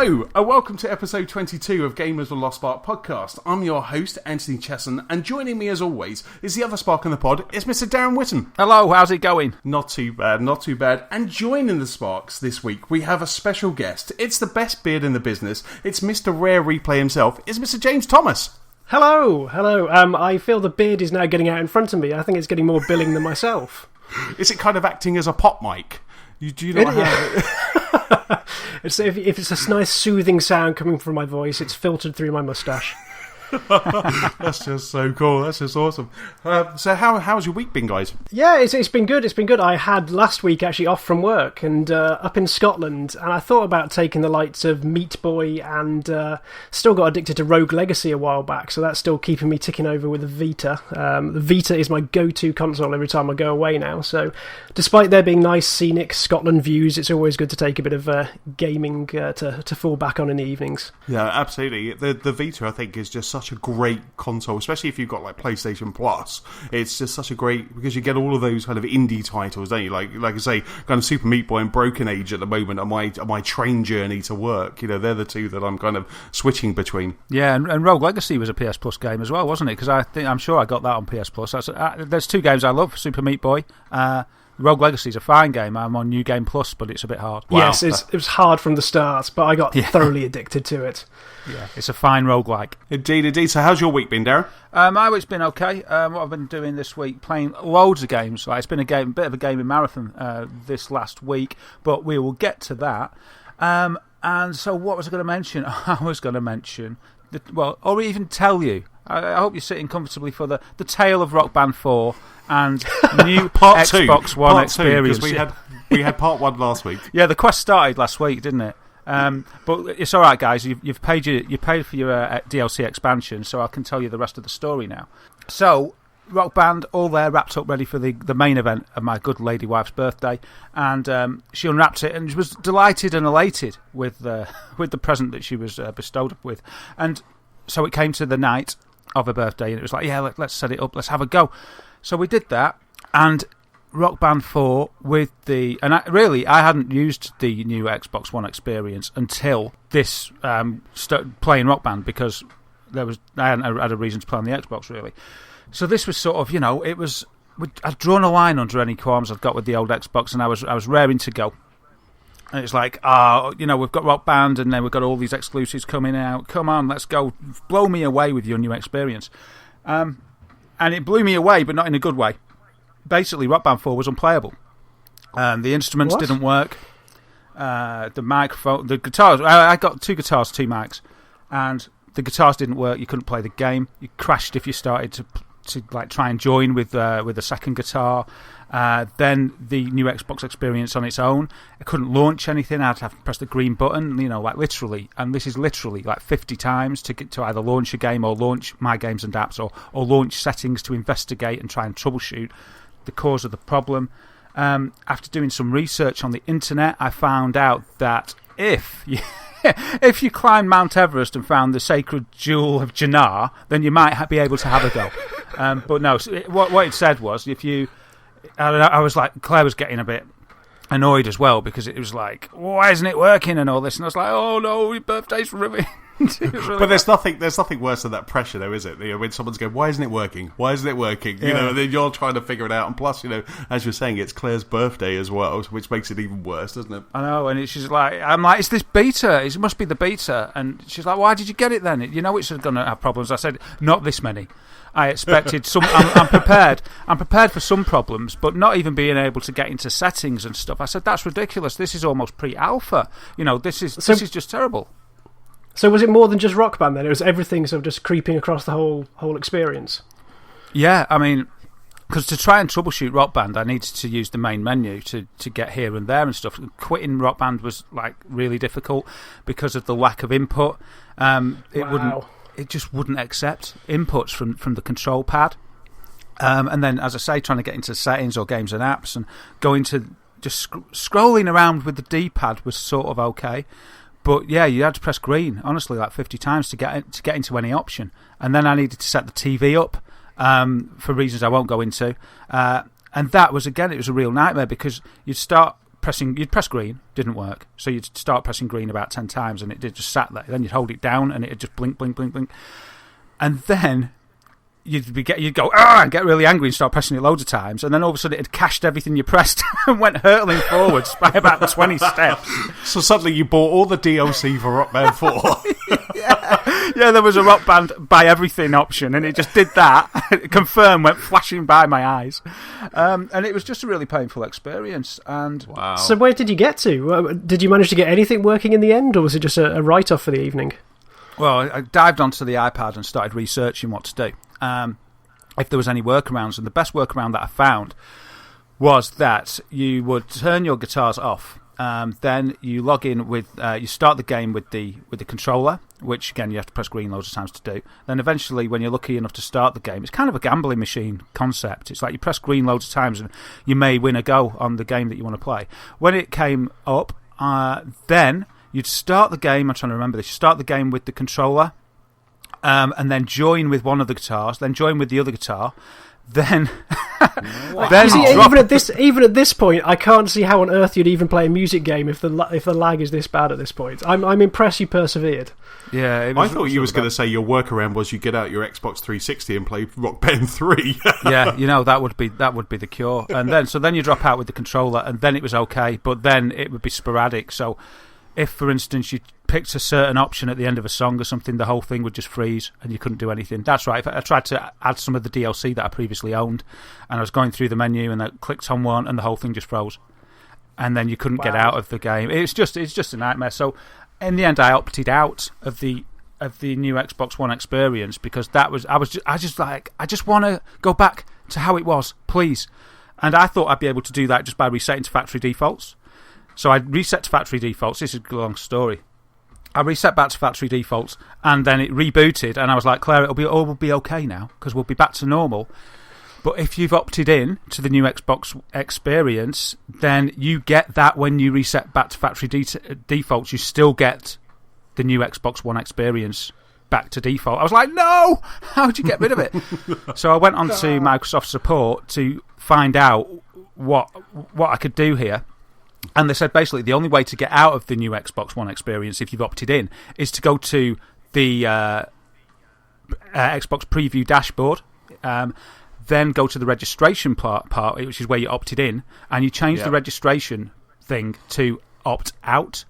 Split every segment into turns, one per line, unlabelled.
Hello, and welcome to episode 22 of Gamers with Lost Spark podcast. I'm your host, Anthony Chesson, and joining me as always is the other spark in the pod, it's Mr. Darren Whitten.
Hello, how's it going?
Not too bad, not too bad. And joining the sparks this week, we have a special guest. It's the best beard in the business. It's Mr. Rare Replay himself. It's Mr. James Thomas.
Hello. I feel the beard is now getting out in front of me. I think it's getting more billing than myself.
Is it kind of acting as a pop mic? Do you not have it?
If it's a nice soothing sound coming from my voice, it's filtered through my moustache.
That's just so cool. That's just awesome. So how's your week been, guys?
Yeah, it's been good. It's been good. I had last week actually off from work and up in Scotland, and I thought about taking the likes of Meat Boy and still got addicted to Rogue Legacy a while back, so that's still keeping me ticking over with the Vita. The Vita is my go-to console every time I go away now, so despite there being nice scenic Scotland views, it's always good to take a bit of gaming to fall back on in the evenings.
Yeah, absolutely. The Vita, I think, is just such a great console, especially if you've got like PlayStation Plus. It's just such a great, because you get all of those kind of indie titles, don't you? Like I say, kind of Super Meat Boy and Broken Age at the moment on my train journey to work. You know, they're the two that I'm kind of switching between.
Yeah, and Rogue Legacy was a PS Plus game as well, wasn't it? Because I'm sure I got that on PS Plus. There's two games I love: Super Meat Boy. Rogue Legacy is a fine game. I'm on New Game Plus, but it's a bit hard.
Wow. Yes, it was hard from the start, but I got thoroughly addicted to it.
Yeah, it's a fine roguelike.
Indeed. So how's your week been, Darren?
My week's been okay. What I've been doing this week, playing loads of games. It's been a bit of a gaming marathon this last week, but we will get to that. And so what was I going to mention? I was going to mention, or even tell you, I hope you're sitting comfortably for the tale of Rock Band 4 and new
part
Xbox One experience.
Because we had part 1 last week.
Yeah, the quest started last week, didn't it? But it's all right, guys. You've paid for your DLC expansion, so I can tell you the rest of the story now. So, Rock Band, all there, wrapped up, ready for the main event of my good lady wife's birthday, and she unwrapped it and was delighted and elated with the present that she was bestowed with. And so it came to the night of her birthday, and it was like, yeah, let's set it up, let's have a go. So we did that, and Rock Band 4 with and I hadn't used the new Xbox One experience until this playing Rock Band, because I hadn't had a reason to play on the Xbox really. So this was sort of, I'd drawn a line under any qualms I'd got with the old Xbox, and I was raring to go. And it's like, we've got Rock Band, and then we've got all these exclusives coming out. Come on, let's go. Blow me away with your new experience. And it blew me away, but not in a good way. Basically, Rock Band 4 was unplayable. The instruments didn't work. The microphone, the guitars. I got 2 guitars, 2 mics, and the guitars didn't work. You couldn't play the game. You crashed if you started to try and join with a second guitar. Then the new Xbox experience on its own, I couldn't launch anything. I'd have to press the green button, literally, and this is literally 50 times to get to either launch a game or launch My Games and Apps or launch settings to investigate and try and troubleshoot the cause of the problem. After doing some research on the internet, I found out that if you climbed Mount Everest and found the sacred jewel of Jannar, then you might be able to have a go. But no, what it said was, I was like, Claire was getting a bit annoyed as well, because it was like, why isn't it working and all this? And I was like, oh no, your birthday's ruined. Really
but there's nothing worse than that pressure, though, is it? When someone's going, why isn't it working? Why isn't it working?
Yeah.
And then you're trying to figure it out. And plus, as you're saying, it's Claire's birthday as well, which makes it even worse, doesn't it?
I know, and she's like, I'm like, it's this beta. It must be the beta. And she's like, why did you get it then? It's going to have problems. I said, not this many. I expected some. I'm prepared. I'm prepared for some problems, but not even being able to get into settings and stuff. I said, that's ridiculous. This is almost pre-alpha. This is just terrible.
So was it more than just Rock Band then? It was everything sort of just creeping across the whole experience?
Yeah, I mean, because to try and troubleshoot Rock Band, I needed to use the main menu to get here and there and stuff. Quitting Rock Band was really difficult because of the lack of input. It just wouldn't accept inputs from the control pad. And then, as I say, trying to get into settings or games and apps and going to just scrolling around with the D-pad was sort of okay. But yeah, you had to press green, honestly, 50 times to get into any option. And then I needed to set the TV up for reasons I won't go into. And that was, again, it was a real nightmare, because you'd start you'd press green, didn't work. So you'd start pressing green about 10 times and it just sat there. Then you'd hold it down and it'd just blink, blink, blink, blink. And then you'd go, and get really angry and start pressing it loads of times. And then all of a sudden it had cached everything you pressed and went hurtling forwards by about 20 steps.
So suddenly you bought all the DLC for Rock Band 4.
Yeah, there was a Rock Band buy everything option, and it just did that. Confirm went flashing by my eyes, and it was just a really painful experience. And
Wow.
So where did you get to? Did you manage to get anything working in the end, or was it just a write-off for the evening?
well, I dived onto the iPad and started researching what to do. If there was any workarounds, and the best workaround that I found was that you would turn your guitars off. Then you log in with you start the game with the controller, which again you have to press green loads of times to do. Then eventually, when you're lucky enough to start the game, it's kind of a gambling machine concept. It's like you press green loads of times and you may win a go on the game that you want to play. When it came up, then you'd start the game. I'm trying to remember this. You start the game with the controller, and then join with one of the guitars, then join with the other guitar. Then,
then see, even at this point, I can't see how on earth you'd even play a music game if the lag is this bad at this point. I'm impressed you persevered.
Yeah,
I thought you was going to say your workaround was you get out your Xbox 360 and play Rock Band 3.
Yeah, that would be the cure. And then you drop out with the controller, and then it was okay, but then it would be sporadic. So, if for instance you picked a certain option at the end of a song or something, the whole thing would just freeze and you couldn't do anything. That's right. I tried to add some of the DLC that I previously owned, and I was going through the menu and I clicked on one and the whole thing just froze, and then you couldn't get out of the game. It's just a nightmare. So in the end, I opted out of the new Xbox One experience because I just want to go back to how it was, please. And I thought I'd be able to do that just by resetting to factory defaults. So I reset to factory defaults. This is a long story. I reset back to factory defaults, and then it rebooted, and I was like, Claire, all will be okay now, because we'll be back to normal. But if you've opted in to the new Xbox experience, then you get that when you reset back to factory defaults, you still get the new Xbox One experience back to default. I was like, no! How would you get rid of it? So I went on to Microsoft support to find out what I could do here. And they said basically the only way to get out of the new Xbox One experience if you've opted in is to go to the Xbox preview dashboard, then go to the registration part, which is where you opted in, and you change the registration thing to opt out.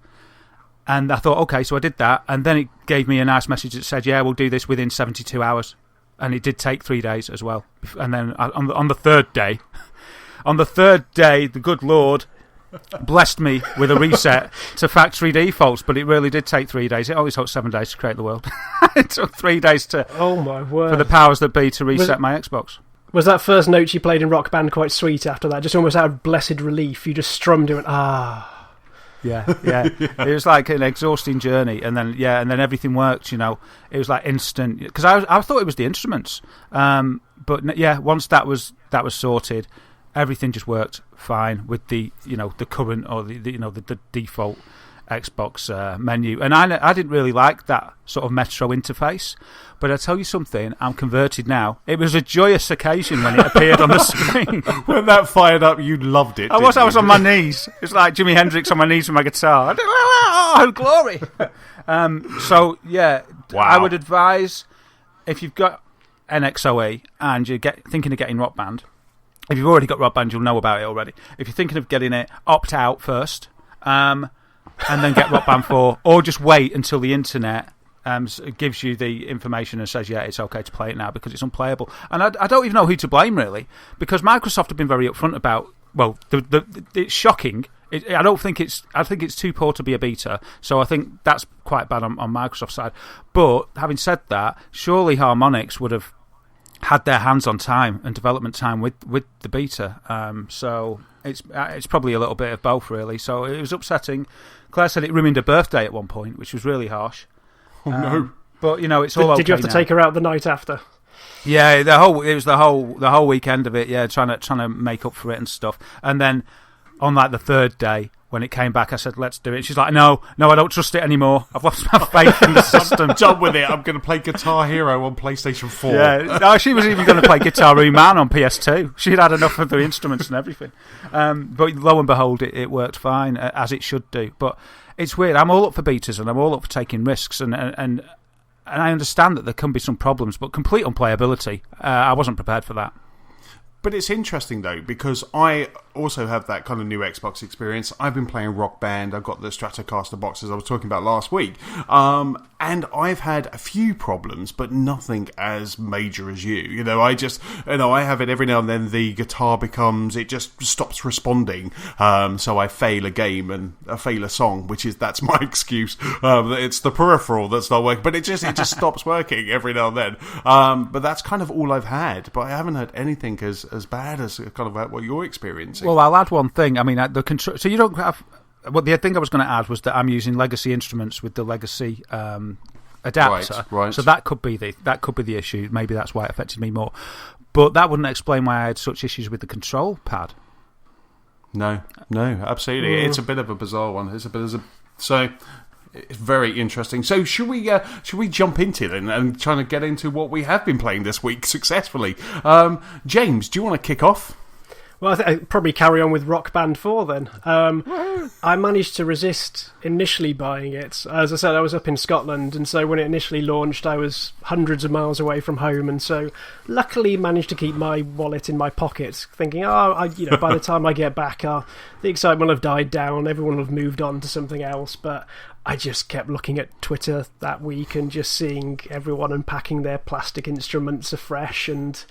And I thought, okay, so I did that, and then it gave me a nice message that said, yeah, we'll do this within 72 hours. And it did take 3 days as well. And then on the third day, the good Lord blessed me with a reset to factory defaults, but it really did take 3 days. It only took 7 days to create the world. It took 3 days for the powers that be to reset my Xbox.
Was that first note you played in Rock Band quite sweet after that? Just almost out of blessed relief, you just strummed it and
Yeah. It was like an exhausting journey, and then everything worked. It was like instant. Because I thought it was the instruments, but yeah, once that was sorted, everything just worked fine with the current or the default Xbox menu. And I didn't really like that sort of Metro interface, but I tell you something, I'm converted now. It was a joyous occasion when it appeared on the screen.
When that fired up, you loved it.
I was on my knees. It's like Jimi Hendrix on my knees with my guitar. Oh, glory! So yeah,
wow.
I would advise if you've got an XOE and you're thinking of getting Rock Band. If you've already got Rock Band, you'll know about it already. If you're thinking of getting it, opt out first, and then get Rock Band 4, or just wait until the internet gives you the information and says, yeah, it's okay to play it now because it's unplayable. And I don't even know who to blame, really, because Microsoft have been very upfront about, well, it's shocking. I think it's too poor to be a beta, so I think that's quite bad on Microsoft's side. But having said that, surely Harmonix would have had their hands on time and development time with the beta, so it's probably a little bit of both, really. So it was upsetting. Claire said it ruined her birthday at one point, which was really harsh.
Oh no!
But it's all okay.
Did you have to take her out the night after?
Yeah, it was the whole weekend of it. Yeah, trying to make up for it and stuff. And then on like the third day, when it came back, I said, let's do it. She's like, no, I don't trust it anymore. I've lost my faith in the system.
I'm done with it. I'm going to play Guitar Hero on PlayStation 4.
Yeah, no, she was even going to play Guitar Man on PS2. She'd had enough of the instruments and everything. But lo and behold, it worked fine, as it should do. But it's weird. I'm all up for betas, and I'm all up for taking risks, and I understand that there can be some problems, but complete unplayability, I wasn't prepared for that.
But it's interesting, though, because I also have that kind of new Xbox experience. I've been playing Rock Band. I've got the Stratocaster boxes I was talking about last week. And I've had a few problems, but nothing as major as you. I have it every now and then. The guitar it just stops responding. So I fail a game and I fail a song, that's my excuse. It's the peripheral that's not working, but it just stops working every now and then. But that's kind of all I've had. But I haven't had anything as bad as kind of what you're experiencing.
Well, I'll add one thing. I mean, the control. So you don't have. Well, the thing I was going to add was that I'm using legacy instruments with the legacy adapter.
Right.
So that could be the issue. Maybe that's why it affected me more. But that wouldn't explain why I had such issues with the control pad.
No, absolutely. It's a bit of a bizarre one. It's very interesting. So should we jump into it and try to get into what we have been playing this week successfully? James, do you want to kick off?
Well, I'd probably carry on with Rock Band 4 then. I managed to resist initially buying it. As I said, I was up in Scotland, and so when it initially launched, I was hundreds of miles away from home, and so luckily managed to keep my wallet in my pocket, thinking, by the time I get back, the excitement will have died down, everyone will have moved on to something else, but I just kept looking at Twitter that week and just seeing everyone unpacking their plastic instruments afresh, and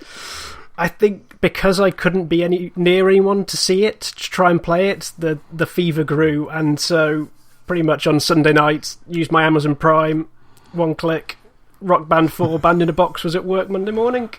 I think because I couldn't be near anyone to see it, to try and play it, the fever grew, and so pretty much on Sunday night, used my Amazon Prime, one click, Rock Band 4 Band in a Box was at work Monday morning.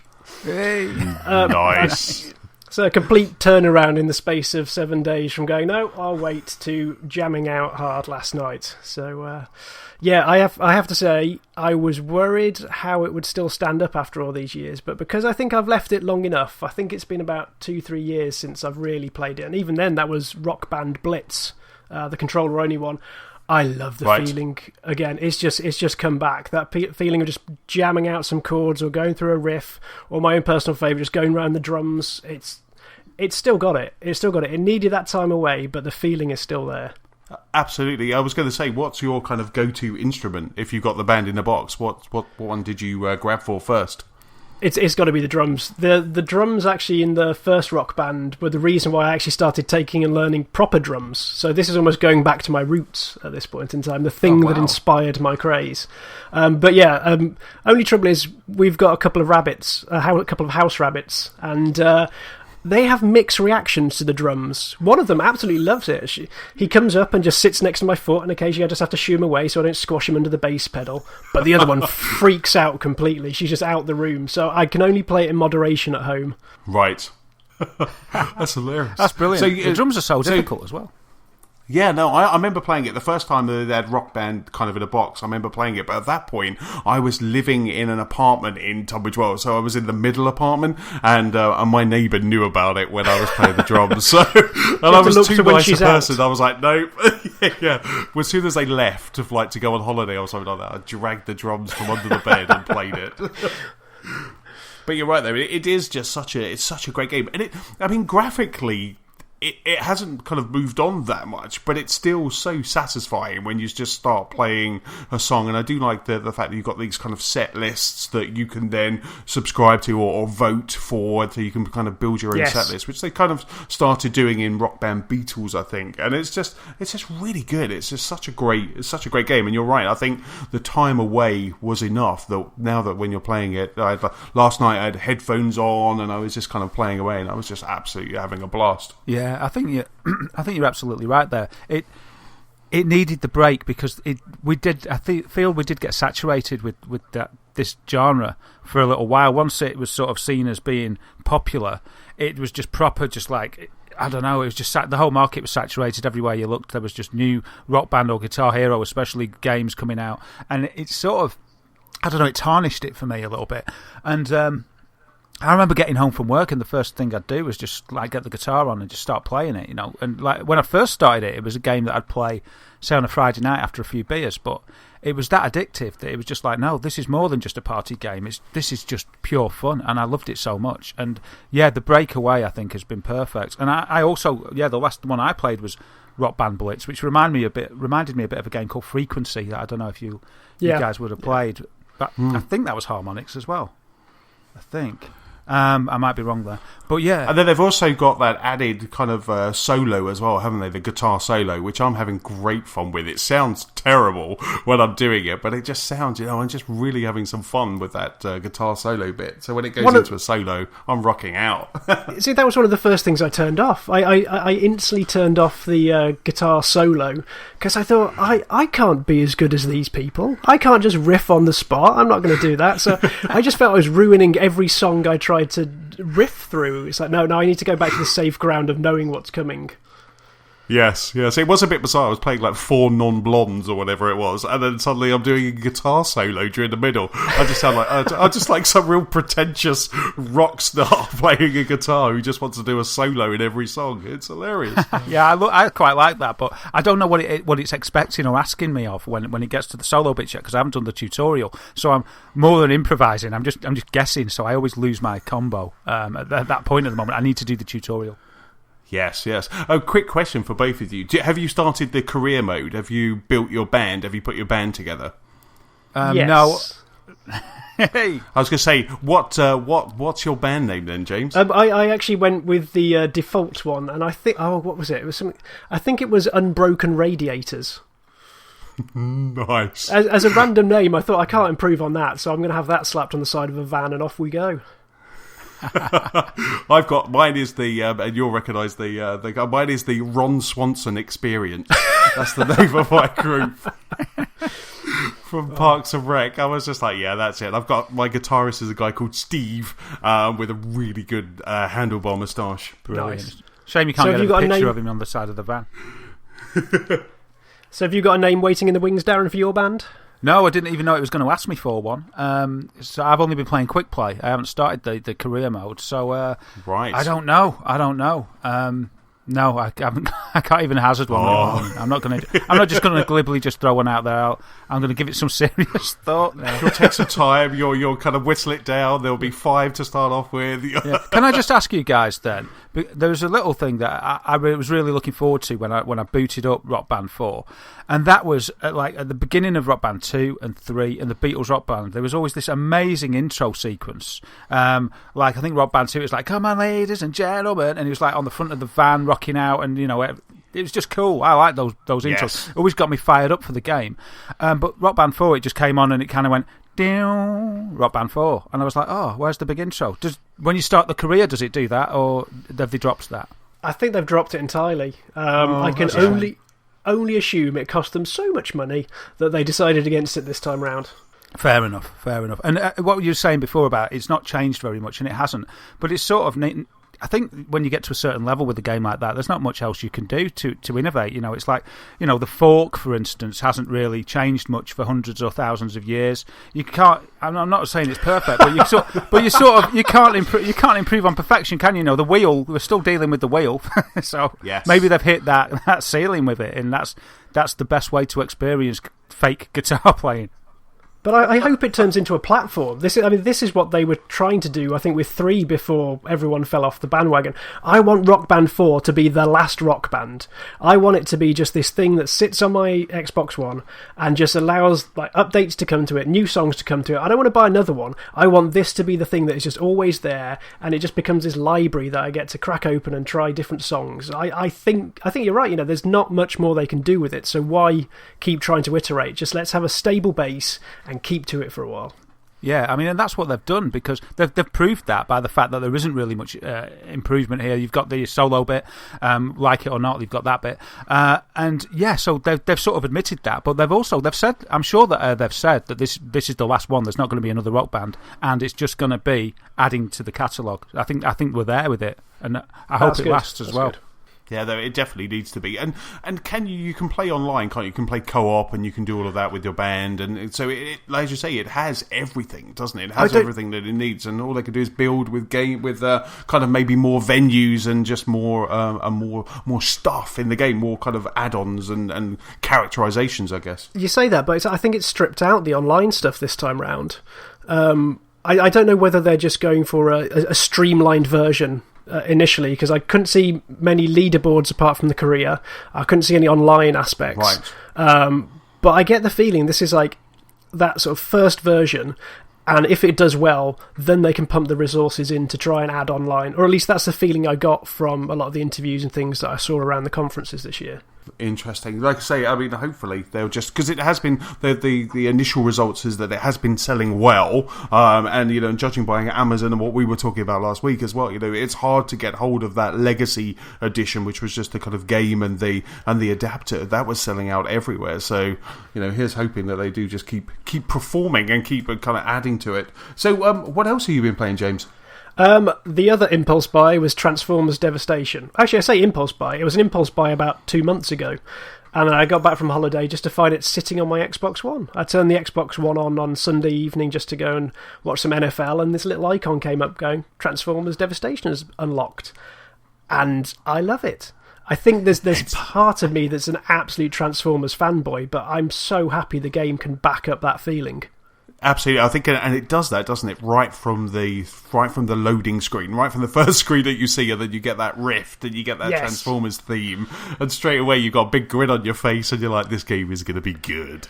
Hey.
Nice.
So a complete turnaround in the space of 7 days from going, no, I'll wait, to jamming out hard last night. So, I have to say, I was worried how it would still stand up after all these years, but because I think I've left it long enough, I think it's been about 2-3 years since I've really played it, and even then that was Rock Band Blitz, the controller-only one. I love the feeling again. It's just come back. That feeling of just jamming out some chords or going through a riff, or my own personal favourite, just going around the drums. It's still got it. It needed that time away, but the feeling is still there.
Absolutely. I was going to say, what's your kind of go-to instrument if you've got the Band in a Box? What one did you grab for first?
It's got to be the drums. The drums actually in the first Rock Band were the reason why I actually started taking and learning proper drums. So this is almost going back to my roots at this point in time, the thing that inspired my craze. Only trouble is we've got a couple of rabbits, a couple of house rabbits, and they have mixed reactions to the drums. One of them absolutely loves it. He comes up and just sits next to my foot, and occasionally I just have to shoo him away so I don't squash him under the bass pedal. But the other one freaks out completely. She's just out the room. So I can only play it in moderation at home.
Right. That's hilarious.
That's brilliant. So, the drums are so difficult as well.
Yeah, no, I remember playing it the first time they had Rock Band kind of in a box. I remember playing it, but at that point, I was living in an apartment in Tunbridge Wells, so I was in the middle apartment, and my neighbour knew about it when I was playing the drums. So, and I was too nice a person. I was like, nope. Yeah. Well, as soon as they left to go on holiday or something like that, I dragged the drums from under the bed and played it. But you're right, though. It is just such a great game, and graphically, it hasn't kind of moved on that much, but it's still so satisfying when you just start playing a song. And I do like the fact that you've got these kind of set lists that you can then subscribe to or vote for, so you can kind of build your own set list, which they kind of started doing in Rock Band Beatles, I think. And it's just really good. It's just such a great game. And you're right, I think the time away was enough that now that when you're playing it, last night I had headphones on and I was just kind of playing away, and I was just absolutely having a blast.
Yeah. I think you're absolutely right there. It needed the break because we did get saturated with this genre for a little while. Once it was sort of seen as being popular, it was just proper, just like, I don't know, it was just the whole market was saturated. Everywhere you looked, there was just new Rock Band or Guitar Hero, especially games coming out, and it sort of, I don't know, it tarnished it for me a little bit. And I remember getting home from work and the first thing I'd do was just like get the guitar on and just start playing it, And like when I first started it was a game that I'd play, say, on a Friday night after a few beers, but it was that addictive that it was just like, no, this is more than just a party game. This is just pure fun, and I loved it so much. And yeah, the breakaway I think has been perfect. And I also, the last one I played was Rock Band Blitz, which reminded me a bit of a game called Frequency that I don't know if you guys would have played, but I think that was harmonics as well. I think. I might be wrong there. But yeah.
And then they've also got that added kind of solo as well, haven't they? The guitar solo, which I'm having great fun with. It sounds terrible when I'm doing it, but it just sounds, I'm just really having some fun with that guitar solo bit. So when it goes into a solo, I'm rocking out.
See, that was one of the first things I turned off. I instantly turned off the guitar solo because I thought, I can't be as good as these people. I can't just riff on the spot. I'm not going to do that. So I just felt I was ruining every song I tried to riff through. It's like, no, I need to go back to the safe ground of knowing what's coming.
Yes. It was a bit bizarre. I was playing like 4 non-blondes or whatever it was, and then suddenly I'm doing a guitar solo during the middle. I just sound like I'm just like some real pretentious rock star playing a guitar who just wants to do a solo in every song. It's hilarious.
Yeah, I quite like that, but I don't know what it's expecting or asking me of when it gets to the solo bits yet, because I haven't done the tutorial. So I'm more than improvising. I'm just guessing. So I always lose my combo at that point at the moment. I need to do the tutorial.
Yes. Oh, quick question for both of you. Have you started the career mode? Have you built your band? Have you put your band together?
Yes.
No. Hey.
I was going to say, what's your band name then, James?
I actually went with the default one, and I think, what was it? It was something. I think it was Unbroken Radiators.
Nice.
As a random name, I thought I can't improve on that, so I'm going to have that slapped on the side of a van, and off we go.
I've got mine is the and you'll recognise the mine is the Ron Swanson Experience. That's the name of my group from Parks and Rec. I was just like, yeah, that's it. I've got my guitarist is a guy called Steve with a really good handlebar moustache.
Brilliant.
Nice.
Shame you can't get a picture of him on the side of the van.
So have you got a name waiting in the wings, Darren, for your band?
No, I didn't even know it was going to ask me for one. So I've only been playing quick play. I haven't started the career mode. So
right.
I don't know. No, I haven't. I can't even hazard one.
Oh.
I'm not just going to glibly just throw one out there. I'm going to give it some serious thought.
You'll take some time. You'll kind of whittle it down. There'll be 5 to start off with.
Yeah. Can I just ask you guys then? There was a little thing that I was really looking forward to when I booted up Rock Band 4, and that was at the beginning of Rock Band 2 and 3 and the Beatles Rock Band. There was always this amazing intro sequence. I think Rock Band 2 was like, "Come on, ladies and gentlemen," and he was like on the front of the van rocking out, and it was just cool. I like those intros.
Yes.
Always got me fired up for the game. But Rock Band 4, it just came on and it kind of went, Rock Band 4, and I was like, oh, where's the big intro? When you start the career, does it do that, or have they dropped that?
I think they've dropped it entirely. I can only assume it cost them so much money that they decided against it this time round.
Fair enough. And what you were saying before about it's not changed very much, and it hasn't, but it's sort of... I think when you get to a certain level with a game like that, there's not much else you can do to innovate. It's like, the fork, for instance, hasn't really changed much for hundreds or thousands of years. You can't. I'm not saying it's perfect, but you can't improve on perfection, can you? The wheel, we're still dealing with the wheel, so
yes.
Maybe they've hit that ceiling with it, and that's the best way to experience fake guitar playing.
But I hope it turns into a platform. This is what they were trying to do, I think, with 3 before everyone fell off the bandwagon. I want Rock Band 4 to be the last Rock Band. I want it to be just this thing that sits on my Xbox One and just allows updates to come to it, new songs to come to it. I don't want to buy another one. I want this to be the thing that is just always there, and it just becomes this library that I get to crack open and try different songs. I think you're right. There's not much more they can do with it, so why keep trying to iterate? Just let's have a stable base and keep to it for a while.
Yeah, and that's what they've done, because they've proved that by the fact that there isn't really much improvement here. You've got the solo bit, like it or not, you've got that bit, and yeah, so they've sort of admitted that, but they've said, I'm sure that they've said that this is the last one. There's not going to be another Rock Band, and it's just going to be adding to the catalogue. I think we're there with it, and I hope it lasts as well. Good.
Yeah, though it definitely needs to be, and you can play online, can't you? You can play co-op, and you can do all of that with your band, and so as you say, it has everything, doesn't it? It has everything that it needs, and all they can do is build with kind of maybe more venues and just more stuff in the game, more kind of add-ons and characterizations, I guess.
You say that, but I think it's stripped out the online stuff this time round. I don't know whether they're just going for a streamlined version. Initially, because I couldn't see many leaderboards apart from the career. I couldn't see any online aspects.
Right.
But I get the feeling this is like that sort of first version, and if it does well, then they can pump the resources in to try and add online. Or at least that's the feeling I got from a lot of the interviews and things that I saw around the conferences this year.
Interesting. Like I say, I mean, hopefully they'll just, because it has been the initial results is that it has been selling well, and judging by Amazon and what we were talking about last week as well, it's hard to get hold of that legacy edition, which was just the kind of game and the adapter that was selling out everywhere. So here's hoping that they do just keep performing and keep kind of adding to it. So what else have you been playing, James?
The other impulse buy was Transformers Devastation. Actually, I say impulse buy. It was an impulse buy about 2 months ago. And I got back from holiday just to find it sitting on my Xbox One. I turned the Xbox One on Sunday evening just to go and watch some NFL, and this little icon came up going, Transformers Devastation is unlocked. And I love it. I think there's part of me that's an absolute Transformers fanboy, but I'm so happy the game can back up that feeling.
Absolutely, I think, and it does that, doesn't it? Right from the loading screen, right from the first screen that you see, and then you get that rift, and you get that Transformers theme, and straight away you got a big grin on your face, and you're like, "This game is going to be good."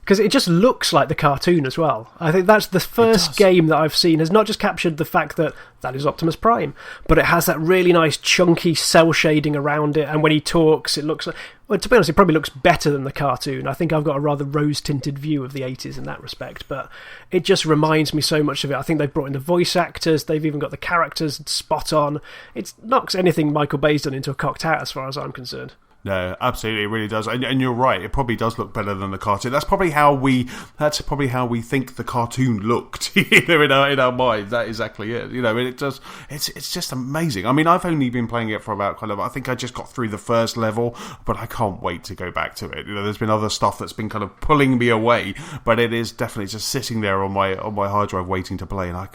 Because it just looks like the cartoon as well. I think that's the first game that I've seen has not just captured the fact that is Optimus Prime, but it has that really nice chunky cell shading around it, and when he talks, it looks like... Well, to be honest, it probably looks better than the cartoon. I think I've got a rather rose-tinted view of the 80s in that respect, but it just reminds me so much of it. I think they've brought in the voice actors, they've even got the characters spot on. It knocks anything Michael Bay's done into a cocked hat as far as I'm concerned.
No, absolutely, it really does, and you're right. It probably does look better than the cartoon. That's probably how we think the cartoon looked, in our minds. That's exactly it. It does. It's just amazing. I mean, I've only been playing it for about I think I just got through the first level, but I can't wait to go back to it. There's been other stuff that's been kind of pulling me away, but it is definitely just sitting there on my hard drive waiting to play, and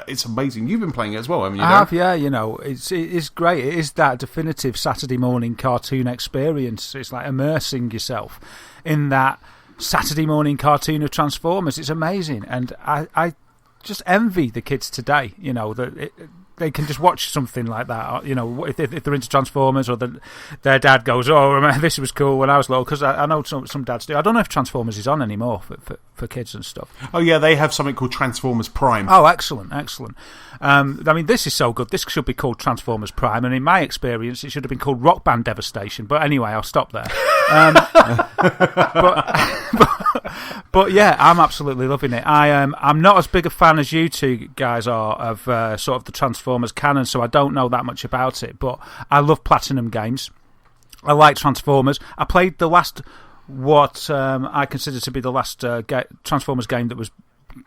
it's amazing. You've been playing it as well, haven't you?
I have, yeah. It's great. It is that definitive Saturday morning cartoon experience. It's like immersing yourself in that Saturday morning cartoon of Transformers. It's amazing, and I just envy the kids today. That they can just watch something like that. If they're into Transformers, or their dad goes, "Oh, remember this was cool when I was little." Because I know some dads do. I don't know if Transformers is on anymore for kids and stuff.
Oh yeah, they have something called Transformers Prime.
Oh, excellent. I mean, this is so good. This should be called Transformers Prime, and in my experience, it should have been called Rock Band Devastation. But anyway, I'll stop there. But yeah, I'm absolutely loving it. I'm not as big a fan as you two guys are of sort of the Transformers canon, so I don't know that much about it. But I love Platinum games. I like Transformers. I played the last, what I consider to be the last Transformers game that was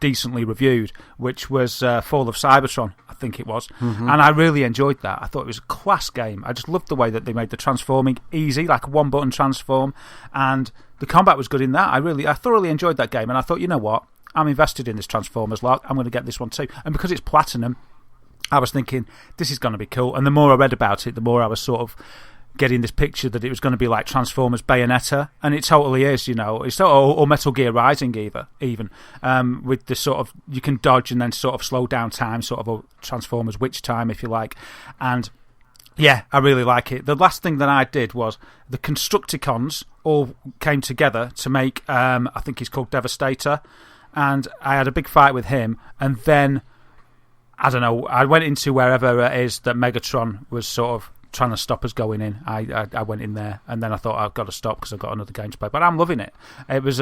decently reviewed, which was Fall of Cybertron, I think it was. Mm-hmm. And I really enjoyed that. I thought it was a class game. I just loved the way that they made the transforming easy, like a one-button transform, and the combat was good in that. I thoroughly enjoyed that game, and I thought, you know what? I'm invested in this Transformers lot. I'm going to get this one too. And because it's Platinum, I was thinking, this is going to be cool. And the more I read about it, the more I was sort of getting this picture that it was going to be like Transformers Bayonetta, and it totally is, it's or Metal Gear Rising even, with the sort of, you can dodge and then sort of slow down time, sort of a Transformers Witch Time, if you like. And yeah, I really like it. The last thing that I did was the Constructicons all came together to make, I think he's called Devastator, and I had a big fight with him, and then, I don't know, I went into wherever it is that Megatron was sort of trying to stop us going in. I went in there, and then I thought I've got to stop because I've got another game to play. But I'm loving it. It was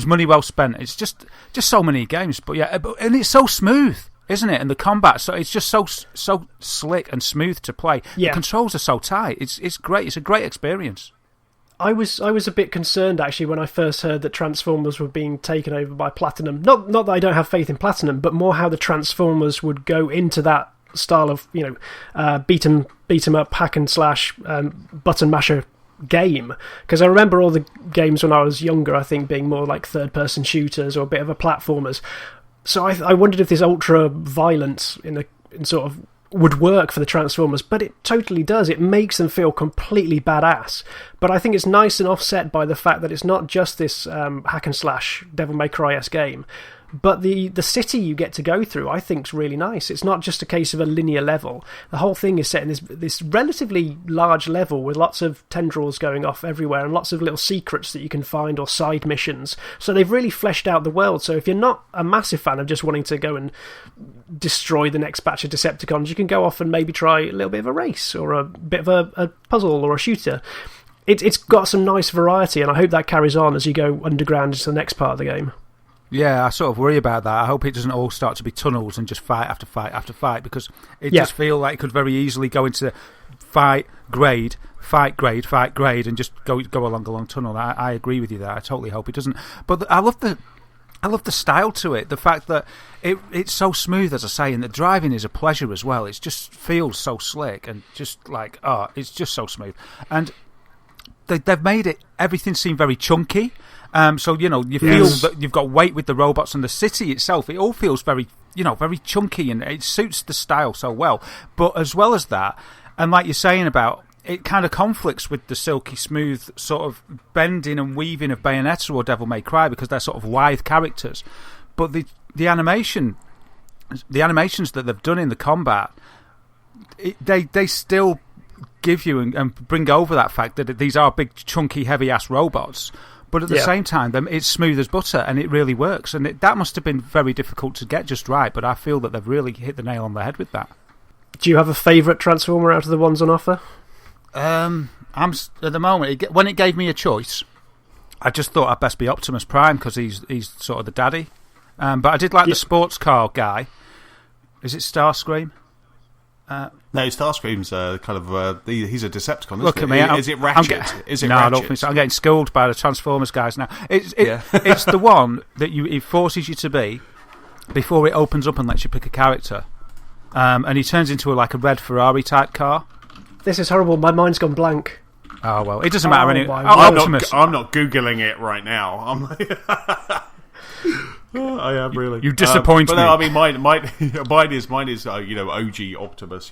money well spent. It's just so many games, but yeah, and it's so smooth, isn't it? And the combat, so it's just so slick and smooth to play. Yeah. The controls are so tight. It's great. It's a great experience.
I was a bit concerned actually when I first heard that Transformers were being taken over by Platinum. Not that I don't have faith in Platinum, but more how the Transformers would go into that style of beat 'em up hack and slash button masher game, because I remember all the games when I was younger, I think, being more like third person shooters or a bit of a platformers. So I wondered if this ultra violence in sort of would work for the Transformers, but it totally does. It makes them feel completely badass. But I think it's nice and offset by the fact that it's not just this hack and slash Devil May Cry-esque game, but the city you get to go through, I think, is really nice. It's not just a case of a linear level. The whole thing is set in this relatively large level with lots of tendrils going off everywhere and lots of little secrets that you can find or side missions. So they've really fleshed out the world. So if you're not a massive fan of just wanting to go and destroy the next batch of Decepticons, you can go off and maybe try a little bit of a race or a bit of a puzzle or a shooter. It's got some nice variety, and I hope that carries on as you go underground into the next part of the game.
Yeah, I sort of worry about that. I hope it doesn't all start to be tunnels and just fight after fight after fight, because it does feel like it could very easily go into fight, grade, and just go along a long tunnel. I agree with you there. I totally hope it doesn't. But I love the style to it. The fact that it's so smooth, as I say, and the driving is a pleasure as well. It just feels so slick and just like, it's just so smooth. And they've made everything seem very chunky. So, you feel that you've got weight with the robots, and the city itself, it all feels very, very chunky, and it suits the style so well. But as well as that, and like you're saying about, it kind of conflicts with the silky smooth sort of bending and weaving of Bayonetta or Devil May Cry, because they're sort of lithe characters. But the animations that they've done in the combat, they still give you and bring over that fact that these are big, chunky, heavy-ass robots. But at the same time, it's smooth as butter, and it really works. And that must have been very difficult to get just right, but I feel that they've really hit the nail on the head with that.
Do you have a favourite Transformer out of the ones on offer?
I'm at the moment, when it gave me a choice, I just thought I'd best be Optimus Prime, because he's sort of the daddy. But I did like the sports car guy. Is it Starscream?
No, Starscream's kind of he's a Decepticon.
Look at me.
Is it Ratchet? Is it
no,
Ratchet?
I don't think so. I'm getting schooled by the Transformers guys now. It's the one that it forces you to be before it opens up and lets you pick a character. And he turns into a red Ferrari type car. This is horrible. My mind's gone blank. Oh well, it doesn't matter anyway.
I'm not googling it right now. I'm like. I am really.
You disappoint me.
But no, I mean, mine is OG Optimus.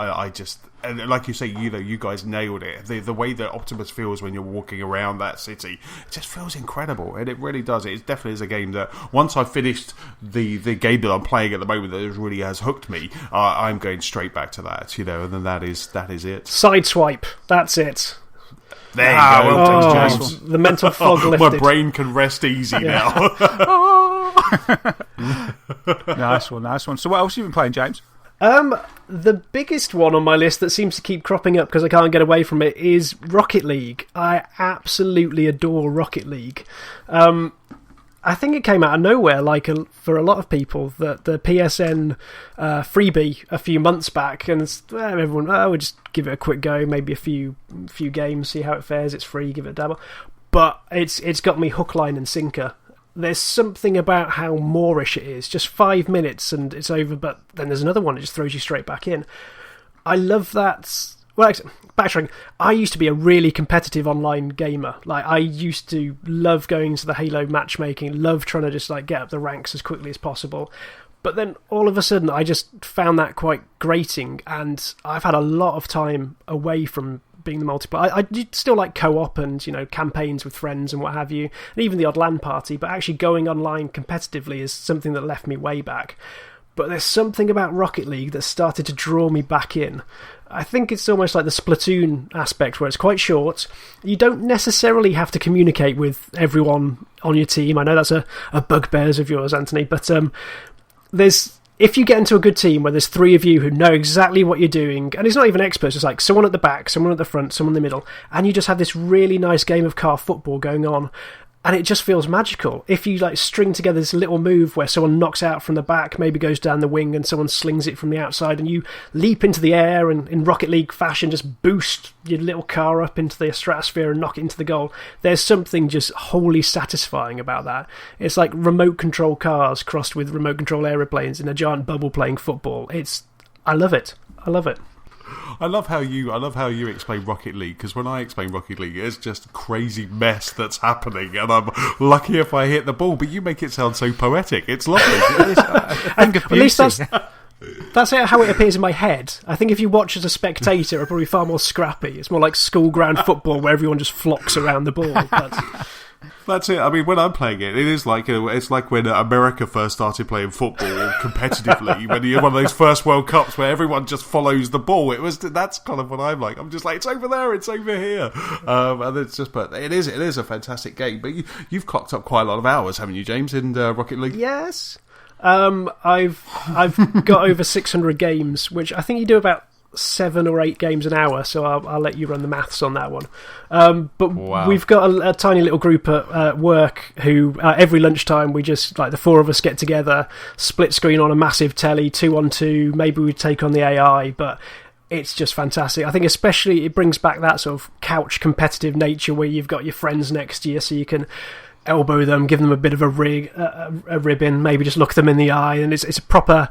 I just, and like you say, you guys nailed it. The way that Optimus feels when you're walking around that city, it just feels incredible, and it really does. It definitely is a game that once I've finished the game that I'm playing at the moment that really has hooked me, I'm going straight back to that. And then that is it.
Sideswipe. That's it.
There you go.
The mental fog lifted.
My brain can rest easy now.
Nice one. So what else have you been playing, James?
The biggest one on my list that seems to keep cropping up because I can't get away from it is Rocket League. I absolutely adore Rocket League. I think it came out of nowhere, for a lot of people, that the PSN freebie a few months back, and everyone, we'll just give it a quick go, maybe a few games, see how it fares. It's free, give it a dabble. But it's got me hook, line, and sinker. There's something about how Moorish it is. Just 5 minutes and it's over, but then there's another one that just throws you straight back in. I love that. Well, backtracking, I used to be a really competitive online gamer. I used to love going to the Halo matchmaking, love trying to just get up the ranks as quickly as possible. But then all of a sudden, I just found that quite grating, and I've had a lot of time away from being the multiplayer. I still like co-op and campaigns with friends and what have you, and even the odd LAN party. But actually going online competitively is something that left me way back. But there's something about Rocket League that started to draw me back in. I think it's almost like the Splatoon aspect, where it's quite short. You don't necessarily have to communicate with everyone on your team. I know that's a bugbear of yours, Anthony, but if you get into a good team where there's 3 of you who know exactly what you're doing, and it's not even experts, it's like someone at the back, someone at the front, someone in the middle, and you just have this really nice game of car football going on. and it just feels magical. If you like string together this little move where someone knocks out from the back, maybe goes down the wing, and someone slings it from the outside, and you leap into the air and in Rocket League fashion just boost your little car up into the stratosphere and knock it into the goal. There's something just wholly satisfying about that. It's like remote control cars crossed with remote control aeroplanes in a giant bubble playing football. I love it. I love it.
I love how you explain Rocket League, because when I explain Rocket League, it's just a crazy mess that's happening, and I'm lucky if I hit the ball. But you make it sound so poetic. It's lovely.
At least that's how it appears in my head. I think if you watch as a spectator, it's probably far more scrappy. It's more like school ground football where everyone just flocks around the ball. But
that's it. I mean, when I'm playing it, it's like when America first started playing football competitively. When you have one of those first World Cups where everyone just follows the ball. That's kind of what I'm like. I'm just like, it's over there, it's over here, and it's just. But it is a fantastic game. But you've clocked up quite a lot of hours, haven't you, James, in Rocket League?
Yes. I've got over 600 games, which I think you do about 7 or 8 games an hour, so I'll let you run the maths on that one. But wow. We've got a tiny little group at work who every lunchtime we just, like, the 4 of us get together, split screen on a massive telly, 2-on-2, maybe we take on the AI, but it's just fantastic. I think especially it brings back that sort of couch competitive nature where you've got your friends next to you, so you can elbow them, give them a bit of a ribbon, maybe just look them in the eye, and it's a proper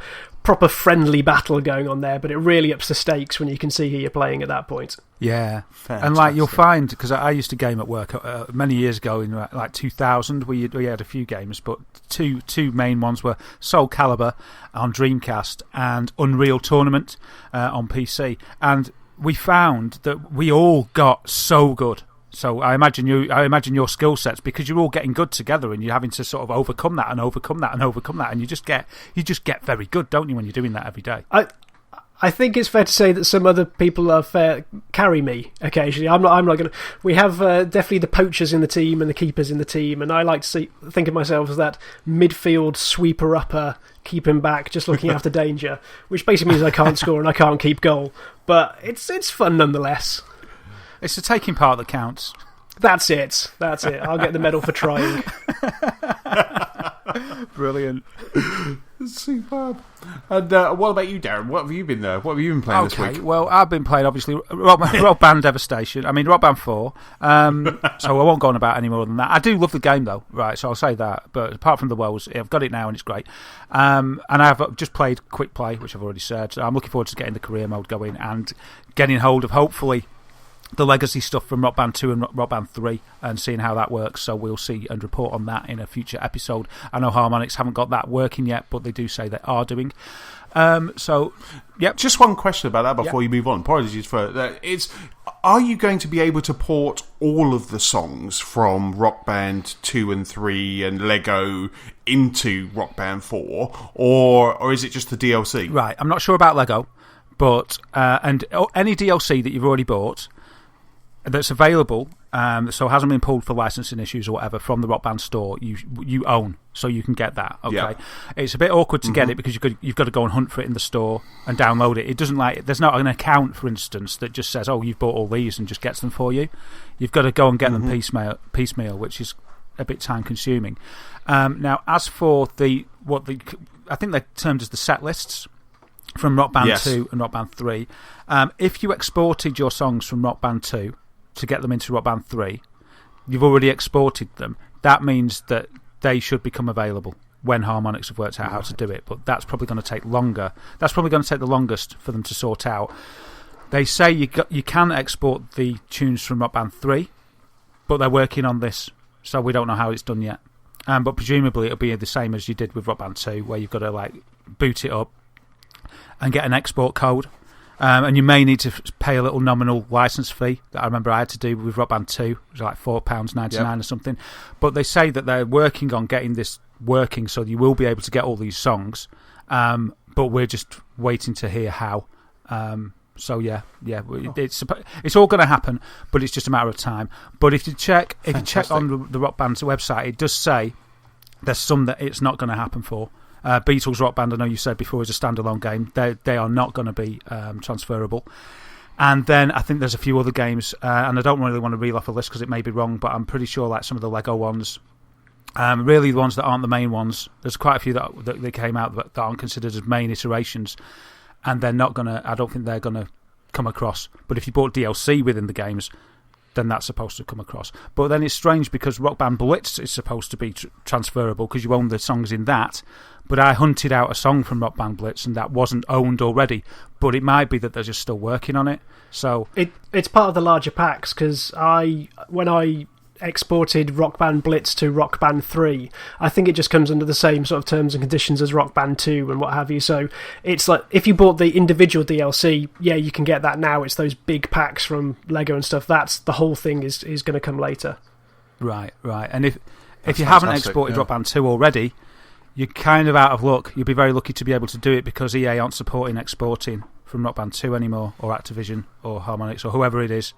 friendly battle going on there, but it really ups the stakes when you can see who you're playing at that point.
Yeah.
Fantastic.
And like you'll find, because I used to game at work many years ago in like 2000, we had a few games, but two main ones were Soul Calibur on Dreamcast and Unreal Tournament on PC, and we found that we all got so good. So I imagine your skill sets, because you're all getting good together and you're having to sort of overcome that, and you just get very good, don't you, when you're doing that every day?
I think it's fair to say that some other people carry me occasionally. I'm not going to. We have definitely the poachers in the team and the keepers in the team, and I like to think of myself as that midfield sweeper upper, keeping back, just looking after danger, which basically means I can't score and I can't keep goal. But it's fun nonetheless.
It's the taking part that counts.
That's it. I'll get the medal for trying.
Brilliant.
Superb. And what about you, Darren? What have you been playing this week?
Well, I've been playing, obviously, Rock Band Devastation. I mean, Rock Band 4. So I won't go on about any more than that. I do love the game, though, right, so I'll say that. But apart from the woes, I've got it now and it's great. And I've just played Quick Play, which I've already said. So I'm looking forward to getting the career mode going and getting hold of, hopefully, the legacy stuff from Rock Band 2 and Rock Band 3 and seeing how that works. So we'll see and report on that in a future episode. I know Harmonix haven't got that working yet, but they do say they are doing. So, yep.
Just one question about that before you move on. Apologies for that. Are you going to be able to port all of the songs from Rock Band 2 and 3 and Lego into Rock Band 4, or is it just the DLC?
Right, I'm not sure about Lego, but and any DLC that you've already bought that's available, so hasn't been pulled for licensing issues or whatever from the Rock Band store, you own, so you can get that. Okay, yeah. It's a bit awkward to get it because you've got to go and hunt for it in the store and download it. It doesn't there's not an account, for instance, that just says, "Oh, you've bought all these," and just gets them for you. You've got to go and get them piecemeal, which is a bit time consuming. Now, as for I think they're termed as the set lists from Rock Band 2 and Rock Band 3. If you exported your songs from Rock Band 2 to get them into Rock Band 3, you've already exported them. That means that they should become available when Harmonix have worked out how to do it, but that's probably going to take longer. That's probably going to take the longest for them to sort out. They say you can export the tunes from Rock Band 3, but they're working on this, so we don't know how it's done yet. But presumably it'll be the same as you did with Rock Band 2, where you've got to boot it up and get an export code. And you may need to pay a little nominal license fee that I remember I had to do with Rock Band 2. It was like £4.99 or something. But they say that they're working on getting this working so you will be able to get all these songs. But we're just waiting to hear how. So it's all going to happen, but it's just a matter of time. But if you check on the Rock Band's website, it does say there's some that it's not going to happen for. Beatles Rock Band, I know you said before, is a standalone game. They are not going to be transferable. And then I think there's a few other games, and I don't really want to reel off a list because it may be wrong, but I'm pretty sure like some of the Lego ones, really the ones that aren't the main ones. There's quite a few that came out that aren't considered as main iterations, and they're not gonna. I don't think they're gonna come across. But if you bought DLC within the games, then that's supposed to come across. But then it's strange because Rock Band Blitz is supposed to be transferable because you own the songs in that. But I hunted out a song from Rock Band Blitz and that wasn't owned already. But it might be that they're just still working on it. So
it's part of the larger packs because when I exported Rock Band Blitz to Rock Band 3, I think it just comes under the same sort of terms and conditions as Rock Band 2 and what have you. So it's like if you bought the individual DLC, yeah, you can get that now. It's those big packs from Lego and stuff. That's the whole thing is going to come later.
Right. And if you haven't exported Rock Band 2 already, you're kind of out of luck. You'll be very lucky to be able to do it because EA aren't supporting exporting from Rock Band 2 anymore, or Activision, or Harmonix, or whoever it is.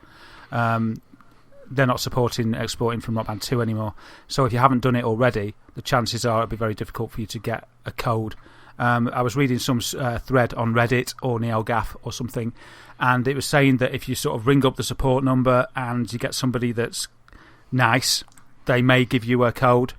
They're not supporting exporting from Rock Band 2 anymore. So if you haven't done it already, the chances are it'll be very difficult for you to get a code. I was reading some thread on Reddit or NeoGAF or something, and it was saying that if you sort of ring up the support number and you get somebody that's nice, they may give you a code.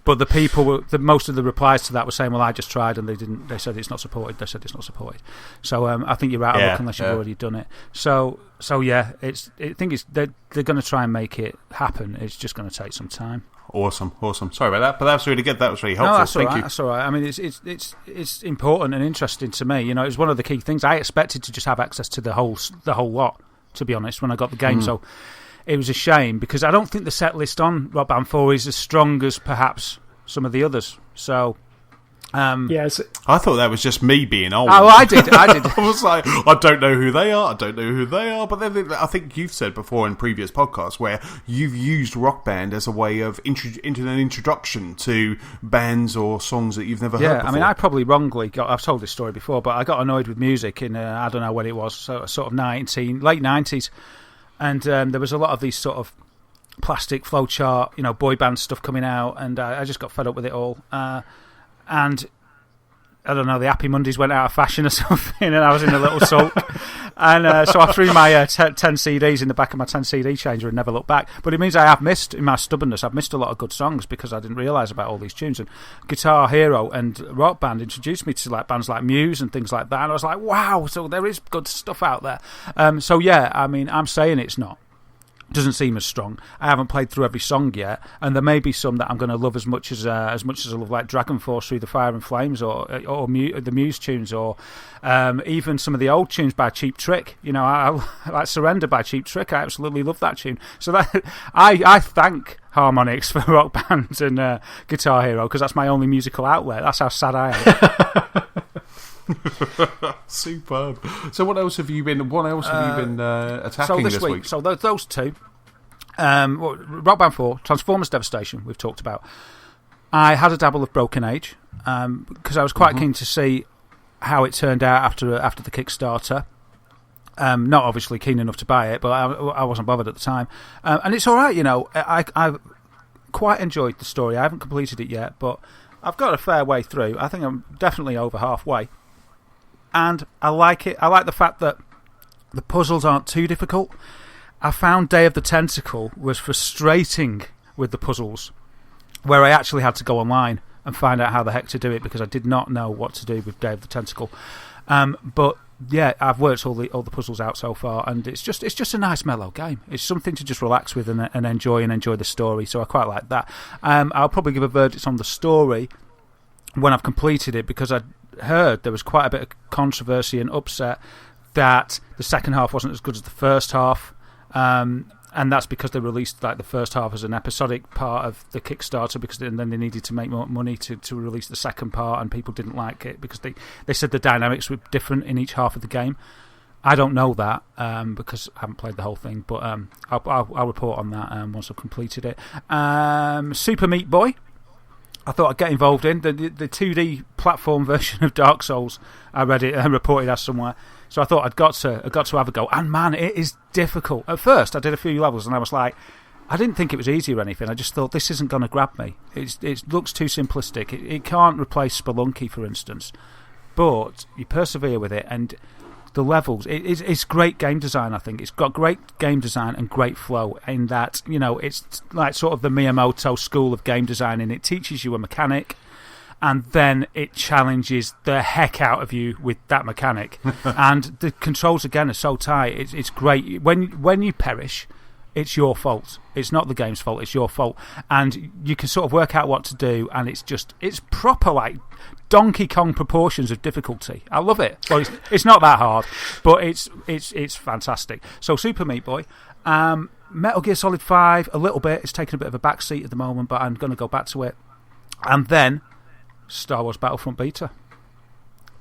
But the people, most of the replies to that were saying, "Well, I just tried and they didn't. They said it's not supported. They said it's not supported." So I think you're out of luck unless you've already done it. So yeah, I think they're going to try and make it happen. It's just going to take some time.
Awesome. Sorry about that, but that was really good. That was really helpful.
No, that's
Thank you.
That's all right. I mean, it's important and interesting to me. You know, it's one of the key things. I expected to just have access to the whole lot. To be honest, when I got the game, so. It was a shame because I don't think the set list on Rock Band 4 is as strong as perhaps some of the others. So,
yes,
I thought that was just me being old.
Oh, I did.
I was like, I don't know who they are. But then I think you've said before in previous podcasts where you've used Rock Band as a way of into an introduction to bands or songs that you've never heard before.
I mean, I probably wrongly I've told this story before, but I got annoyed with music in I don't know when it was, so sort of late 90s. And there was a lot of these sort of plastic flowchart, boy band stuff coming out, and I just got fed up with it all. And I don't know, the Happy Mondays went out of fashion or something, and I was in a little sulk. And so I threw my 10 CDs in the back of my 10 CD changer and never looked back. But it means I have missed, in my stubbornness, I've missed a lot of good songs because I didn't realise about all these tunes. And Guitar Hero and Rock Band introduced me to like bands like Muse and things like that. And I was like, wow, so there is good stuff out there. So yeah, I mean, I'm saying it's not. Doesn't seem as strong. I haven't played through every song yet, and there may be some that I'm going to love as much as I love, like Dragon Force Through the Fire and Flames, or the Muse tunes, or even some of the old tunes by Cheap Trick. I like Surrender by Cheap Trick. I absolutely love that tune. So that I thank Harmonix for Rock Band and Guitar Hero because that's my only musical outlet. That's how sad I am.
Superb. So what else have you been attacking this week?
So those two, Rock Band 4, Transformers Devastation, we've talked about. I had a dabble of Broken Age because I was quite keen to see how it turned out after the Kickstarter. Not obviously keen enough to buy it, but I wasn't bothered at the time. And it's all right, I've quite enjoyed the story. I haven't completed it yet, but I've got a fair way through. I think I'm definitely over halfway. And I like it. I like the fact that the puzzles aren't too difficult. I found Day of the Tentacle was frustrating with the puzzles, where I actually had to go online and find out how the heck to do it because I did not know what to do with Day of the Tentacle. But yeah, I've worked all the puzzles out so far, and it's just a nice mellow game. It's something to just relax with and enjoy the story. So I quite like that. I'll probably give a verdict on the story when I've completed it because I heard there was quite a bit of controversy and upset that the second half wasn't as good as the first half, and that's because they released like the first half as an episodic part of the Kickstarter because then they needed to make more money to release the second part, and people didn't like it because they said the dynamics were different in each half of the game. I don't know that because I haven't played the whole thing, but I'll report on that once I've completed it. Super Meat Boy, I thought I'd get involved in the 2D platform version of Dark Souls. I read it and reported as somewhere, so I thought I'd got to have a go. And man, it is difficult. At first, I did a few levels and I was like, I didn't think it was easy or anything. I just thought this isn't going to grab me. It looks too simplistic. It can't replace Spelunky, for instance, but you persevere with it, and the levels. It's great game design, I think. It's got great game design and great flow in that, it's like sort of the Miyamoto school of game design, and it teaches you a mechanic, and then it challenges the heck out of you with that mechanic. And the controls, again, are so tight. It's great. When you perish, it's your fault. It's not the game's fault, it's your fault. And you can sort of work out what to do, and it's proper, like, Donkey Kong proportions of difficulty. I love it. Well, it's not that hard, but it's fantastic. So, Super Meat Boy. Metal Gear Solid 5, a little bit. It's taken a bit of a backseat at the moment, but I'm going to go back to it. And then Star Wars Battlefront beta.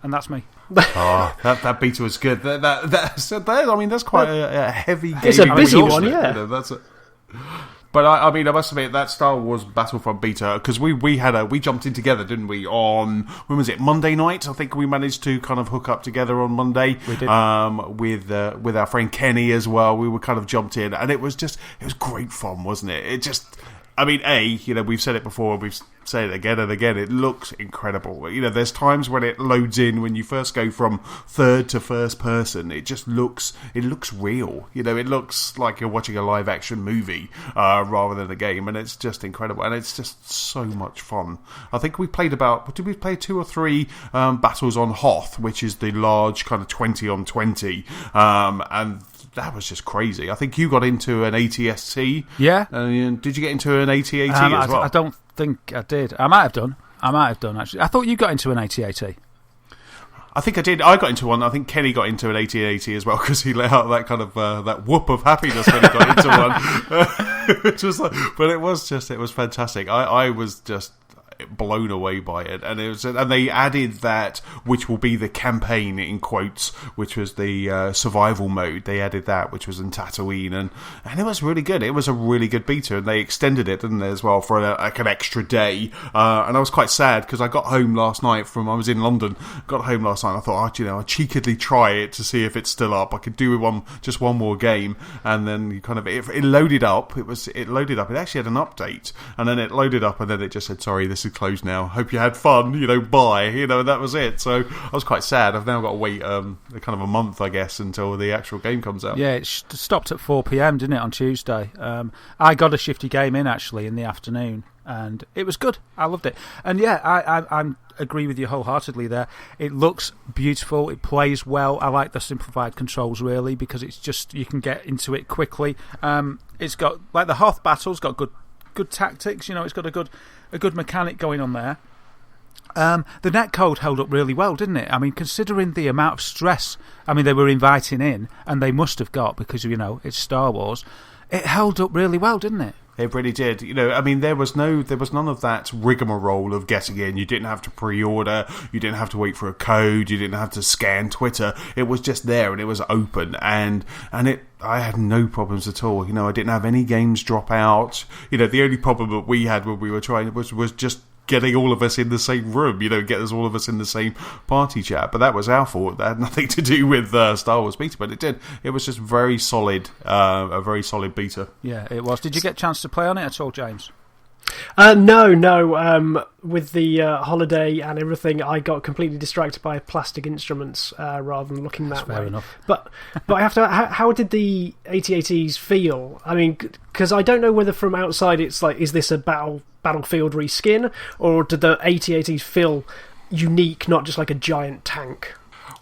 And that's me.
Oh, that beta was good. That's quite a heavy game.
It's a busy one, yeah.
But I must admit, that Star Wars Battlefront beta, because we jumped in together, didn't we? On, when was it, Monday night? I think we managed to kind of hook up together on Monday.
We did.
With our friend Kenny as well. We were kind of jumped in, and it was great fun, wasn't it? It just, we've said it before, we've said it again and again, it looks incredible. There's times when it loads in, when you first go from third to first person, it looks real. It looks like you're watching a live action movie rather than a game, and it's just incredible, and it's just so much fun. I think we played did we play 2 or 3 battles on Hoth, which is the large kind of 20 on 20, and that was just crazy. I think you got into an ATST. Yeah. Did you get into an AT-AT as well?
I don't think I did. I might have done, actually. I thought you got into an AT-AT.
I think I did. I got into one. I think Kenny got into an AT-AT as well, because he let out that kind of that whoop of happiness when he got into one. Which was but it was fantastic. I was just blown away by it, and they added that, which will be the campaign in quotes, which was the survival mode. They added that, which was in Tatooine, and it was really good. It was a really good beta, and they extended it, didn't they, as well, for an extra day. And I was quite sad because I got home last night I was in London. Got home last night, and I thought, I'd cheekily try it to see if it's still up. I could do with one more game, and then you kind of it loaded up. It loaded up. It actually had an update, and then it loaded up, and then it just said, "Sorry, this is closed now. Hope you had fun. Bye." And that was it. So I was quite sad. I've now got to wait kind of a month, I guess, until the actual game comes out.
Yeah, it stopped at 4 p.m, didn't it, on Tuesday? I got a shifty game in, actually, in the afternoon, and it was good. I loved it. And yeah, I agree with you wholeheartedly there. It looks beautiful. It plays well. I like the simplified controls, really, because it's just, you can get into it quickly. It's got, like, the Hoth battle's got good tactics. It's got a good mechanic going on there. The netcode held up really well, didn't it? Considering the amount of stress they were inviting in, and they must have got, because it's Star Wars, it held up really well, didn't it?
It really did. There was none of that rigmarole of getting in. You didn't have to pre-order. You didn't have to wait for a code. You didn't have to scan Twitter. It was just there, and it was open, and I had no problems at all. I didn't have any games drop out. The only problem that we had when we were trying was just getting all of us in the same room, get us all of us in the same party chat. But that was our fault. That had nothing to do with Star Wars beta, but it did. It was just very solid, a very solid beta.
Yeah, it was. Did you get a chance to play on it at all, James?
No. With the holiday and everything, I got completely distracted by plastic instruments rather than looking that way.
Fair enough.
But I have to. How did the AT-ATs feel? Because I don't know whether from outside it's like, is this a Battlefield reskin, or did the AT-ATs feel unique, not just like a giant tank?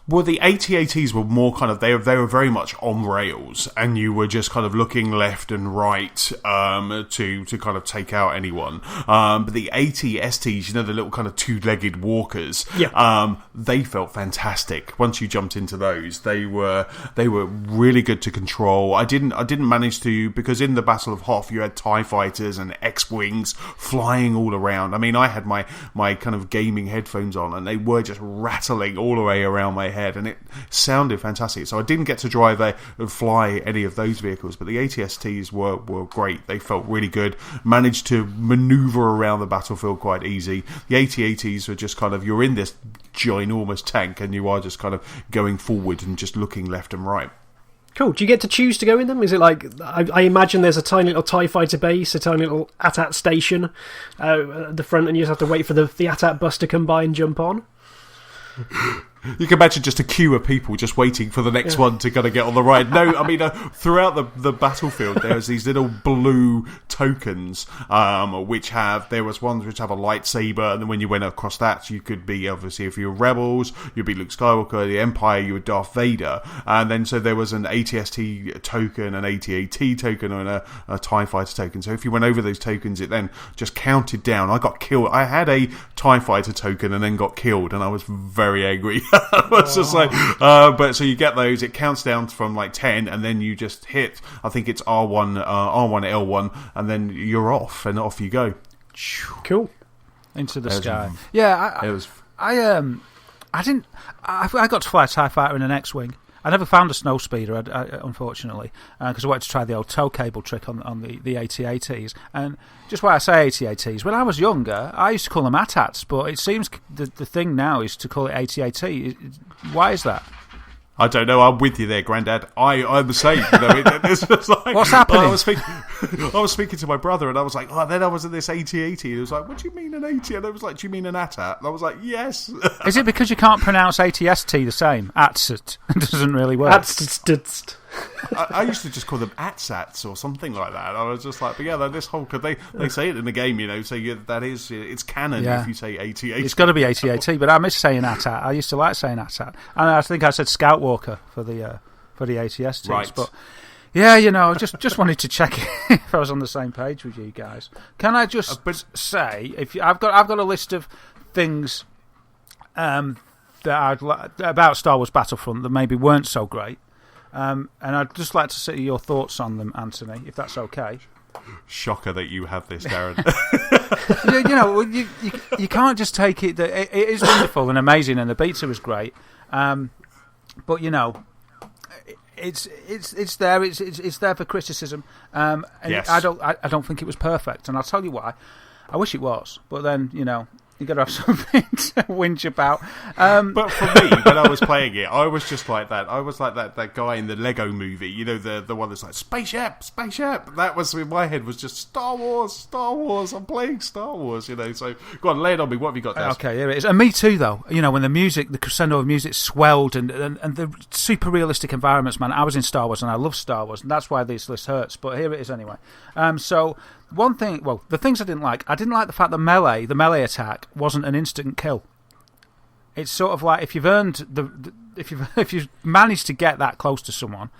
Well, the AT-ATs were more kind of, they were very much on rails, and you were just kind of looking left and right to kind of take out anyone. But the AT-STs, the little kind of two-legged walkers, they felt fantastic. Once you jumped into those, they were really good to control. I didn't manage to, because in the Battle of Hoth you had TIE fighters and X-wings flying all around. I had my kind of gaming headphones on, and they were just rattling all the way around my head, and it sounded fantastic. So I didn't get to fly any of those vehicles, but the AT-STs were great. They felt really good. Managed to maneuver around the battlefield quite easy. The AT-ATs were just kind of, you're in this ginormous tank, and you are just kind of going forward and just looking left and right.
Cool. Do you get to choose to go in them? Is it like, I imagine there's a tiny little TIE fighter base, a tiny little AT-AT station at the front, and you just have to wait for the AT-AT bus to come by and jump on?
You can imagine just a queue of people just waiting for the next one to kind of get on the ride. No, I mean, throughout the battlefield, there's these little blue tokens, there was ones which have a lightsaber, and then when you went across that, you could be, obviously, if you were Rebels, you'd be Luke Skywalker, the Empire, you were Darth Vader. And then, so there was an ATST token, an AT-AT token, and a TIE Fighter token. So if you went over those tokens, it then just counted down. I got killed. I had a TIE Fighter token and then got killed, and I was very angry. I was just like, but so you get those, it counts down from like 10, and then you just hit, I think it's R1, L1, and then you're off, and off you go.
Cool.
Into the sky. Yeah, I got to fly a TIE Fighter in an X-Wing. I never found a snow speeder, unfortunately, because I wanted to try the old tow cable trick on the AT-ATs. And just why I say AT-ATs, when I was younger, I used to call them AT-ATs, but it seems the thing now is to call it AT-AT. Why is that?
I don't know. I'm with you there, Grandad. I'm the same. It's just like,
what's happening?
I was speaking to my brother, and I was like, then I was in this AT-AT. He was like, what do you mean an AT? And I was like, do you mean an AT-AT? And I was like, yes.
Is it because you can't pronounce AT-ST the same? AT-ST doesn't really work.
AT-ST.
I used to just call them ATSATs or something like that. I was just like, but yeah, this whole, they say it in the game, so it's canon if you say AT-AT.
It's got to be AT-AT, but I miss saying AT-AT. I used to like saying AT-AT. And I think I said Scout Walker for the ATSTs.
Right.
But yeah, just wanted to check if I was on the same page with you guys. Can I just say, I've got a list of things that about Star Wars Battlefront that maybe weren't so great. And I'd just like to see your thoughts on them, Anthony, if that's okay.
Shocker that you have this, Darren.
You can't just take it. It is wonderful and amazing, and the beta was great. But it's there. It's there for criticism. And
yes.
I don't think it was perfect, and I'll tell you why. I wish it was, but then you got to have something to whinge about.
But for me, when I was playing it, I was just like that. I was like that guy in the Lego movie, the one that's like, spaceship. That was, in my head, was just Star Wars. I'm playing Star Wars, So, go on, lay it on me. What have you got, Daz?
Okay, here it is. And me too, though. When the crescendo of music swelled and the super realistic environments, man. I was in Star Wars and I love Star Wars, and that's why this list hurts. But here it is anyway. So, one thing, the things I didn't like the fact that the melee attack wasn't an instant kill. It's sort of like if you've earned if you've managed to get that close to someone,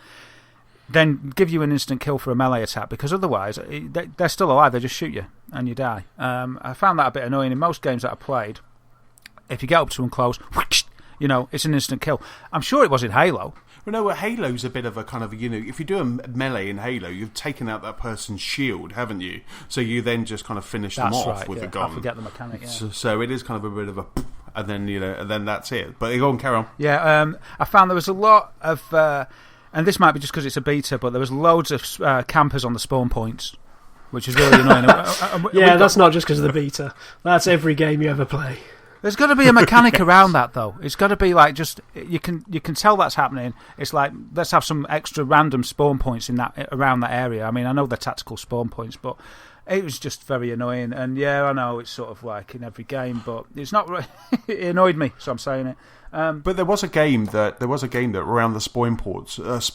then give you an instant kill for a melee attack, because otherwise they're still alive, they just shoot you and you die. I found that a bit annoying in most games that I played. If you get up to them close, it's an instant kill. I'm sure it was in Halo.
Well, no, Halo's a bit of a kind of, if you do a melee in Halo, you've taken out that person's shield, haven't you? So you then just kind of finish them off with a gun.
I forget the mechanic, yeah.
So it is kind of a bit of a, and then, and then that's it. But go on, carry on.
Yeah, I found there was a lot of, and this might be just because it's a beta, but there was loads of campers on the spawn points, which is really annoying.
That's not just because of the beta. That's every game you ever play.
There's got to be a mechanic around that, though. It's got to be like just you can tell that's happening. It's like, let's have some extra random spawn points around that area. I mean, I know they're tactical spawn points, but it was just very annoying. And yeah, I know it's sort of like in every game, but it's not. It annoyed me, so I'm saying it.
But there was a game that around the spawn points, around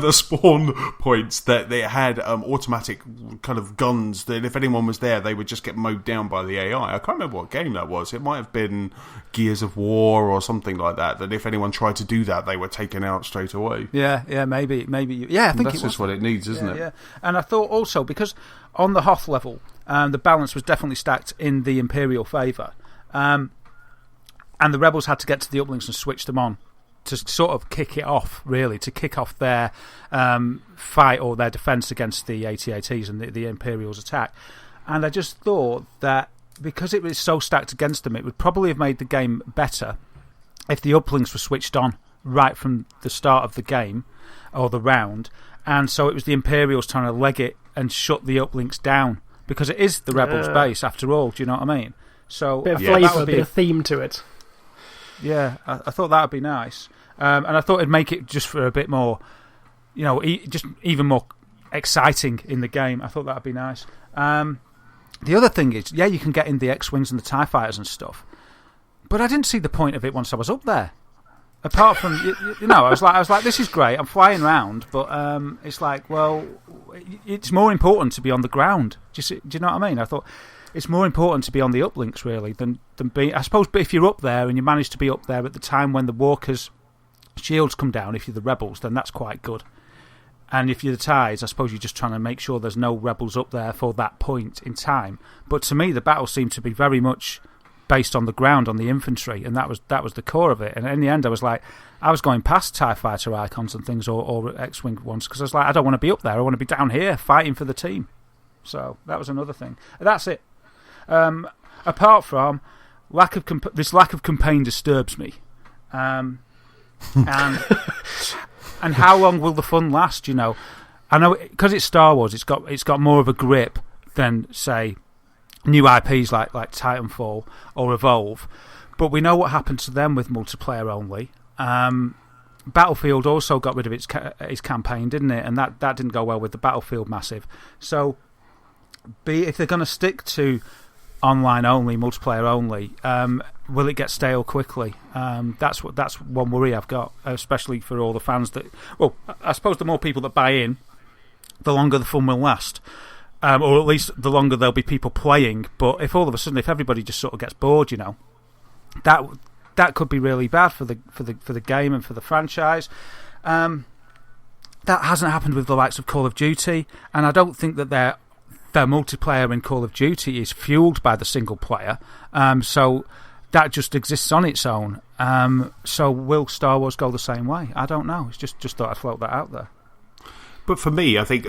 the spawn points, that they had automatic kind of guns that if anyone was there, they would just get mowed down by the AI. I can't remember what game that was. It might have been Gears of War or something like that. That if anyone tried to do that, they were taken out straight away.
Yeah, maybe. Yeah, I think
that's just what it needs, isn't it?
Yeah, and I thought also because on the Hoth level, the balance was definitely stacked in the Imperial favour. And the rebels had to get to the uplinks and switch them on to sort of kick it off, really, to kick off their fight or their defence against the AT-ATs and the Imperials' attack. And I just thought that because it was so stacked against them, it would probably have made the game better if the uplinks were switched on right from the start of the game or the round. And so it was the Imperials trying to leg it and shut the uplinks down, because it is the rebels' base after all. Do you know what I mean? So
bit of flavour, bit of theme to it.
Yeah, I thought that would be nice. And I thought it'd make it just for a bit more, just even more exciting in the game. I thought that would be nice. The other thing is, you can get in the X-Wings and the TIE Fighters and stuff. But I didn't see the point of it once I was up there. Apart from, I was like, this is great. I'm flying around, but it's like, well, it's more important to be on the ground. Do you know what I mean? I thought it's more important to be on the uplinks really than be. I suppose, but if you're up there and you manage to be up there at the time when the walkers' shields come down, if you're the rebels, then that's quite good. And if you're the Tides, I suppose you're just trying to make sure there's no rebels up there for that point in time. But to me, the battle seemed to be very much based on the ground, on the infantry, and that was the core of it. And in the end, I was going past TIE fighter icons and things, or X-wing ones, because I was like, I don't want to be up there. I want to be down here fighting for the team. So that was another thing. That's it. Apart from this lack of campaign disturbs me. And how long will the fun last? I know because it's Star Wars. It's got more of a grip than say new IPs like Titanfall or Evolve, but we know what happened to them with multiplayer only. Battlefield also got rid of its campaign, didn't it? And that didn't go well with the Battlefield Massive. So, if they're going to stick to online only, multiplayer only, will it get stale quickly? That's one worry I've got, especially for all the fans that. Well, I suppose the more people that buy in, the longer the fun will last. Or at least the longer there'll be people playing. But if all of a sudden, if everybody just sort of gets bored, that could be really bad for the game and for the franchise. That hasn't happened with the likes of Call of Duty, and I don't think that their multiplayer in Call of Duty is fueled by the single player. So that just exists on its own. So will Star Wars go the same way? I don't know. It's just thought I'd float that out there.
But for me, I think,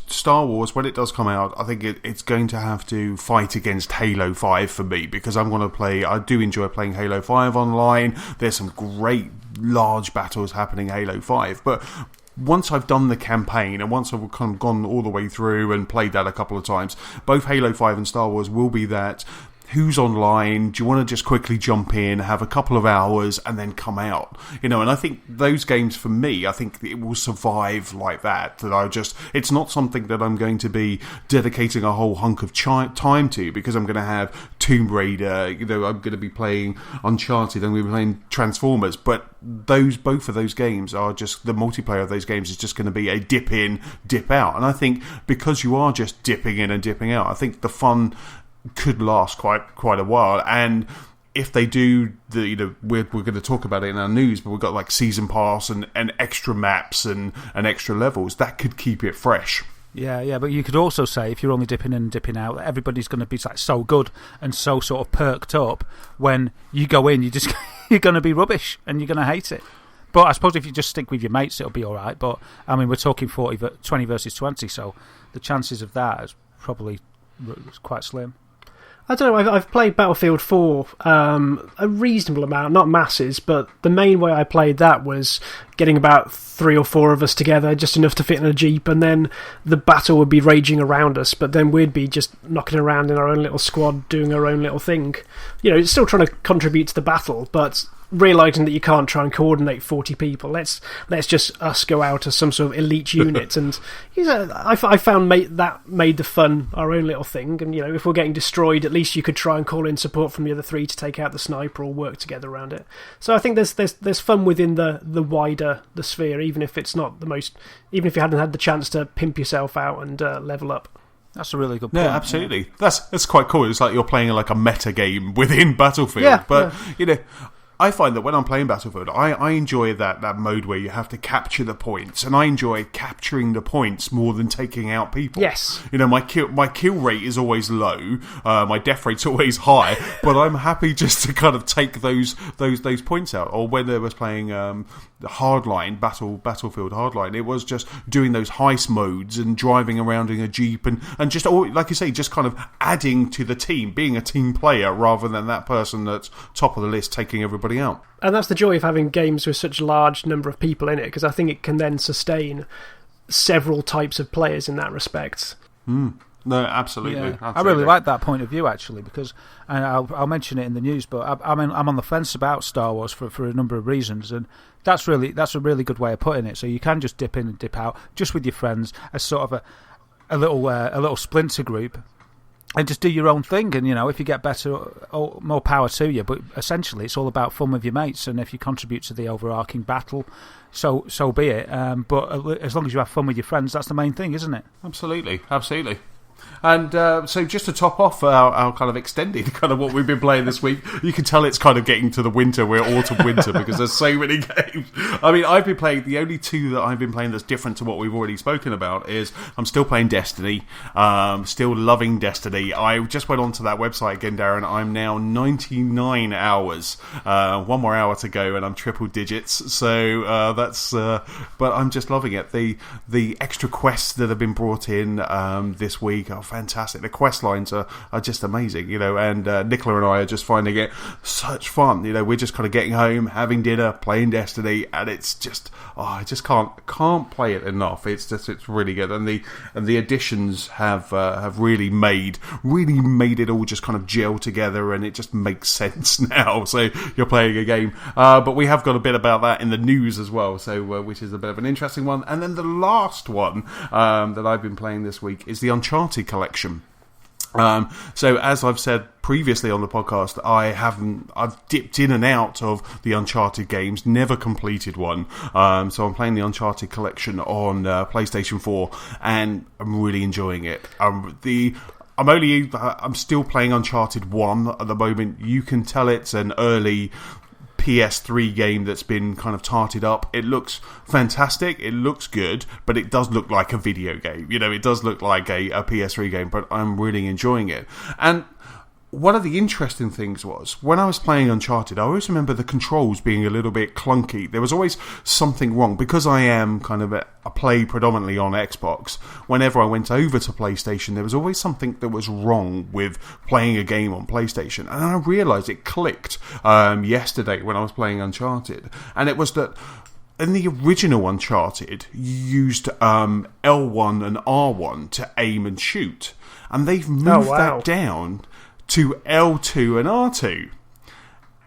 Star Wars, when it does come out, I think it's going to have to fight against Halo 5 for me, because I do enjoy playing Halo 5 online. There's some great large battles happening in Halo 5, but once I've done the campaign and once I've kind of gone all the way through and played that a couple of times, both Halo 5 and Star Wars will be that. Who's online? Do you want to just quickly jump in, have a couple of hours, and then come out? And I think those games, for me, I think it will survive like that. It's not something that I'm going to be dedicating a whole hunk of time to, because I'm going to have Tomb Raider, I'm going to be playing Uncharted, I'm going to be playing Transformers, but both of those games are just, the multiplayer of those games is just going to be a dip in, dip out. And I think because you are just dipping in and dipping out, I think the fun could last quite a while. And if they do we're going to talk about it in our news, but we've got like season pass and extra maps and extra levels that could keep it fresh.
Yeah, but you could also say if you're only dipping in and dipping out, everybody's going to be like so good and so sort of perked up. When you go in, you're going to be rubbish and you're going to hate it. But I suppose if you just stick with your mates, it'll be all right. But I mean, we're talking 20 versus 20, so the chances of that is probably quite slim.
I don't know, I've played Battlefield 4 a reasonable amount, not masses, but the main way I played that was getting about 3 or 4 of us together, just enough to fit in a Jeep, and then the battle would be raging around us, but then we'd be just knocking around in our own little squad, doing our own little thing. It's still trying to contribute to the battle, but realising that you can't try and coordinate 40 people. Let's just us go out as some sort of elite unit. And I found that made the fun our own little thing. And if we're getting destroyed, at least you could try and call in support from the other 3 to take out the sniper or work together around it. So I think there's fun within the wider the sphere, even if it's not the most. Even if you hadn't had the chance to pimp yourself out and level up.
That's a really good point.
Yeah, absolutely. Yeah. That's quite cool. It's like you're playing like a meta game within Battlefield. Yeah, but I find that when I'm playing Battlefield, I enjoy that mode where you have to capture the points, and I enjoy capturing the points more than taking out people.
Yes.
My kill rate is always low, my death rate's always high, but I'm happy just to kind of take those points out. Or when I was playing the Hardline, Battlefield Hardline, it was just doing those heist modes and driving around in a Jeep and just, like you say, just kind of adding to the team, being a team player rather than that person that's top of the list taking everybody out.
And that's the joy of having games with such a large number of people in it, because I think it can then sustain several types of players in that respect.
No, absolutely.
Yeah. I really like that point of view, actually, because and I'll mention it in the news, but I'm on the fence about Star Wars for a number of reasons, and that's a really good way of putting it. So you can just dip in and dip out, just with your friends, as sort of a little splinter group. and just do your own thing. And if you get better, more power to you. But essentially, it's all about fun with your mates. And if you contribute to the overarching battle, so be it. But as long as you have fun with your friends, that's the main thing, isn't it?
Absolutely. And so just to top off our kind of extended kind of what we've been playing this week, you can tell it's kind of getting to the winter. We're autumn-winter because there's so many games. I mean, I've been playing, the only two that I've been playing that's different to what we've already spoken about is I'm still playing Destiny, still loving Destiny. I just went onto that website again, Darren. I'm now 99 hours. One more hour to go and I'm triple digits. So that's, but I'm just loving it. The extra quests that have been brought in this week are fantastic. The quest lines are just amazing, and Nicola and I are just finding it such fun. We're just kind of getting home, having dinner, playing Destiny, and it's just I just can't play it enough. It's really good, and the additions have really made it all just kind of gel together, and it just makes sense now. So you're playing a game, but we have got a bit about that in the news as well, so which is a bit of an interesting one. And then the last one that I've been playing this week is the Uncharted collection. So as I've said previously on the podcast, I've dipped in and out of the Uncharted games, never completed one. So I'm playing the Uncharted collection on PlayStation 4, and I'm really enjoying it. I'm still playing Uncharted 1 at the moment. You can tell it's an early PS3 game that's been kind of tarted up. It looks fantastic, it looks good, but it does look like a video game. It does look like a PS3 game, but I'm really enjoying it. And one of the interesting things was, when I was playing Uncharted, I always remember the controls being a little bit clunky. There was always something wrong. Because I am kind of a play predominantly on Xbox, whenever I went over to PlayStation, there was always something that was wrong with playing a game on PlayStation. And I realised it clicked yesterday when I was playing Uncharted. And it was that in the original Uncharted, you used L1 and R1 to aim and shoot. And they've moved that down to L2 and R2,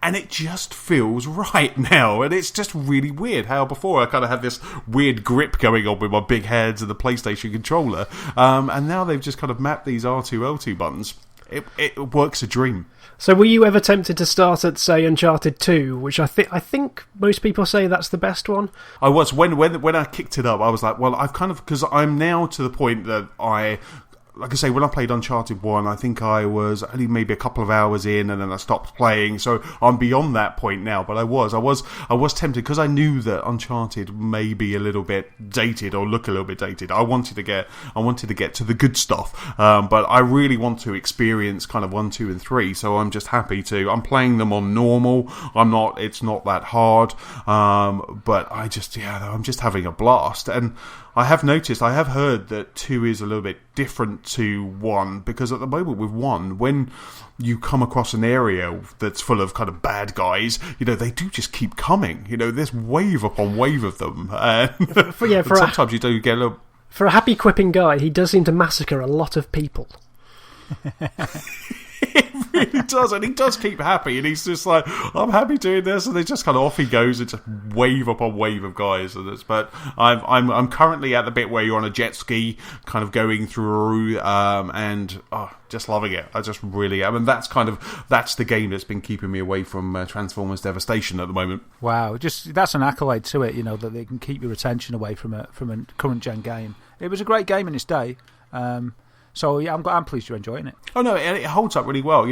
and it just feels right now. And it's just really weird how before I kind of had this weird grip going on with my big hands and the PlayStation controller, and now they've just kind of mapped these R2 L2 buttons. It works a dream. So
were you ever tempted to start at, say, Uncharted 2, which I think most people say that's the best one?
I was. When I kicked it up, I was like, well, I've kind of, because I'm now to the point that like I say, when I played Uncharted 1, I think I was only maybe a couple of hours in, and then I stopped playing. So I'm beyond that point now. But I was tempted, because I knew that Uncharted may be a little bit dated or look a little bit dated. I wanted to get to the good stuff, but I really want to experience kind of 1, 2, and 3. So I'm just happy to. I'm playing them on normal. It's not that hard, but I'm just having a blast. And I have heard that 2 is a little bit different to 1, because at the moment with 1, when you come across an area that's full of kind of bad guys, they do just keep coming. There's wave upon wave of them. Sometimes you do get a little...
For a happy quipping guy, he does seem to massacre a lot of people.
It really does, and he does keep happy, and he's just like, I'm happy doing this, and they just kind of off he goes, and just wave upon wave of guys. But I'm currently at the bit where you're on a jet ski, kind of going through, and just loving it. I just really am, and that's the game that's been keeping me away from Transformers Devastation at the moment.
Wow, that's an accolade to it, that they can keep your attention away from a current gen game. It was a great game in its day. So yeah, I'm pleased you're enjoying it.
Oh no, it holds up really well.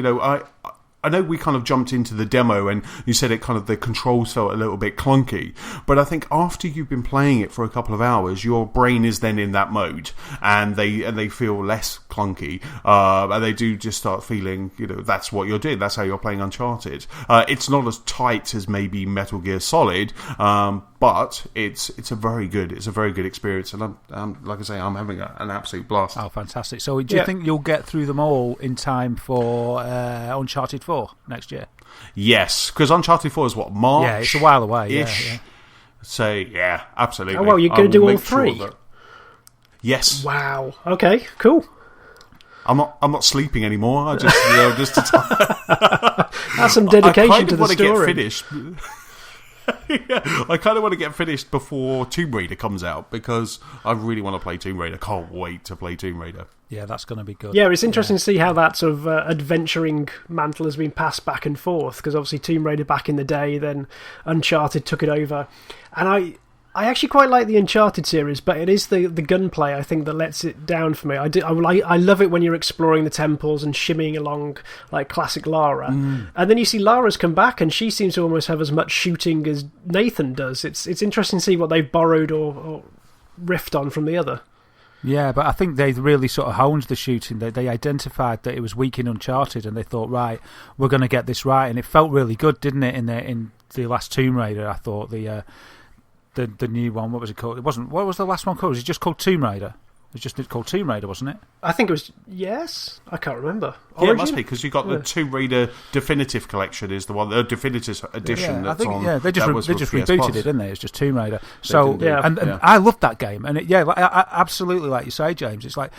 I know we kind of jumped into the demo and you said it kind of, the controls felt a little bit clunky, but I think after you've been playing it for a couple of hours, your brain is then in that mode, and they feel less clunky, and they do just start feeling, that's what you're doing, that's how you're playing Uncharted. It's not as tight as maybe Metal Gear Solid, but it's a very good experience, and I'm like I say, I'm having an absolute blast.
Oh, fantastic! So do you think you'll get through them all in time for Uncharted 4 next year?
Yes, because Uncharted 4 is what, March?
Yeah, it's a while away. Yeah.
So yeah, absolutely.
Oh well, you're going to do all 3.
Yes.
Wow. Okay. Cool.
I'm not sleeping anymore. I just
that's some dedication to the story.
Get finished. Yeah, I kind of want to get finished before Tomb Raider comes out because I really want to play Tomb Raider. Can't wait to play Tomb Raider.
Yeah, that's going to be good.
Yeah, it's interesting to see how that sort of adventuring mantle has been passed back and forth, because obviously Tomb Raider back in the day, then Uncharted took it over. And I actually quite like the Uncharted series, but it is the gunplay, I think, that lets it down for me. I love it when you're exploring the temples and shimmying along like classic Lara. And then you see Lara's come back, and she seems to almost have as much shooting as Nathan does. It's interesting to see what they've borrowed or riffed on from the other.
Yeah, but I think they really sort of honed the shooting. They identified that it was weak in Uncharted, and they thought, right, we're going to get this right. And it felt really good, didn't it, in the last Tomb Raider? I thought the new one, what was it called? It wasn't. What was the last one called? Was it just called Tomb Raider? It was just called Tomb Raider, wasn't it?
I think it was. Yes, I can't remember.
Yeah, it must be, because you got the Tomb Raider Definitive Collection is the one, the Definitive Edition that's on.
Yeah, they just rebooted it, didn't they? It's just Tomb Raider. So and
yeah.
I loved that game, and I absolutely, like you say, James. It's like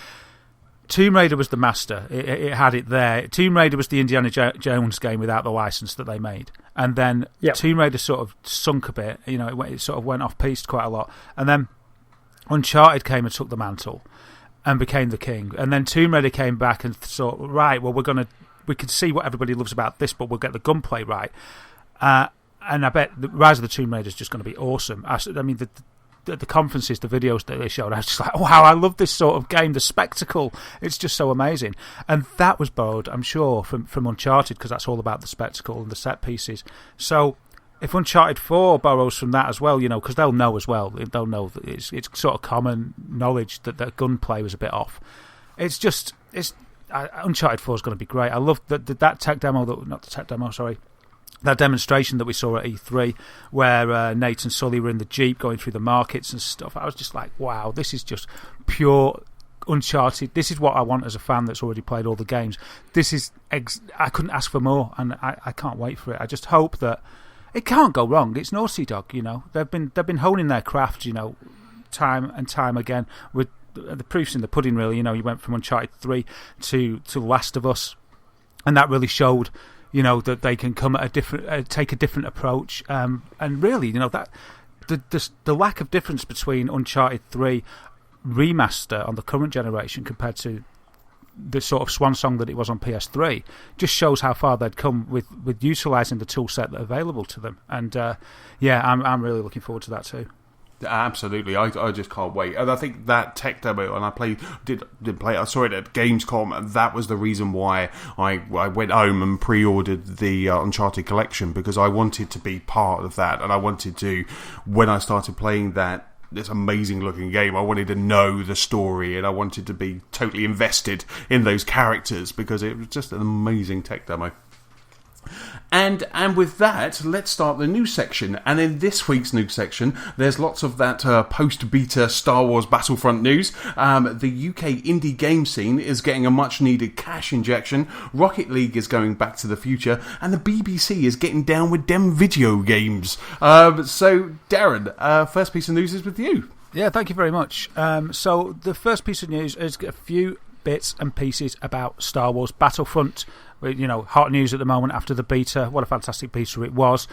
Tomb Raider was the master. It had it there. Tomb Raider was the Indiana Jones game without the license that they made, and then Tomb Raider sort of sunk a bit. It sort of went off piste quite a lot, and then Uncharted came and took the mantle and became the king. And then Tomb Raider came back and thought, right, well, we can see what everybody loves about this, but we'll get the gunplay right. And I bet the Rise of the Tomb Raider is just going to be awesome. I mean, the conferences, the videos that they showed, I was just like, wow, I love this sort of game. The spectacle, it's just so amazing. And that was borrowed, I'm sure, from Uncharted, because that's all about the spectacle and the set pieces. So if Uncharted 4 borrows from that as well, because they'll know as well. They'll know that it's sort of common knowledge that the gunplay was a bit off. Uncharted 4 is going to be great. I love that tech demo, that demonstration that we saw at E3, where Nate and Sully were in the Jeep going through the markets and stuff. I was just like, wow, this is just pure Uncharted. This is what I want as a fan that's already played all the games. I couldn't ask for more, and I can't wait for it. I just hope that it can't go wrong. It's Naughty Dog, They've been honing their craft, time and time again. With the proofs in the pudding, really. You went from Uncharted 3 to Last of Us, and that really showed, that they can come at take a different approach. And really, that the lack of difference between Uncharted 3 remaster on the current generation compared to the sort of swan song that it was on PS3 just shows how far they'd come with utilising the tool set that's available to them. And I'm really looking forward to that too.
Absolutely, I just can't wait. And I think that tech demo, and I didn't play it, I saw it at Gamescom, and that was the reason why I went home and pre-ordered the Uncharted collection, because I wanted to be part of that, and I wanted to, when I started playing this amazing looking game, I wanted to know the story, and I wanted to be totally invested in those characters, because it was just an amazing tech demo. And with that, let's start the news section. And in this week's news section, there's lots of that post-beta Star Wars Battlefront news. The UK indie game scene is getting a much-needed cash injection. Rocket League is going back to the future, and the BBC is getting down with dem video games. So, Darren, first piece of news is with you.
Yeah, thank you very much. So the first piece of news is a few bits and pieces about Star Wars Battlefront. Hot news at the moment after the beta. What a fantastic beta it was.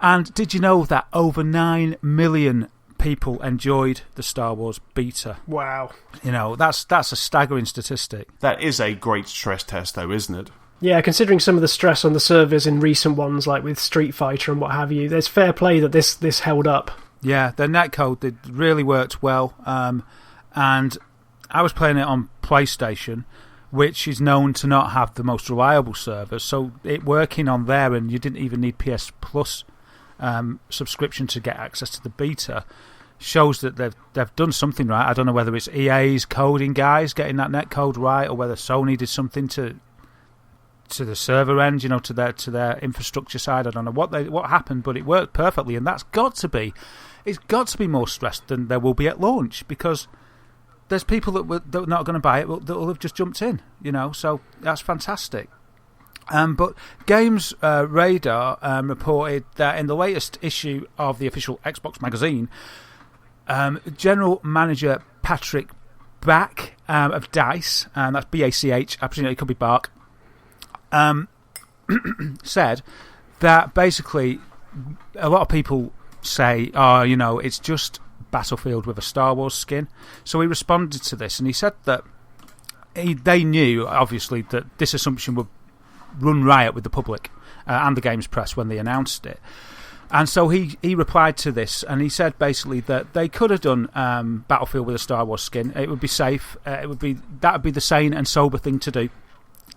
And did you know that over 9 million people enjoyed the Star Wars beta?
Wow.
That's a staggering statistic.
That is a great stress test, though, isn't it?
Yeah, considering some of the stress on the servers in recent ones, like with Street Fighter and what have you, there's fair play that this held up. Yeah,
the netcode really worked well. And I was playing it on PlayStation, which is known to not have the most reliable servers, so it working on there, and you didn't even need PS Plus subscription to get access to the beta, shows that they've done something right. I don't know whether it's EA's coding guys getting that netcode right, or whether Sony did something to the server end, to their infrastructure side. I don't know what happened, but it worked perfectly, and it's got to be more stressed than there will be at launch, because there's people that are not going to buy it that will have just jumped in, so that's fantastic. But Games Radar reported that in the latest issue of the official Xbox magazine, General Manager Patrick Bach of DICE, and that's BACH, I presume it could be Bark, said that basically a lot of people say, oh, it's just Battlefield with a Star Wars skin. So he responded to this and he said that they knew, obviously, that this assumption would run riot with the public and the games press when they announced it. And so he replied to this and he said basically that they could have done Battlefield with a Star Wars skin. It would be safe. That would be the sane and sober thing to do.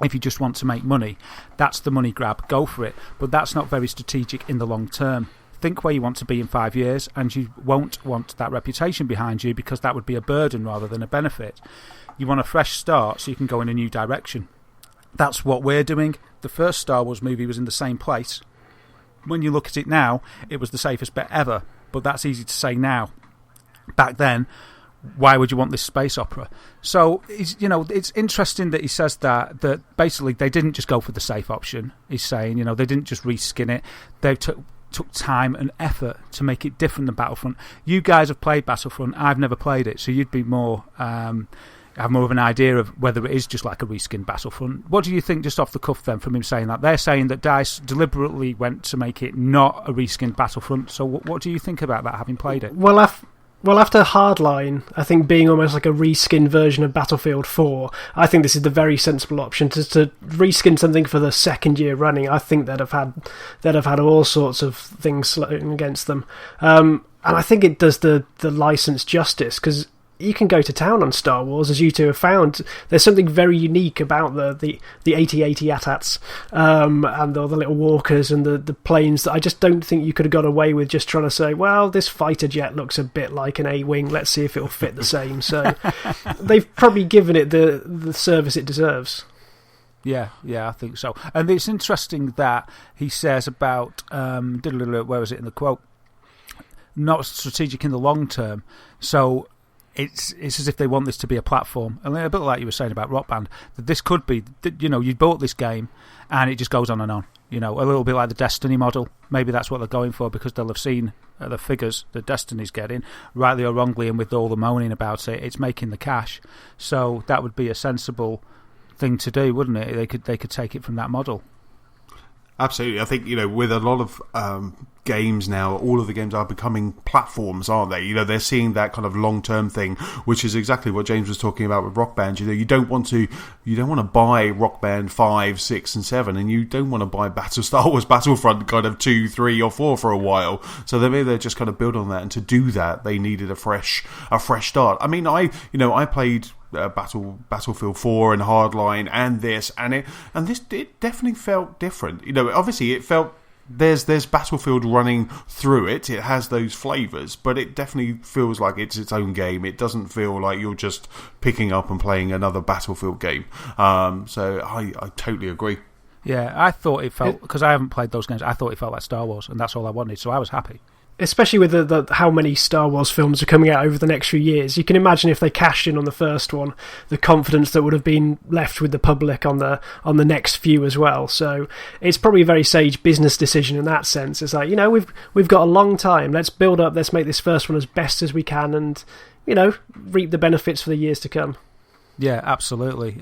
If you just want to make money, that's the money grab. Go for it. But that's not very strategic in the long term. Think where you want to be in 5 years, and you won't want that reputation behind you because that would be a burden rather than a benefit. You want a fresh start so you can go in a new direction. That's what we're doing. The first Star Wars movie was in the same place. When you look at it now, it was the safest bet ever, but that's easy to say now. Back then, why would you want this space opera? So, it's interesting that he says that basically they didn't just go for the safe option. He's saying, they didn't just reskin it. They took time and effort to make it different than Battlefront. You guys have played Battlefront. I've never played it, so you'd be more... have more of an idea of whether it is just like a reskinned Battlefront. What do you think, just off the cuff then, from him saying that? They're saying that DICE deliberately went to make it not a reskinned Battlefront. So what do you think about that, having played it?
Well, after Hardline, I think being almost like a reskin version of Battlefield 4, I think this is the very sensible option to reskin something for the second year running. I think they'd have had all sorts of things slowing against them, and I think it does the license justice, because you can go to town on Star Wars, as you two have found. There's something very unique about the 8080 AT-ATs and all the little walkers and the planes that I just don't think you could have got away with just trying to say, well, this fighter jet looks a bit like an A-wing, let's see if it'll fit the same. So they've probably given it the service it deserves.
Yeah, I think so. And it's interesting that he says about, where was it in the quote? Not strategic in the long term. So it's as if they want this to be a platform, and a bit like you were saying about Rock Band, that this could be, you bought this game and it just goes on and on, a little bit like the Destiny model. Maybe that's what they're going for, because they'll have seen the figures that Destiny's getting, rightly or wrongly, and with all the moaning about it, it's making the cash. So that would be a sensible thing to do, wouldn't it? They could take it from that model.
Absolutely. I think, with a lot of games now, all of the games are becoming platforms, aren't they? They're seeing that kind of long-term thing, which is exactly what James was talking about with Rock Band. You don't want to buy Rock Band 5, 6 and 7, and you don't want to buy Star Wars Battlefront kind of 2, 3 or 4 for a while. So they're just kind of build on that, and to do that they needed a fresh start. I mean, I played Battlefield 4 and Hardline and this, and it definitely felt different. Obviously it felt there's Battlefield running through it. It has those flavours, but it definitely feels like it's its own game. It doesn't feel like you're just picking up and playing another Battlefield game. So I totally agree.
Yeah, I thought it felt, because I haven't played those games, I thought it felt like Star Wars, and that's all I wanted, so I was happy.
Especially with the how many Star Wars films are coming out over the next few years. You can imagine if they cashed in on the first one, the confidence that would have been left with the public on the next few as well. So it's probably a very sage business decision in that sense. It's like, we've got a long time. Let's build up. Let's make this first one as best as we can, and reap the benefits for the years to come.
Yeah, absolutely.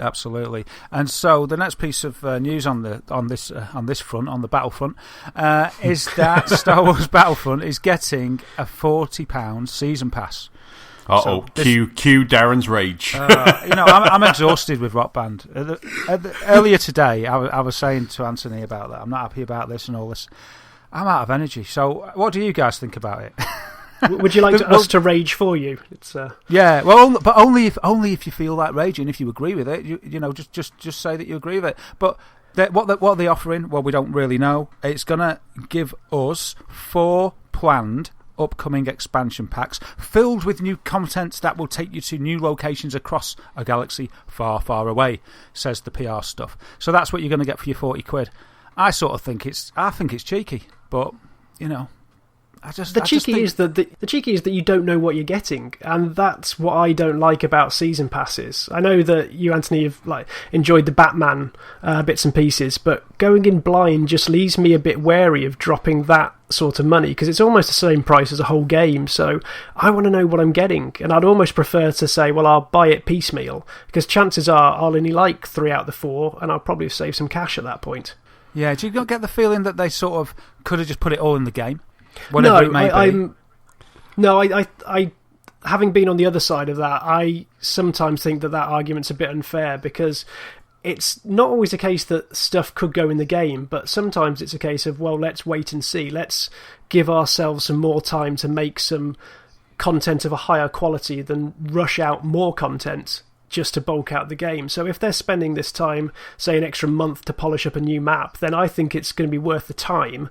And so the next piece of news on this front, on the Battlefront, is that Star Wars Battlefront is getting a £40 season pass.
Cue Darren's rage.
I'm exhausted with Rock Band. Earlier today, I was saying to Anthony about that. I'm not happy about this and all this. I'm out of energy. So, what do you guys think about it?
Would you like us to rage for you? It's
yeah, well, but only if you feel like raging. If you agree with it, just say that you agree with it. But what are they offering? Well, we don't really know. It's gonna give us 4 planned upcoming expansion packs filled with new content that will take you to new locations across a galaxy far, far away, says the PR stuff. So that's what you're going to get for your £40. I sort of think it's cheeky, but The cheeky is that you don't know what you're getting, and that's what I don't like about season passes. I know that you, Anthony, have enjoyed the Batman bits and pieces, but going in blind just leaves me a bit wary of dropping that sort of money, because it's almost the same price as a whole game. So I want to know what I'm getting, and I'd almost prefer to say, well, I'll buy it piecemeal, because chances are I'll only like 3 out of the 4, and I'll probably save some cash at that point. Yeah, do you not get the feeling that they sort of could have just put it all in the game? Whatever it may be.
I having been on the other side of that, I sometimes think that argument's a bit unfair, because it's not always a case that stuff could go in the game, but sometimes it's a case of, well, let's wait and see. Let's give ourselves some more time to make some content of a higher quality than rush out more content just to bulk out the game. So if they're spending this time, say an extra month to polish up a new map, then I think it's going to be worth the time,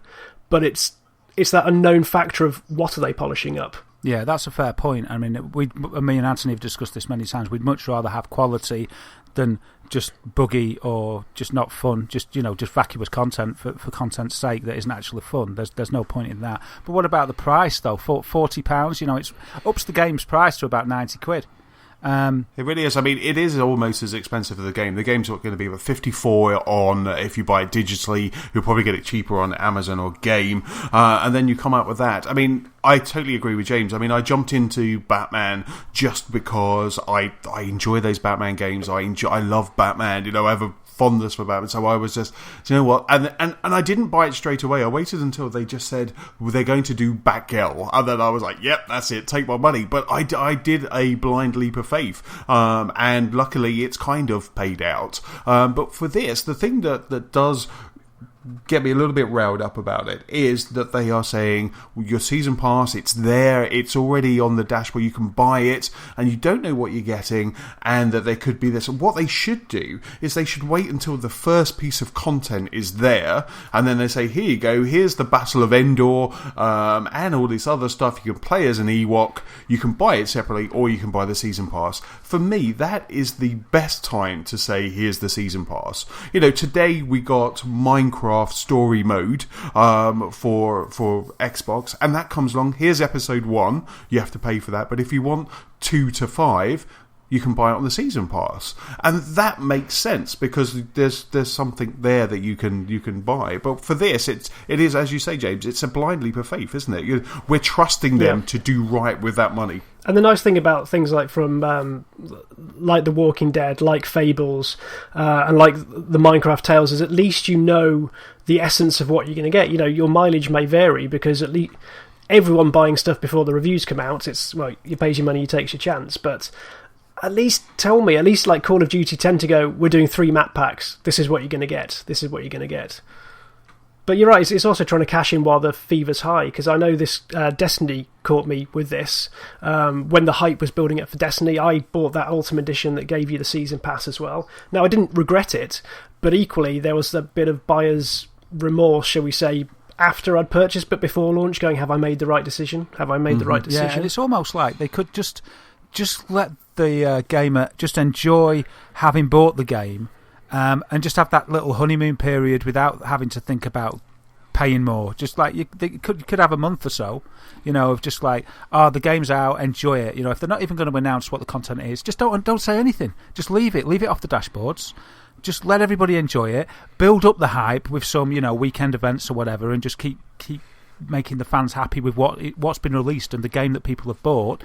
but it's that unknown factor of what are they polishing up.
Yeah, that's a fair point. I mean, me and Anthony have discussed this many times. We'd much rather have quality than just buggy or just not fun, just vacuous content for content's sake that isn't actually fun. There's no point in that. But what about the price, though? £40, it ups the game's price to about £90.
It really is. I mean, it is almost as expensive as the game. The game's going to be about $54 on if you buy it digitally. You'll probably get it cheaper on Amazon or Game, and then you come out with that. I mean, I totally agree with James. I mean, I jumped into Batman just because I enjoy those Batman games. I love Batman. I have a fondness for Batman, so I was just, you know what, and I didn't buy it straight away. I waited until they just said, well, they're going to do Batgirl, and then I was like, yep, that's it, take my money. But I did a blind leap of faith, and luckily it's kind of paid out. But for this, the thing that does get me a little bit riled up about it is that they are saying, well, your season pass, it's there, it's already on the dashboard, you can buy it, and you don't know what you're getting, and that there could be this. What they should do is they should wait until the first piece of content is there, and then they say, here you go, here's the Battle of Endor, and all this other stuff. You can play as an Ewok, you can buy it separately, or you can buy the season pass. For me, that is the best time to say, here's the season pass. Today we got Minecraft story mode for Xbox, and that comes along. Here's episode 1, you have to pay for that, but if you want 2 to 5, you can buy it on the season pass, and that makes sense because there's something there that you can buy. But for this, it is, as you say, James, it's a blind leap of faith, isn't it? We're trusting them to do right with that money.
And the nice thing about things like like The Walking Dead, like Fables, and like the Minecraft Tales is at least you know the essence of what you're going to get. Your mileage may vary because at least everyone buying stuff before the reviews come out, it's, well, you pay your money, you take your chance. But at least tell me, at least like Call of Duty tend to go, we're doing 3 map packs. This is what you're going to get. This is what you're going to get. But you're right, it's also trying to cash in while the fever's high, because I know this Destiny caught me with this. When the hype was building up for Destiny, I bought that Ultimate Edition that gave you the Season Pass as well. Now, I didn't regret it, but equally there was a bit of buyer's remorse, shall we say, after I'd purchased, but before launch, going, have I made the right decision? Have I made the right decision?
Yeah, and it's almost like they could just let the gamer just enjoy having bought the game, and just have that little honeymoon period without having to think about paying more. Just like you could have a month or so, of just like, the game's out, enjoy it. If they're not even going to announce what the content is, just don't say anything. Just leave it off the dashboards. Just let everybody enjoy it. Build up the hype with some, weekend events or whatever, and just keep making the fans happy with what's been released and the game that people have bought.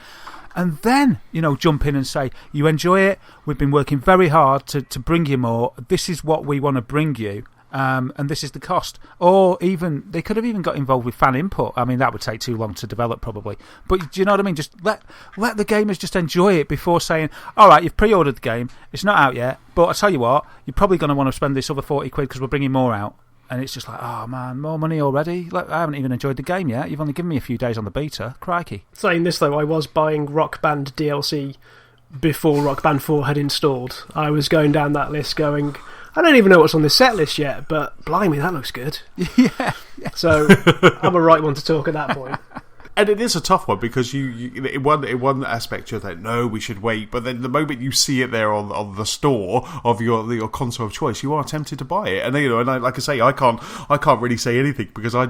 And then, jump in and say, you enjoy it, we've been working very hard to bring you more, this is what we want to bring you, and this is the cost. Or even, they could have even got involved with fan input. I mean, that would take too long to develop probably. But do you know what I mean? Just let the gamers just enjoy it before saying, all right, you've pre-ordered the game, it's not out yet, but I tell you what, you're probably going to want to spend this other £40 because we're bringing more out. And it's just like, oh man, more money already? Like, I haven't even enjoyed the game yet. You've only given me a few days on the beta. Crikey.
Saying this though, I was buying Rock Band DLC before Rock Band 4 had installed. I was going down that list going, I don't even know what's on this set list yet, but blimey, that looks good.
Yeah.
So I'm a right one to talk at that point.
And it is a tough one because you in one aspect you're like, no, we should wait, but then the moment you see it there on the store of your console of choice, you are tempted to buy it. And like I say, I can't really say anything because I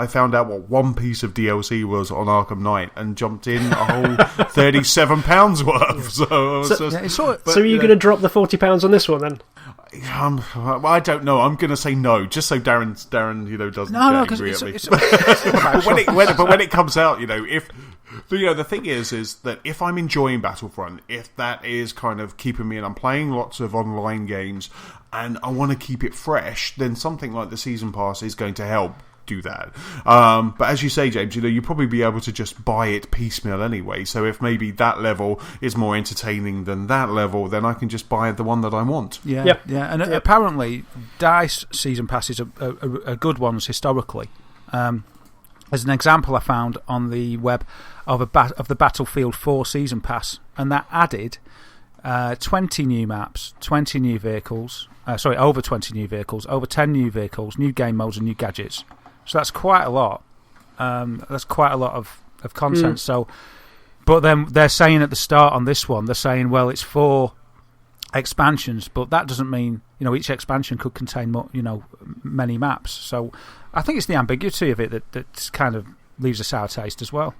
found out what one piece of DLC was on Arkham Knight and jumped in a whole £37 worth. So are you
going to drop the £40 on this one then?
I don't know. I'm going to say no, just so Darren, doesn't get angry at me. But when it comes out, if the thing is that if I'm enjoying Battlefront, if that is kind of keeping me, and I'm playing lots of online games, and I want to keep it fresh, then something like the Season Pass is going to help do that. But as you say, James, you'd probably be able to just buy it piecemeal anyway. So if maybe that level is more entertaining than that level, then I can just buy the one that I want.
Yeah. And apparently, DICE Season Passes are good ones historically. As an example, I found on the web of the Battlefield 4 Season Pass, and that added 20 new maps, 20 new vehicles. Over 20 new vehicles, over 10 new vehicles, new game modes, and new gadgets. So that's quite a lot. That's quite a lot of content. So, but then they're saying at the start on this one, they're saying, well, it's 4 expansions, but that doesn't mean each expansion could contain many maps. So I think it's the ambiguity of it that kind of leaves a sour taste as well.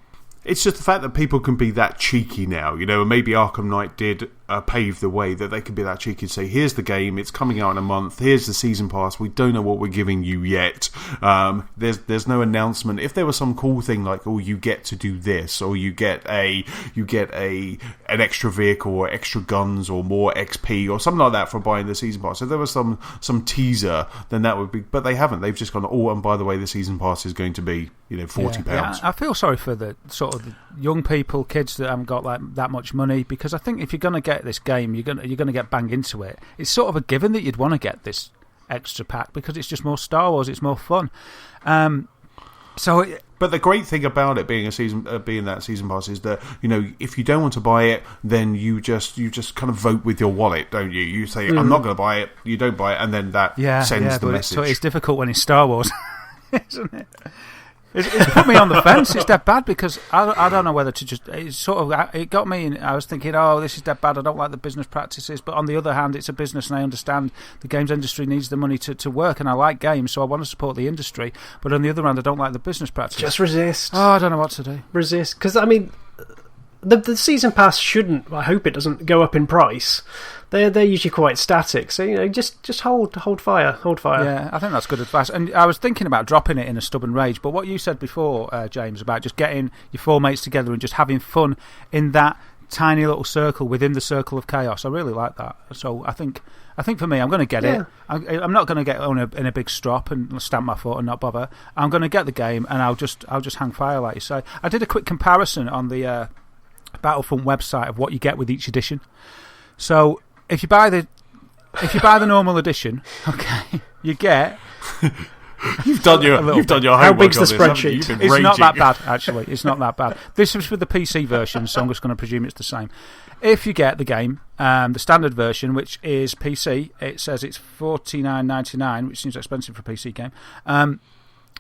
It's just the fact that people can be that cheeky now, and maybe Arkham Knight did pave the way that they could be that cheeky and say, here's the game, it's coming out in a month, here's the Season Pass, we don't know what we're giving you yet. There's no announcement. If there was some cool thing like, you get to do this, or you get an extra vehicle or extra guns or more XP or something like that for buying the Season Pass. If there was some teaser, then that would be, but they haven't. They've just gone, and by the way, the Season Pass is going to be £40.
Yeah, I feel sorry for the sort of the young people, kids that haven't got like that much money, because I think if you're going to get this game, you're going to get bang into it. It's sort of a given that you'd want to get this extra pack because it's just more Star Wars, it's more fun.
But the great thing about it being that Season Pass is that if you don't want to buy it, then you just kind of vote with your wallet, don't you? You say I'm not going to buy it, you don't buy it, and then that sends the message.
So it's difficult when it's Star Wars, isn't it? It's put me on the fence. It's dead bad because I don't know whether to just. It got me. I was thinking, this is dead bad. I don't like the business practices. But on the other hand, it's a business, and I understand the games industry needs the money to work, and I like games, so I want to support the industry. But on the other hand, I don't like the business practices.
Just resist.
I don't know what to do.
Resist, because I mean, the Season Pass shouldn't. I hope it doesn't go up in price. They're usually quite static, so just hold fire.
Yeah, I think that's good advice. And I was thinking about dropping it in a stubborn rage, but what you said before, James, about just getting your 4 mates together and just having fun in that tiny little circle within the circle of chaos, I really like that. So I think for me, I'm going to get it. I'm not going to get in a big strop and stamp my foot and not bother. I'm going to get the game, and I'll just hang fire, like you say. I did a quick comparison on the Battlefront website of what you get with each edition. So if you buy the normal edition, okay, you get.
You've done your homework.
How big's the spreadsheet?
It's not that bad, actually. It's not that bad. This is for the PC version, so I'm just going to presume it's the same. If you get the game, the standard version, which is PC, it says it's $49.99, which seems expensive for a PC game.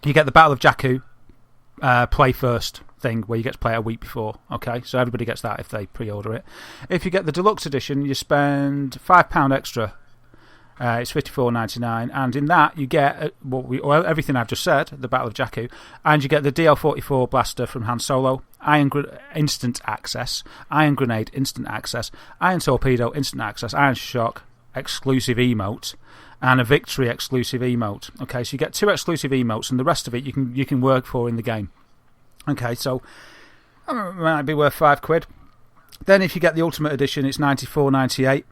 You get the Battle of Jakku play first thing where you get to play it a week before. Okay, so everybody gets that if they pre-order it. If you get the deluxe edition, you spend £5 extra. It's $54.99, and in that you get everything I've just said, the Battle of Jakku, and you get the DL-44 blaster from Han Solo, instant access, Iron Grenade instant access, Iron Torpedo instant access, Iron Shock exclusive emote, and a Victory exclusive emote. Okay, so you get 2 exclusive emotes, and the rest of it you can work for in the game. Okay, so it might be worth £5. Then if you get the Ultimate Edition, it's $94.98.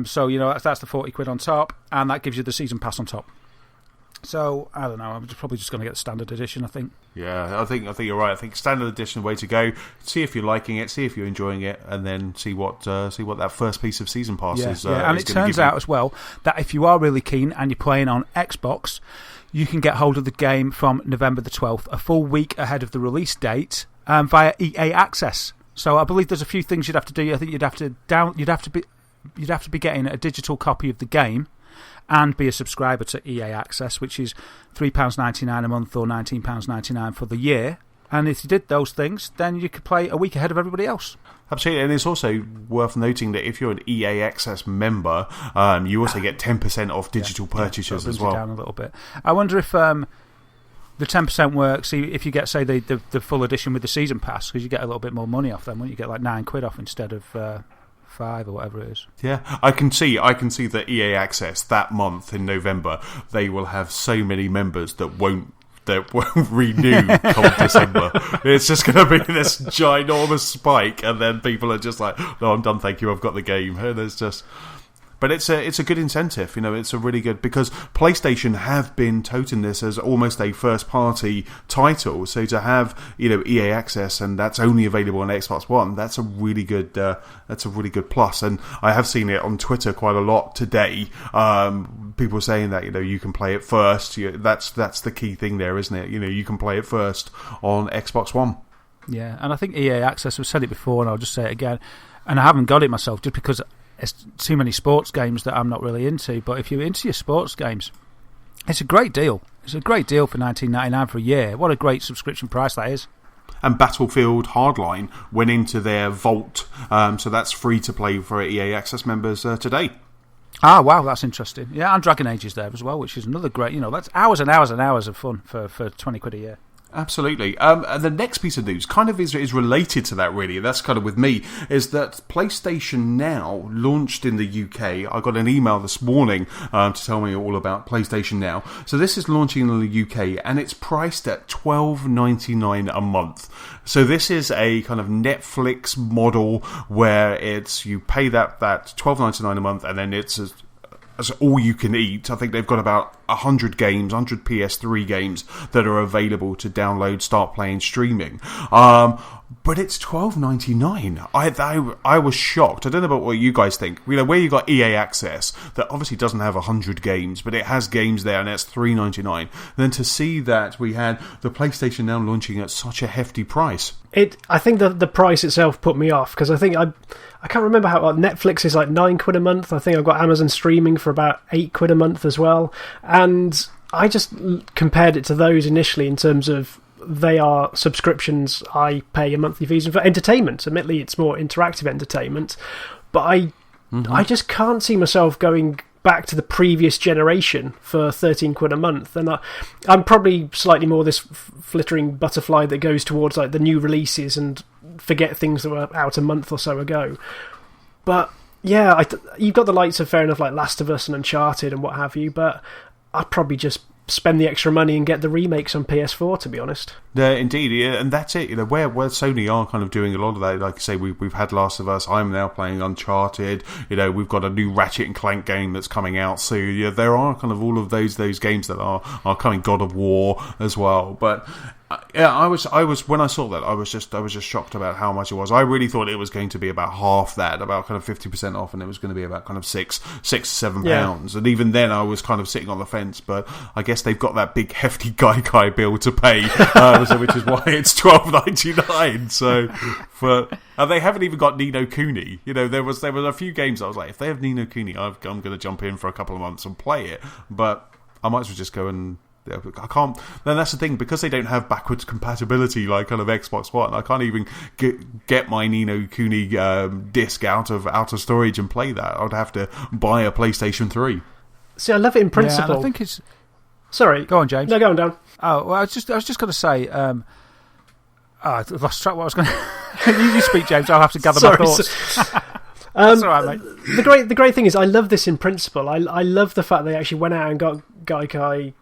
So that's the £40 on top, and that gives you the Season Pass on top. So I don't know. I'm probably just going to get the Standard Edition, I think.
Yeah, I think you're right. I think Standard Edition, way to go. See if you're liking it, see if you're enjoying it, and then see what that first piece of Season Pass is.
And it turns out as well that if you are really keen and you're playing on Xbox, you can get hold of the game from November the 12th, a full week ahead of the release date, via EA Access. So I believe there's a few things you'd have to do. I think you'd have to be getting a digital copy of the game and be a subscriber to EA Access, which is £3.99 a month or £19.99 for the year. And if you did those things, then you could play a week ahead of everybody else.
Absolutely, and it's also worth noting that if you're an EA Access member, you also get 10% off digital purchases as well.
It down a little bit. I wonder if the 10% works if you get, say, the full edition with the Season Pass, because you get a little bit more money off them, won't you? Get like £9 off instead of 5 or whatever it is.
Yeah, I can see that EA Access that month in November, they will have so many members that won't renew come December. It's just going to be this ginormous spike, and then people are just like, "No, I'm done, thank you. I've got the game." And it's just. But it's a good incentive, it's a really good, because PlayStation have been toting this as almost a first party title. So to have EA Access, and that's only available on Xbox One, that's a really good plus. And I have seen it on Twitter quite a lot today. People saying that you can play it first. That's the key thing there, isn't it? You can play it first on Xbox One.
Yeah, and I think EA Access, I've said it before, and I'll just say it again. And I haven't got it myself just because it's too many sports games that I'm not really into. But if you're into your sports games, it's a great deal. It's a great deal for $19.99 for a year. What a great subscription price that is.
And Battlefield Hardline went into their vault, so that's free to play for EA Access members today.
Ah, wow, that's interesting. Yeah, and Dragon Age is there as well, which is another great, that's hours and hours and hours of fun for £20 a year.
Absolutely. The next piece of news kind of is related to that, really. That's kind of with me, is that PlayStation Now launched in the UK. I got an email this morning to tell me all about PlayStation Now. So this is launching in the UK, and it's priced at $12.99 a month. So this is a kind of Netflix model where you pay that $12.99 a month, and then it's as all you can eat. I think they've got about 100 games, 100 PS3 games that are available to download, start playing, streaming. But it's $12.99. I was shocked. I don't know about what you guys think. Where you got EA Access, that obviously doesn't have 100 games, but it has games there, and it's $3.99. Then to see that we had the PlayStation Now launching at such a hefty price.
I think the price itself put me off, because I think I can't remember how Netflix is like £9 a month. I think I've got Amazon streaming for about £8 a month as well. And I just compared it to those initially in terms of they are subscriptions I pay a monthly fees for entertainment. Admittedly, it's more interactive entertainment, but I just can't see myself going back to the previous generation for £13 a month. And I'm probably slightly more this flittering butterfly that goes towards like the new releases and forget things that were out a month or so ago. But yeah, you've got the likes of, fair enough, like Last of Us and Uncharted and what have you, but I'd probably just spend the extra money and get the remakes on PS4, to be honest.
Yeah, indeed, yeah, and that's it. Where Sony are kind of doing a lot of that. Like I say, we've had Last of Us. I'm now playing Uncharted. We've got a new Ratchet and Clank game that's coming out soon. Yeah, there are kind of all of those games that are coming. God of War as well, but. Yeah, I was when I saw that, I was just shocked about how much it was. I really thought it was going to be about half that, about kind of 50% off, and it was going to be about kind of £6 to £7. And even then, I was kind of sitting on the fence. But I guess they've got that big hefty Gaikai bill to pay, which is why it's $12.99. So and they haven't even got Ni no Kuni. There was a few games I was like, if they have Ni no Kuni, I'm going to jump in for a couple of months and play it. But I might as well just go and. I can't. Then that's the thing, because they don't have backwards compatibility like kind of Xbox One. I can't even get my Ni no Kuni disc out of storage and play that. I'd have to buy a PlayStation 3.
See, I love it in principle.
Yeah, I think it's.
Sorry,
go on, James.
No, go on, Dan.
Oh, well, I was just going to say. I lost track. What I was going to. You speak, James. I'll have to gather my thoughts. That's all right, mate.
The great thing is, I love this in principle. I love the fact they actually went out and got Gaikai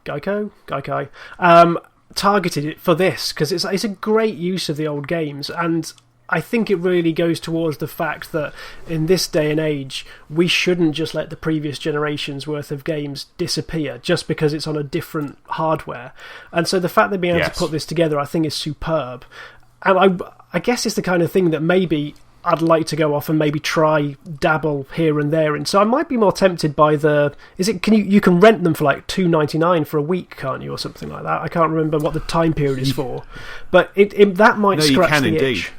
targeted it for this, because it's a great use of the old games, and I think it really goes towards the fact that in this day and age, we shouldn't just let the previous generation's worth of games disappear just because it's on a different hardware. And so the fact they've been able to put this together, I think, is superb. And I guess it's the kind of thing that maybe I'd like to go off and maybe try dabble here and there. And so I might be more tempted by you can rent them for like $2.99 for a week, can't you, or something like that? I can't remember what the time period is for, but that might scratch the itch.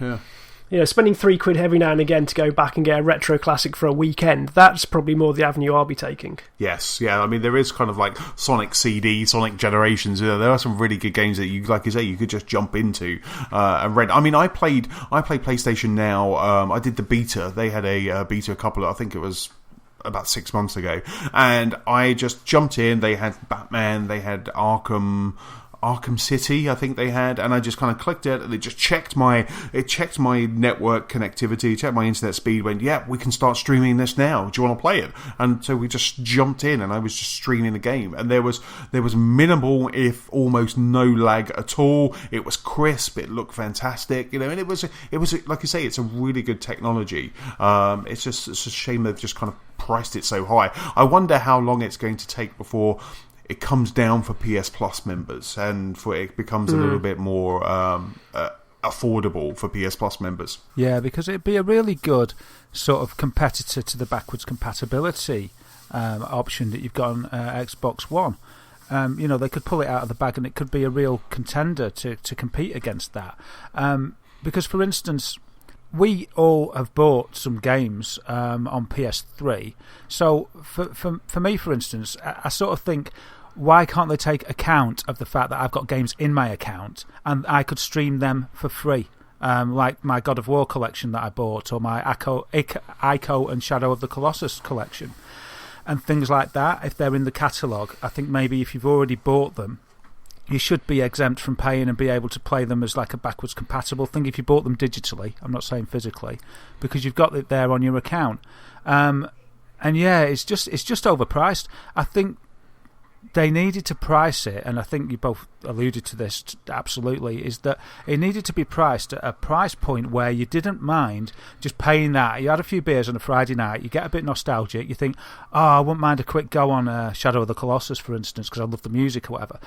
Yeah.
Spending £3 every now and again to go back and get a retro classic for a weekend, that's probably more the avenue I'll be taking.
Yes, yeah. I mean, there is kind of like Sonic CD, Sonic Generations. There are some really good games that you, like you say, you could just jump into and rent. I mean, I played PlayStation Now. I did the beta. They had a beta I think it was about 6 months ago, and I just jumped in. They had Batman, they had Arkham Arkham City, I think they had, and I just kind of clicked it, and it just checked my network connectivity, checked my internet speed, went, yeah, we can start streaming this now. Do you want to play it? And so we just jumped in, and I was just streaming the game, and there was minimal, if almost no lag at all. It was crisp, it looked fantastic, and it was like I say, it's a really good technology. It's a shame they've just kind of priced it so high. I wonder how long it's going to take before it comes down for PS Plus members and for it becomes a little bit more affordable for PS Plus members.
Yeah, because it'd be a really good sort of competitor to the backwards compatibility option that you've got on Xbox One. They could pull it out of the bag and it could be a real contender to compete against that. Because, for instance, we all have bought some games on PS3. So for me, for instance, I sort of think, why can't they take account of the fact that I've got games in my account and I could stream them for free? Like my God of War collection that I bought, or my Ico and Shadow of the Colossus collection. And things like that, if they're in the catalogue, I think maybe if you've already bought them, you should be exempt from paying and be able to play them as like a backwards compatible thing if you bought them digitally. I'm not saying physically, because you've got it there on your account. And yeah, it's just overpriced. I think they needed to price it, and I think you both alluded to this absolutely, is that it needed to be priced at a price point where you didn't mind just paying that. You had a few beers on a Friday night, you get a bit nostalgic, you think, oh, I wouldn't mind a quick go on Shadow of the Colossus, for instance, because I love the music or whatever.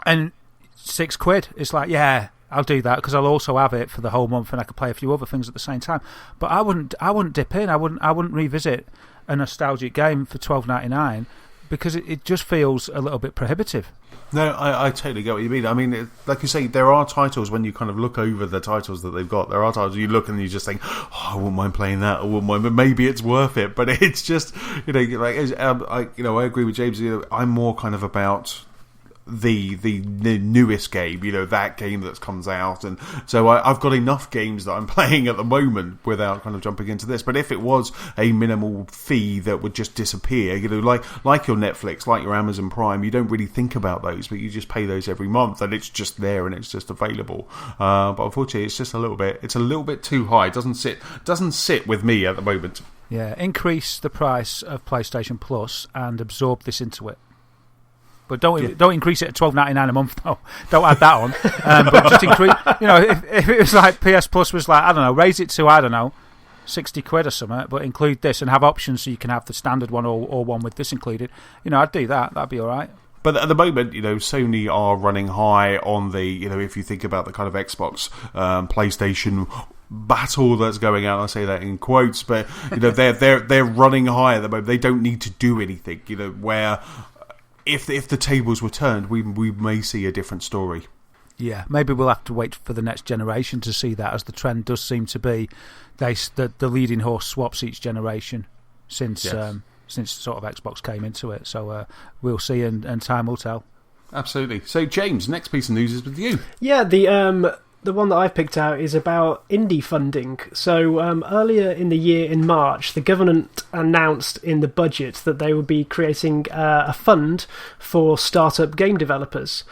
And £6, it's like, yeah, I'll do that because I'll also have it for the whole month and I could play a few other things at the same time. But I wouldn't dip in. I wouldn't revisit a nostalgic game for $12.99 because it just feels a little bit prohibitive.
No, I totally get what you mean. I mean, like you say, there are titles when you kind of look over the titles that they've got. There are titles you look and you just think, oh, I wouldn't mind playing that. I wouldn't mind, but maybe it's worth it. But it's just, I agree with James. I'm more kind of about the newest game, that game that comes out, and so I've got enough games that I'm playing at the moment without kind of jumping into this. But if it was a minimal fee that would just disappear, like your Netflix, like your Amazon Prime, you don't really think about those, but you just pay those every month, and it's just there and it's just available. But unfortunately, it's just a little bit too high. It doesn't sit with me at the moment.
Yeah, increase the price of PlayStation Plus and absorb this into it. But don't increase it at $12.99 a month, though. Don't add that on. But just increase. If it was like PS Plus was like, I don't know, raise it to, £60 or something, but include this and have options so you can have the standard one or one with this included. I'd do that. That'd be all right.
But at the moment, Sony are running high on the, if you think about the kind of Xbox, PlayStation battle that's going on. I say that in quotes, but they're running high at the moment. They don't need to do anything. Where if the tables were turned, we may see a different story.
Yeah, maybe we'll have to wait for the next generation to see that, as the trend does seem to be the leading horse swaps each generation since sort of Xbox came into it. So we'll see, and time will tell.
Absolutely. So James, next piece of news is with you.
Yeah, the one that I've picked out is about indie funding. So earlier in the year, in March, the government announced in the budget that they would be creating a fund for startup game developers.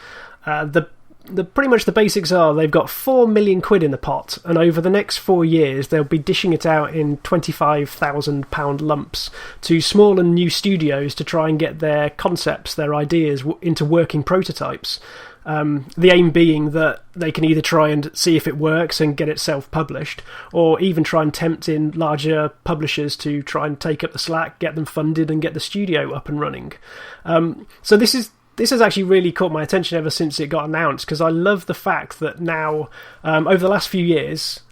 Pretty much the basics are they've got £4 million in the pot, and over the next 4 years they'll be dishing it out in £25,000 lumps to small and new studios to try and get their concepts, their ideas into working prototypes. The aim being that they can either try and see if it works and get it self-published, or even try and tempt in larger publishers to try and take up the slack, get them funded and get the studio up and running. So this has actually really caught my attention ever since it got announced, because I love the fact that now, over the last few years,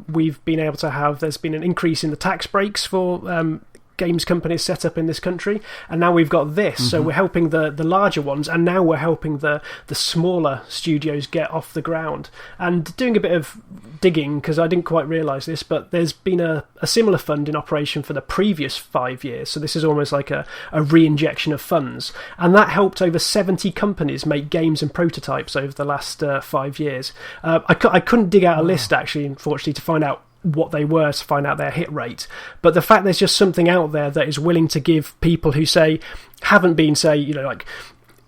we've been able to there's been an increase in the tax breaks for games companies set up in this country, and now we've got this. Mm-hmm. So we're helping the larger ones, and now we're helping the smaller studios get off the ground. And doing a bit of digging, because I didn't quite realise this, but there's been a similar fund in operation for the previous 5 years, so this is almost like a re-injection of funds, and that helped over 70 companies make games and prototypes over the last 5 years. I couldn't dig out a list, actually, unfortunately, to find out what they were, to find out their hit rate, but the fact there's just something out there that is willing to give people who haven't been,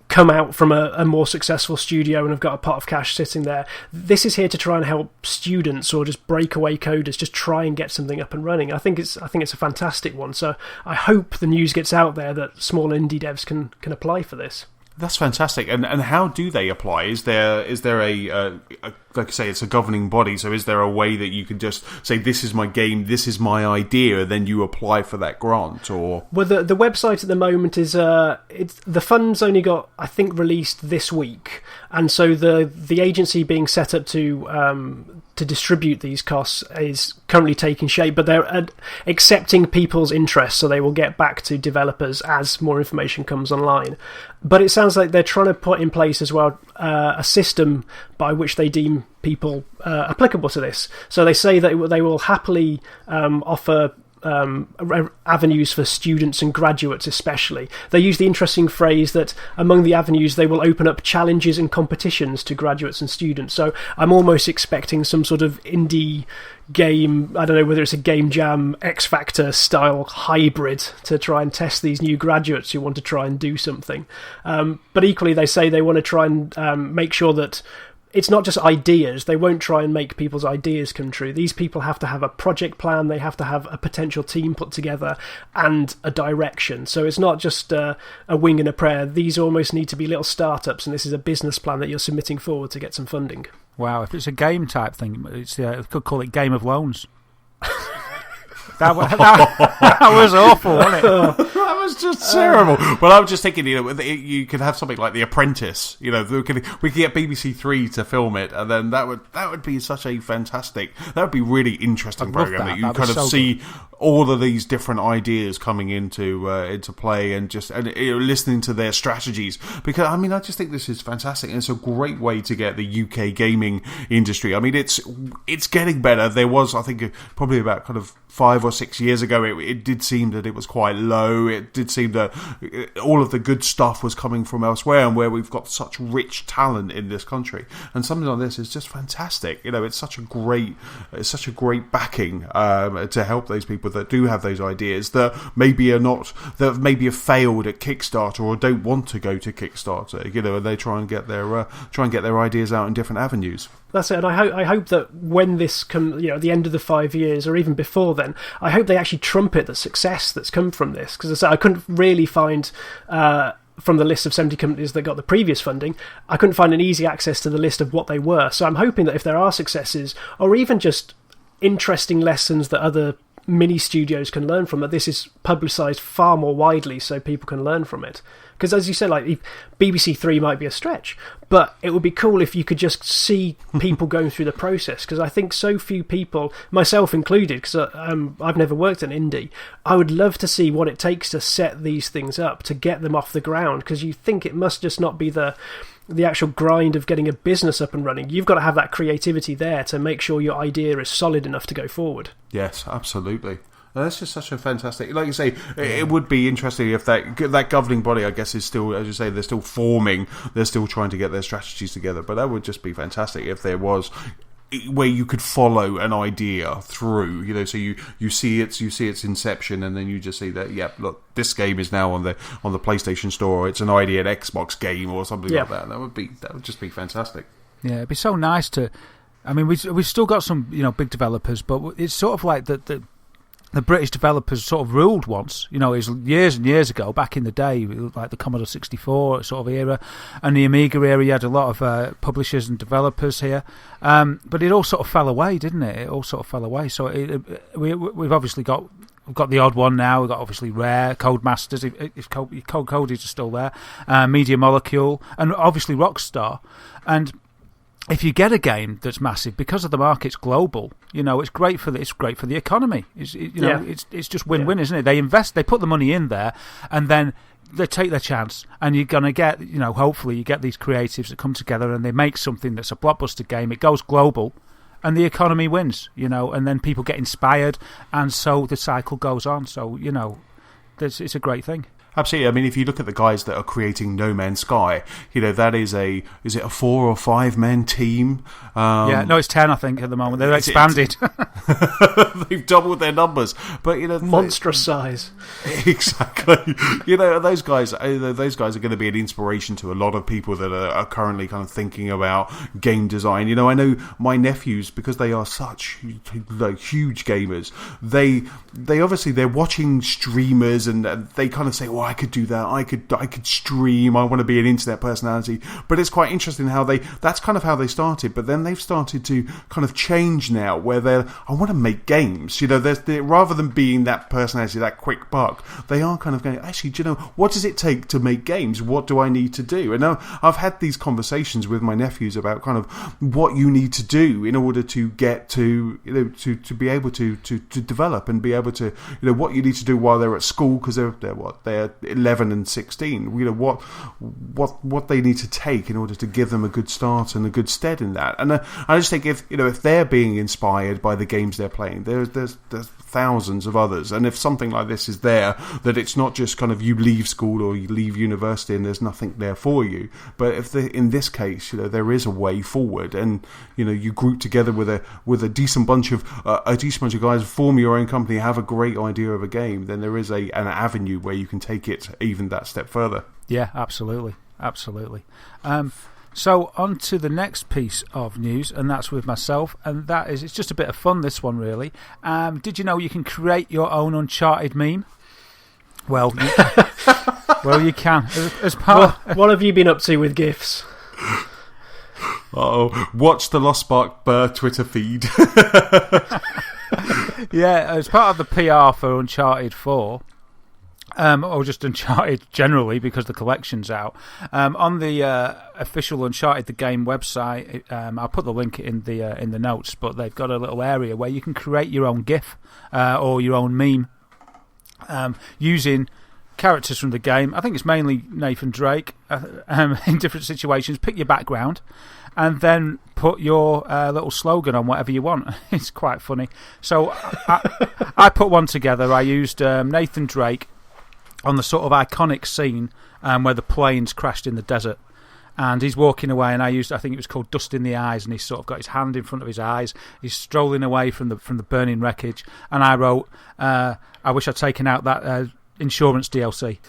come out from a more successful studio and have got a pot of cash sitting there. This is here to try and help students or just breakaway coders just try and get something up and running. I think it's a fantastic one. So I hope the news gets out there that small indie devs can apply for this.
That's fantastic. And how do they apply? Is there a like I say, it's a governing body, so is there a way that you can just say, this is my game, this is my idea, and then you apply for that grant? Or
well, the website at the moment is the funds only got, I think, released this week, and so the agency being set up to distribute these costs is currently taking shape, but they're accepting people's interest, so they will get back to developers as more information comes online. But it sounds like they're trying to put in place as well a system by which they deem people applicable to this. So they say that they will happily offer avenues for students and graduates especially. They use the interesting phrase that among the avenues they will open up challenges and competitions to graduates and students. So I'm almost expecting some sort of indie game, I don't know whether it's a Game Jam X Factor style hybrid to try and test these new graduates who want to try and do something. But equally they say they want to try and make sure that it's not just ideas. They won't try and make people's ideas come true. These people have to have a project plan, they have to have a potential team put together and a direction. So it's not just a wing and a prayer. These almost need to be little startups, and this is a business plan that you're submitting forward to get some funding.
Wow, if it's a game type thing, we could call it Game of Loans. That was awful, wasn't it?
That was just terrible. Well, I was just thinking, you could have something like The Apprentice. We could get BBC Three to film it, and then that would be such a fantastic. That would be really interesting program that you kind of see all of these different ideas coming into play, and listening to their strategies. Because I just think this is fantastic, and it's a great way to get the UK gaming industry. It's getting better. There was, I think, probably about kind of 5 or 6 years ago, it did seem that it was quite low. It did seem that all of the good stuff was coming from elsewhere, and where we've got such rich talent in this country. And something like this is just fantastic. It's such a great backing to help those people that do have those ideas that maybe have failed at Kickstarter or don't want to go to Kickstarter. And they try and get their ideas out in different avenues.
That's it, and I hope that when this comes, at the end of the 5 years or even before then, I hope they actually trumpet the success that's come from this. Because as I said, I couldn't really find, from the list of 70 companies that got the previous funding, I couldn't find an easy access to the list of what they were. So I'm hoping that if there are successes, or even just interesting lessons that other mini studios can learn from, that this is publicised far more widely so people can learn from it. Because as you said, like BBC Three might be a stretch, but it would be cool if you could just see people going through the process. Because I think so few people, myself included, because I've never worked in indie, I would love to see what it takes to set these things up, to get them off the ground. Because you think it must just not be the actual grind of getting a business up and running. You've got to have that creativity there to make sure your idea is solid enough to go forward.
Yes, absolutely. That's just such a fantastic... Like you say, it would be interesting if that governing body, I guess, is still, as you say, they're still forming, they're still trying to get their strategies together, but that would just be fantastic if there was... where you could follow an idea through, so you see its inception, and then you just see that, look, this game is now on the PlayStation Store, or it's an idea, an Xbox game or something like that. That would just be fantastic.
Yeah, it'd be so nice to... we've still got some big developers, but it's sort of like the British developers sort of ruled once, it was years and years ago, back in the day, like the Commodore 64 sort of era, and the Amiga era. You had a lot of publishers and developers here, but it all sort of fell away, didn't it? It all sort of fell away. So we've obviously got the odd one now. We've got obviously Rare, Codemasters, if Codecoders are still there, Media Molecule, and obviously Rockstar. And if you get a game that's massive, because of the market's global, it's great for the economy. It's just win-win, isn't it? They invest, they put the money in there, and then they take their chance, and you're going to get, hopefully you get these creatives that come together and they make something that's a blockbuster game. It goes global, and the economy wins, and then people get inspired, and so the cycle goes on. So, it's a great thing.
Absolutely. I mean, if you look at the guys that are creating No Man's Sky, that is it a 4 or 5 man team?
It's 10, I think, at the moment. They've expanded.
They've doubled their numbers, but
monstrous size.
Exactly. Those guys are going to be an inspiration to a lot of people that are currently kind of thinking about game design. I know my nephews, because they are such huge gamers. They obviously they're watching streamers and they kind of say, "Well, I could do that. I could stream. I want to be an internet personality." But it's quite interesting how that's kind of how they started. But then they've started to kind of change now, where I want to make games. Rather than being that personality, that quick buck, they are kind of going, actually, what does it take to make games? What do I need to do? And now I've had these conversations with my nephews about kind of what you need to do in order to get to be able to develop and be able to what you need to do while they're at school, because they're 11 and 16. What they need to take in order to give them a good start and a good stead in that. And I just think if they're being inspired by the games they're playing, there's thousands of others, and if something like this is there, that it's not just kind of you leave school or you leave university and there's nothing there for you, but if in this case there is a way forward, and you group together with a decent bunch of guys, form your own company, have a great idea of a game, then there is an avenue where you can take it even that step further.
Yeah, absolutely. So on to the next piece of news, and that's with myself, and that is, it's just a bit of fun, this one, really. Did you know you can create your own Uncharted meme? Well, you can. As part
what have you been up to with GIFs?
Watch the Lost Spark Twitter feed.
Yeah, as part of the PR for Uncharted 4, or just Uncharted generally, because the collection's out. On the official Uncharted the game website, I'll put the link in the notes, but they've got a little area where you can create your own GIF or your own meme using characters from the game. I think it's mainly Nathan Drake in different situations. Pick your background and then put your little slogan on whatever you want. It's quite funny. So I put one together. I used Nathan Drake on the sort of iconic scene where the planes crashed in the desert, and he's walking away, and I think it was called Dust in the Eyes, and he's sort of got his hand in front of his eyes, he's strolling away from the burning wreckage, and I wrote, I wish I'd taken out that insurance DLC.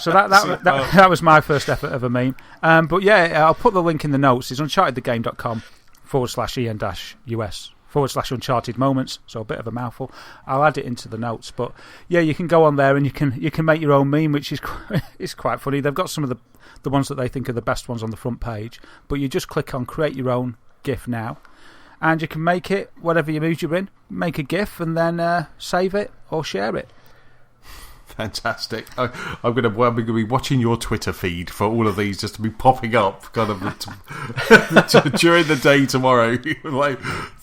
So that was my first effort of a meme. But yeah, I'll put the link in the notes. It's unchartedthegame.com/EN-US/Uncharted moments, so a bit of a mouthful. I'll add it into the notes, but yeah, you can go on there and you can make your own meme, which is quite funny. They've got some of the ones that they think are the best ones on the front page, but you just click on create your own GIF now, and you can make it whatever your mood you're in. Make a GIF and then save it or share it.
Fantastic. I'm going to be watching your Twitter feed for all of these, just to be popping up kind of during the day tomorrow.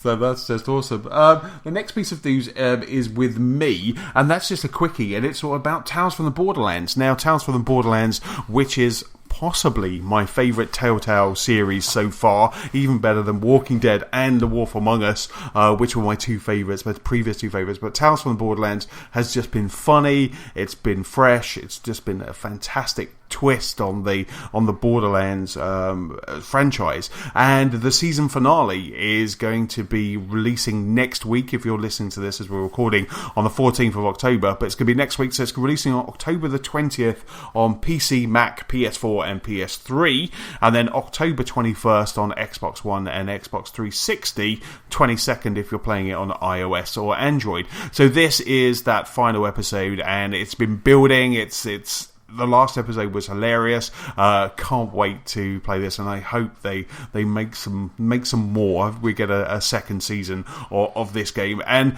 So that's just awesome. The next piece of news is with me, and that's just a quickie, and it's all about Tales from the Borderlands. Now, Tales from the Borderlands, which is possibly my favourite Telltale series so far, even better than Walking Dead and The Wolf Among Us, which were my previous two favourites. But Tales from the Borderlands has just been funny, it's been fresh, it's just been a fantastic twist on the Borderlands franchise, and the season finale is going to be releasing next week. If you're listening to this as we're recording on the 14th of October, but it's going to be next week, so it's releasing on October the 20th on PC, Mac, PS4 and PS3, and then October 21st on Xbox One and Xbox 360, 22nd if you're playing it on iOS or Android. So this is that final episode, and it's been building. It's the last episode was hilarious. Can't wait to play this, and I hope they make some more. We get a second season of this game. And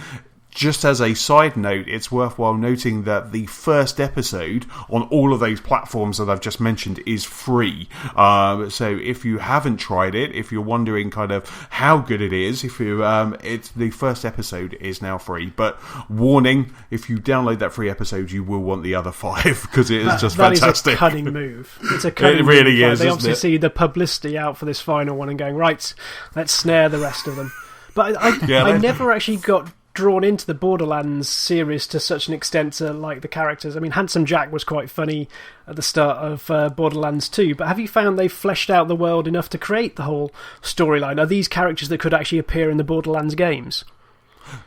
just as a side note, it's worthwhile noting that the first episode on all of those platforms that I've just mentioned is free. So if you haven't tried it, if you're wondering kind of how good it is, it's the first episode is now free. But warning, if you download that free episode, you will want the other 5 because it is just fantastic.
That is a cunning move. It's a cunning
it really
move.
is.
They obviously see the publicity out for this final one and going, right, let's snare the rest of them. But I never actually got drawn into the Borderlands series to such an extent to like the characters? I mean, Handsome Jack was quite funny at the start of Borderlands 2, but have you found they've fleshed out the world enough to create the whole storyline? Are these characters that could actually appear in the Borderlands games?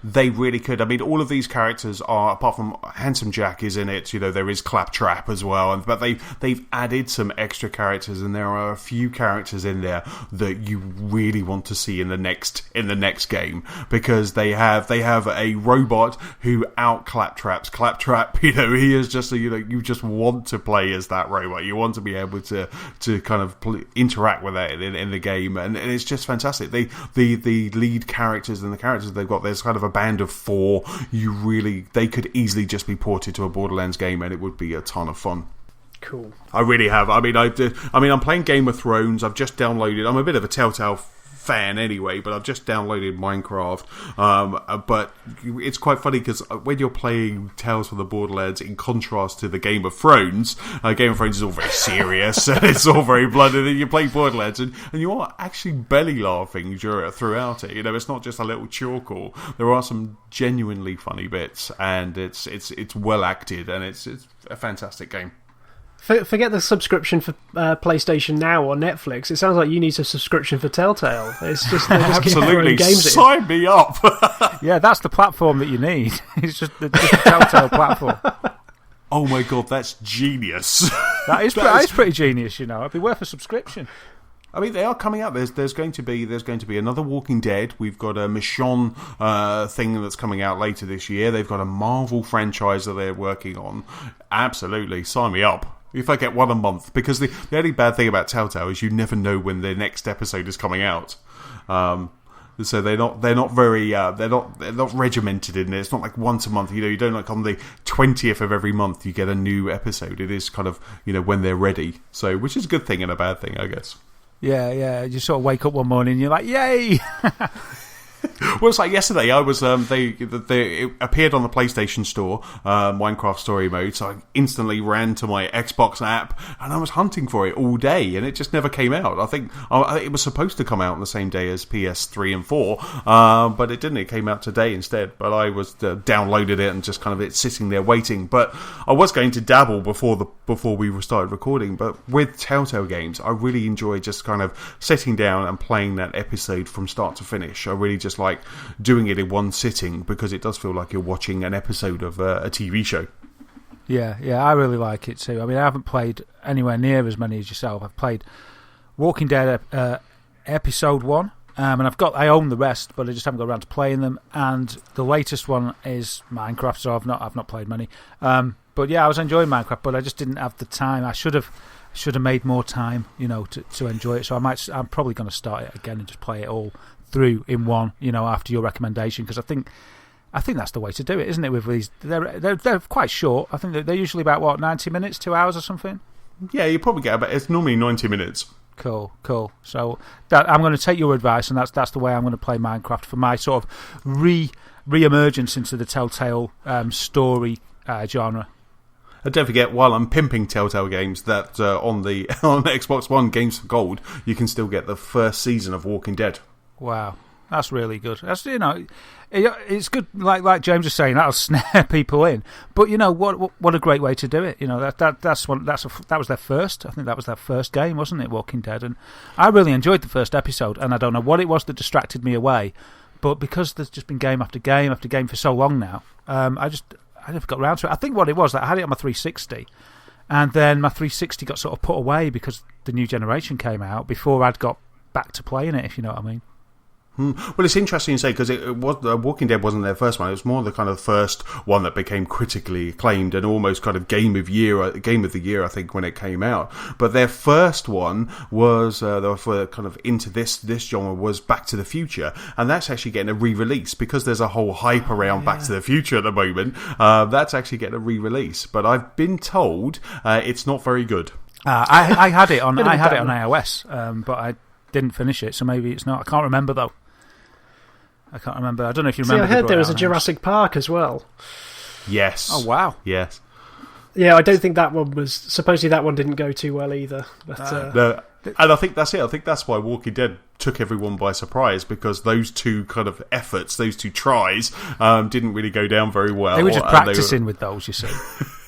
They really could. I mean, all of these characters are, apart from Handsome Jack is in it, there is Claptrap as well, but they've added some extra characters, and there are a few characters in there that you really want to see in the next game, because they have a robot who out Claptraps Claptrap. He is just you just want to play as that robot. You want to be able to kind of interact with that in the game, and it's just fantastic. The lead characters and the characters they've got, there's kind of a band of 4. They could easily just be ported to a Borderlands game, and it would be a ton of fun.
Cool.
I really have. I mean, I'm playing Game of Thrones. I've just downloaded. I'm a bit of a Telltale fan anyway, but I've just downloaded Minecraft. But it's quite funny because when you're playing Tales from the Borderlands, in contrast to the Game of Thrones is all very serious and it's all very bloody. And then you play Borderlands and you are actually belly laughing throughout it. It's not just a little chuckle. There are some genuinely funny bits, and it's well acted, and it's a fantastic game.
Forget the subscription for PlayStation Now or Netflix. It sounds like you need a subscription for Telltale. It's just
absolutely
games
sign me up.
Yeah, that's the platform that you need. It's just the Telltale platform.
Oh my god, that's genius.
That is pretty genius. It'd be worth a subscription.
I mean, they are coming out. There's going to be another Walking Dead. We've got a Michonne thing that's coming out later this year. They've got a Marvel franchise that they're working on. Absolutely, sign me up. If I get one a month, because the only bad thing about Telltale is you never know when their next episode is coming out. So they're not regimented in it. It's not like once a month. You don't like on the 20th of every month you get a new episode. It is kind of when they're ready. So which is a good thing and a bad thing, I guess.
Yeah. You sort of wake up one morning and you're like, yay!
Well, it's like yesterday. I was it appeared on the PlayStation Store, Minecraft Story Mode. So I instantly ran to my Xbox app and I was hunting for it all day, and it just never came out. I think it was supposed to come out on the same day as PS3 and 4, but it didn't. It came out today instead. But I was downloaded it and just kind of it's sitting there waiting. But I was going to dabble before we started recording. But with Telltale games, I really enjoy just kind of sitting down and playing that episode from start to finish. I really just like doing it in one sitting, because it does feel like you're watching an episode of a TV show.
Yeah, I really like it too. I mean, I haven't played anywhere near as many as yourself. I've played Walking Dead episode 1, and I own the rest, but I just haven't got around to playing them. And the latest one is Minecraft, so I've not played many. But yeah, I was enjoying Minecraft, but I just didn't have the time. I should have made more time, to enjoy it. So I'm probably going to start it again and just play it all through in one, after your recommendation, because I think that's the way to do it, isn't it? With these, they're quite short. I think they're usually about 90 minutes, 2 hours or something. Yeah,
you probably get it's normally 90 minutes.
Cool. So I'm going to take your advice, and that's the way I'm going to play Minecraft for my sort of re-emergence into the Telltale story genre.
And don't forget, while I'm pimping Telltale games, that on Xbox One Games for Gold, you can still get the first season of Walking Dead.
Wow, that's really good. That's it's good. Like James was saying, that'll snare people in. But what a great way to do it. That was their first. I think that was their first game, wasn't it? Walking Dead, and I really enjoyed the first episode. And I don't know what it was that distracted me away, but because there's just been game after game after game for so long now, I never got around to it. I think what it was that I had it on my 360, and then my 360 got sort of put away because the new generation came out before I'd got back to playing it, if you know what I mean.
Well, it's interesting to say, because Walking Dead wasn't their first one. It was more the kind of first one that became critically acclaimed and almost kind of game of the year, I think, when it came out. But their first one was for kind of into this genre was Back to the Future, and that's actually getting a re-release because there's a whole hype around Back to the Future at the moment. That's actually getting a re-release, but I've been told it's not very good.
I had it on iOS, but I didn't finish it, so maybe it's not. I can't remember though. I don't know if you remember.
I heard there was a Jurassic Park as well.
Yes.
Oh wow.
Yes.
Yeah, I don't think that one was... Supposedly that one didn't go too well either. But,
no, and I think that's it. I think that's why Walking Dead took everyone by surprise, because those two kind of efforts, those two tries, didn't really go down very well.
They were just practicing with those, you see.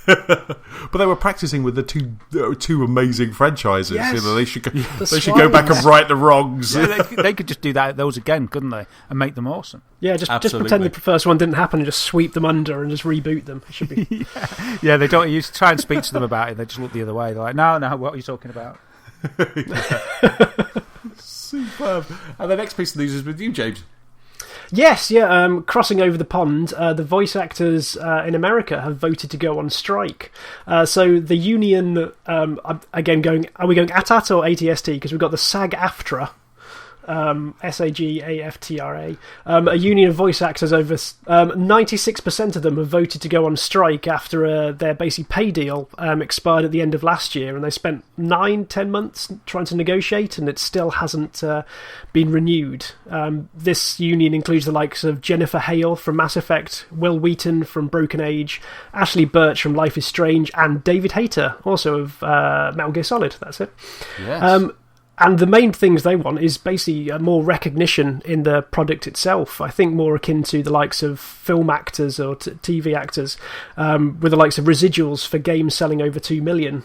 But they were practicing with the two amazing franchises.
Yes.
You know, they should go back and right the wrongs.
Yeah, they could just do those again, couldn't they? And make them awesome.
Yeah, just pretend the first one didn't happen and just sweep them under and just reboot them. It should be.
Yeah, they don't. You try and speak to them about it, they just look the other way. They're like, no, what are you talking about?
Superb. And the next piece of news is with you, James.
Yes, yeah. Crossing over the pond, the voice actors in America have voted to go on strike. So the union, again, are we going ATAT or ATST? Because we've got the SAG-AFTRA. SAG-AFTRA, a union of voice actors. Over 96% of them have voted to go on strike after their basic pay deal expired at the end of last year, and they spent 9-10 months trying to negotiate, and it still hasn't been renewed. This union includes the likes of Jennifer Hale from Mass Effect, Will Wheaton from Broken Age, Ashley Birch from Life is Strange, and David Hayter, also of Metal Gear Solid. That's it.
Yes.
And the main things they want is basically more recognition in the product itself. I think more akin to the likes of film actors or TV actors, with the likes of residuals for games selling over 2 million,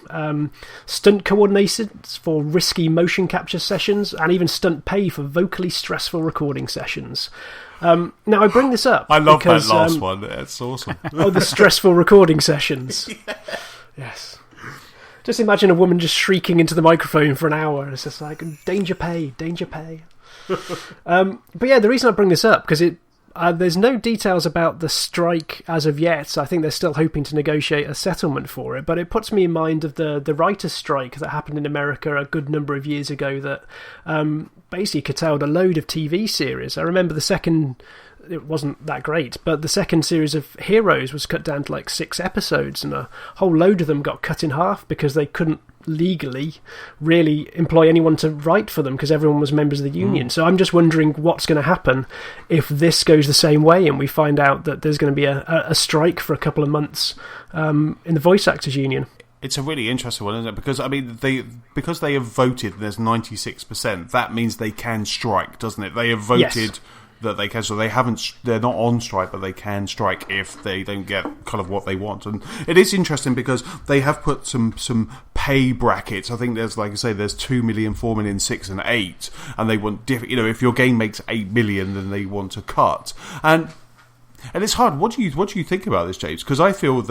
stunt coordinators for risky motion capture sessions, and even stunt pay for vocally stressful recording sessions. Now, I bring this up
I love
because,
that last one. That's awesome.
the stressful recording sessions. Yeah. Yes. Just imagine a woman just shrieking into the microphone for an hour. It's just like, danger pay, danger pay. But yeah, the reason I bring this up, because there's no details about the strike as of yet. I think they're still hoping to negotiate a settlement for it. But it puts me in mind of the writer's strike that happened in America a good number of years ago that basically curtailed a load of TV series. I remember the second... It wasn't that great, but the second series of Heroes was cut down to like 6 episodes, and a whole load of them got cut in half because they couldn't legally really employ anyone to write for them because everyone was members of the union. So I'm just wondering what's going to happen if this goes the same way and we find out that there's going to be a strike for a couple of months in the voice actors union.
It's a really interesting one, isn't it? Because I mean, because they have voted, and there's 96%. That means they can strike, doesn't it? They have voted. Yes. That they can, so they're not on strike, but they can strike if they don't get kind of what they want. And it is interesting because they have put some pay brackets. I think there's, like I say, there's 2 million, 4 million, 6 and 8, and they want if your game makes 8 million, then they want to cut. And it's hard. What do you think about this, James? Because I feel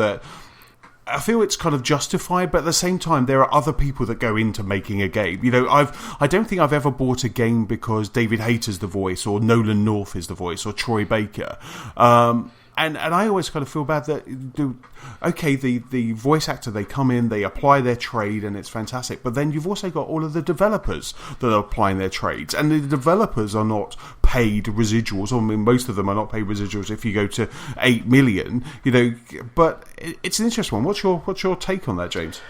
it's kind of justified, but at the same time, there are other people that go into making a game. I don't think I've ever bought a game because David Hayter's the voice, or Nolan North is the voice, or Troy Baker. And I always kind of feel bad that, the voice actor, they come in, they apply their trade, and it's fantastic. But then you've also got all of the developers that are applying their trades, and the developers are not paid residuals. I mean, most of them are not paid residuals if you go to 8 million, But it's an interesting one. What's your take on that, James?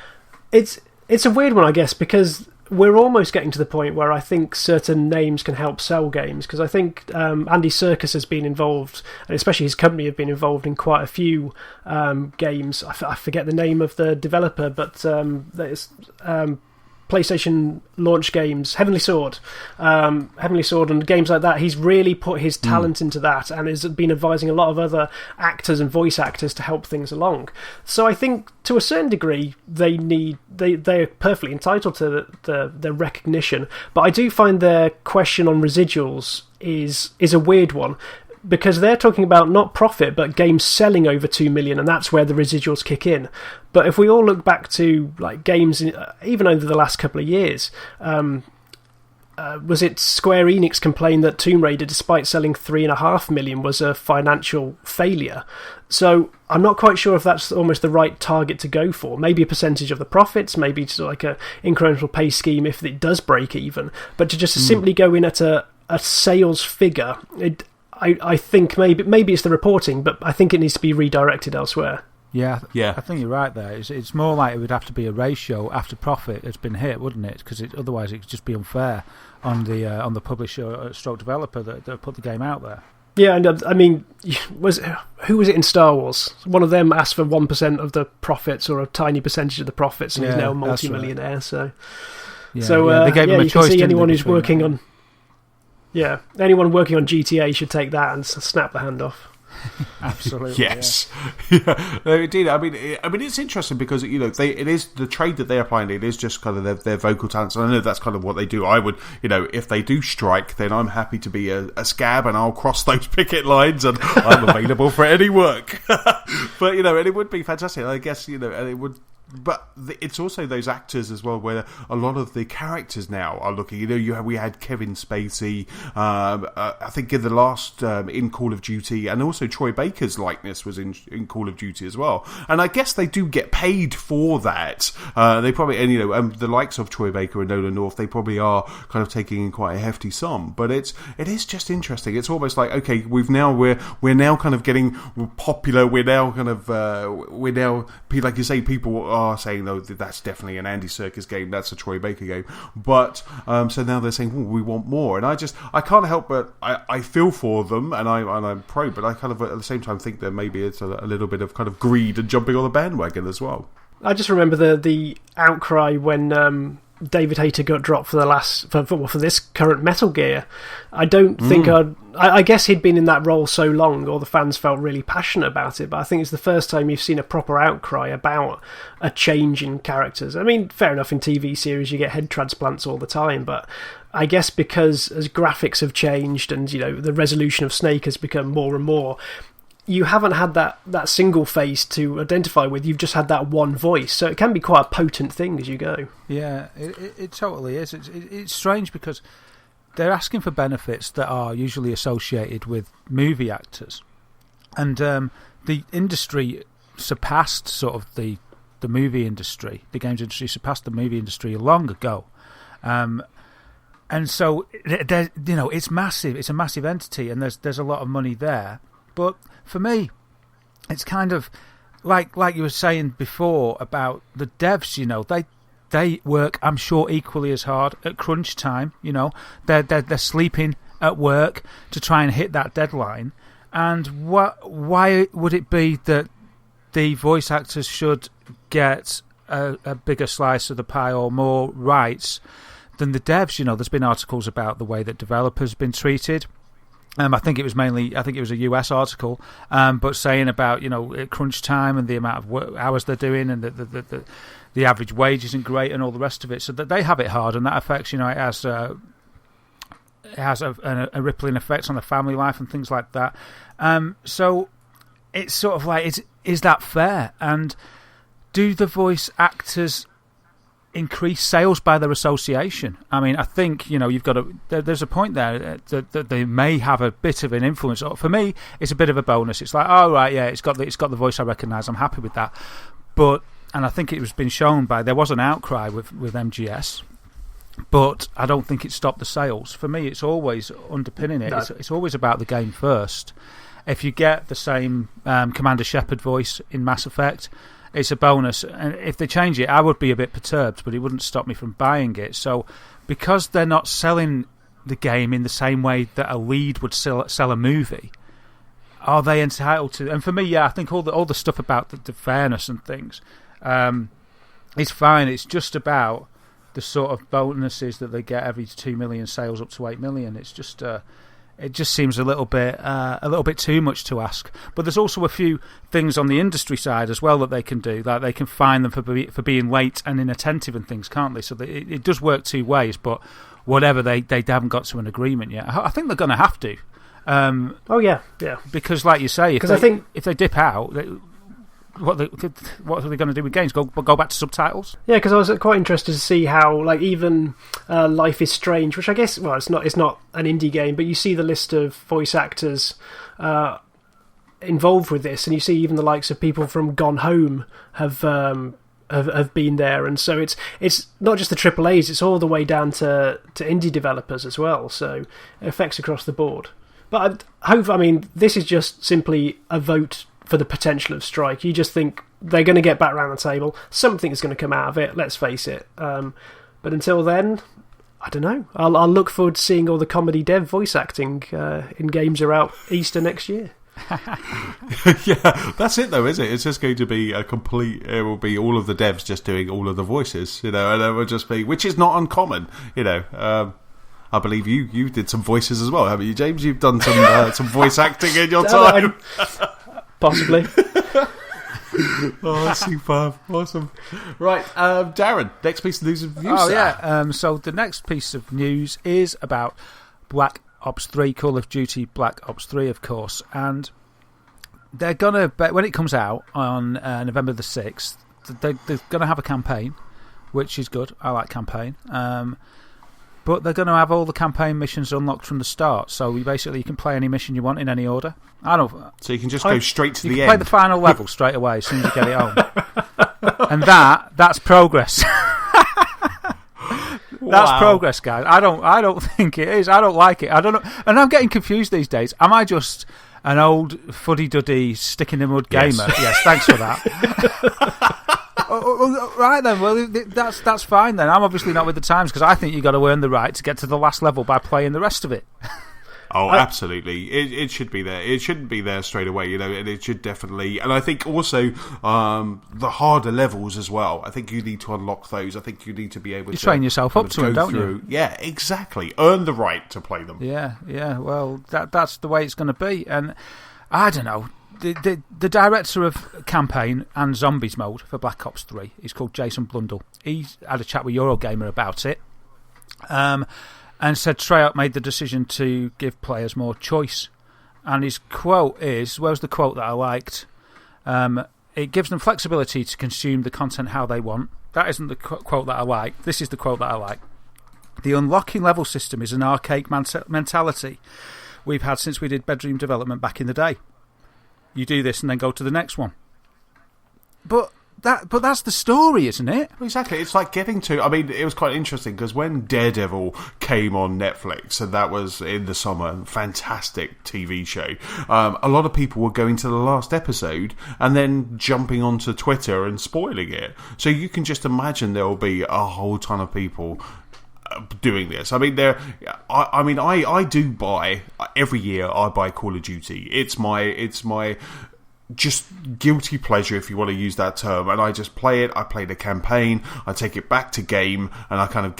It's a weird one, I guess, because we're almost getting to the point where I think certain names can help sell games, because I think Andy Serkis has been involved, and especially his company have been involved in quite a few games. I forget the name of the developer, but there's PlayStation launch games, Heavenly Sword and games like that. He's really put his talent into that and has been advising a lot of other actors and voice actors to help things along. So I think to a certain degree they're perfectly entitled to the recognition, but I do find their question on residuals is a weird one, because they're talking about not profit but games selling over 2 million, and that's where the residuals kick in. But if we all look back to like games even over the last couple of years, was it Square Enix complained that Tomb Raider, despite selling 3.5 million, was a financial failure? So I'm not quite sure if that's almost the right target to go for. Maybe a percentage of the profits, maybe just like a incremental pay scheme if it does break even. But to just simply go in at a sales figure, I think maybe it's the reporting, but I think it needs to be redirected elsewhere.
Yeah. I think you're right there. It's more like it would have to be a ratio after profit that's been hit, wouldn't it? Because otherwise it could just be unfair on the publisher or stroke developer that put the game out there.
Yeah, and I mean, who was it in Star Wars? One of them asked for 1% of the profits, or a tiny percentage of the profits, and he's now a multi-millionaire. Right. So
they gave him a
you
choice.
Can see anyone who's working on, anyone working on GTA should take that and snap the hand off.
Absolutely.
Yes. Yeah. Indeed. I mean, it's interesting because it is the trade that they're applying. It is just kind of their vocal talents, and I know that's kind of what they do. I would, if they do strike, then I'm happy to be a scab, and I'll cross those picket lines, and I'm available for any work. But and it would be fantastic. I guess and it would. But it's also those actors as well, where a lot of the characters now are looking. We had Kevin Spacey, I think in the last in Call of Duty, and also Troy Baker's likeness was in Call of Duty as well. And I guess they do get paid for that. They probably, and the likes of Troy Baker and Nolan North, they probably are kind of taking in quite a hefty sum. But it is just interesting. It's almost like, okay, we're now kind of getting popular. We're now kind of like you say, people are saying, no, that's definitely an Andy Serkis game, that's a Troy Baker game, but so now they're saying, we want more, and I can't help but I feel for them, and I'm pro, but I kind of at the same time think that maybe it's a little bit of kind of greed and jumping on the bandwagon as well.
I just remember the outcry when David Hayter got dropped for this current Metal Gear. I don't think I guess he'd been in that role so long, or the fans felt really passionate about it, but I think it's the first time you've seen a proper outcry about a change in characters. I mean, fair enough, in TV series you get head transplants all the time, but I guess because as graphics have changed and the resolution of Snake has become more and more, you haven't had that single face to identify with. You've just had that one voice, so it can be quite a potent thing as you go.
Yeah, it totally is. It's strange because they're asking for benefits that are usually associated with movie actors, and the industry surpassed sort of the movie industry. The games industry surpassed the movie industry long ago, and so it's massive. It's a massive entity, and there's a lot of money there, but for me, it's kind of like you were saying before about the devs. They work, I'm sure, equally as hard at crunch time. They're sleeping at work to try and hit that deadline. And why would it be that the voice actors should get a bigger slice of the pie or more rights than the devs? There's been articles about the way that developers have been treated. I think it was a US article, but saying about crunch time and the amount of hours they're doing, and the average wage isn't great, and all the rest of it. So that they have it hard, and that affects it has a rippling effect on the family life and things like that. So it's sort of like, is that fair? And do the voice actors increase sales by their association? I mean, I think you've got there's a point there that they may have a bit of an influence. For me, it's a bit of a bonus. It's like, oh right, yeah, it's got the voice I recognise. I'm happy with that. And I think it was been shown there was an outcry with MGS, but I don't think it stopped the sales. For me, it's always underpinning it. No. It's always about the game first. If you get the same Commander Shepard voice in Mass Effect, it's a bonus, and if they change it, I would be a bit perturbed, but it wouldn't stop me from buying it. So, because they're not selling the game in the same way that a lead would sell a movie, are they entitled to? And for me, I think all the stuff about the fairness and things is fine. It's just about the sort of bonuses that they get every 2 million sales up to 8 million. It's just it just seems a little bit too much to ask. But there's also a few things on the industry side as well that they can do. Like they can fine them for being late and inattentive and things, can't they? So it does work two ways. But whatever, they haven't got to an agreement yet. I think they're going to have to.
Yeah.
Because, like you say, if they dip out, what are they going to do with games? Go back to subtitles?
Yeah, because I was quite interested to see how, like, even Life is Strange, which I guess, well, it's not an indie game, but you see the list of voice actors involved with this, and you see even the likes of people from Gone Home have been there, and so it's not just the AAAs, it's all the way down to indie developers as well. So it affects across the board. But I mean, this is just simply a vote for the potential of strike. You just think they're going to get back around the table. Something's going to come out of it, let's face it. But until then, I don't know. I'll look forward to seeing all the comedy dev voice acting in games around Easter next year.
Yeah, that's it though, isn't it? It's just going to be a complete. It will be all of the devs just doing all of the voices, and it will just be, which is not uncommon, I believe you did some voices as well, haven't you, James? You've done some voice acting in your time.
Possibly.
Oh, that's superb. Awesome. Right, Darren, next piece of news of news.
Oh, yeah. So the next piece of news is about Black Ops 3, Call of Duty Black Ops 3, of course. And they're going to, when it comes out on November the 6th, they're going to have a campaign, which is good. I like campaign. But they're going to have all the campaign missions unlocked from the start. So you can play any mission you want in any order.
So you can just go straight to the end.
You can play the final level straight away as soon as you get it home. And that's progress. That's progress, guys. I don't think it is. I don't like it. I don't know. And I'm getting confused these days. Am I just an old fuddy-duddy stick-in-the-mud gamer? Yes, thanks for that. Right then, well, that's fine then. I'm obviously not with the times because I think you've got to earn the right to get to the last level by playing the rest of it.
Oh, absolutely. It should be there. It shouldn't be there straight away, and it should definitely... And I think also the harder levels as well, I think you need to unlock those. I think you need to be able to...
train yourself up to them, don't you?
Yeah, exactly. Earn the right to play them.
Yeah. Well, that's the way it's going to be. And I don't know. The director of campaign and zombies mode for Black Ops 3 is called Jason Blundell. He had a chat with Eurogamer about it. And said Treyarch made the decision to give players more choice. And his quote is, where's the quote that I liked? It gives them flexibility to consume the content how they want. That isn't the quote that I like. This is the quote that I like. The unlocking level system is an archaic mentality we've had since we did bedroom development back in the day. You do this and then go to the next one. But that's the story, isn't it?
Exactly. It's like getting to... I mean, it was quite interesting because when Daredevil came on Netflix, and that was in the summer, fantastic TV show, a lot of people were going to the last episode and then jumping onto Twitter and spoiling it. So you can just imagine there will be a whole ton of people doing this. I mean, I do buy every year. I buy Call of Duty. It's my just guilty pleasure, if you want to use that term, and I just play it. I play the campaign, I take it back to game, and I kind of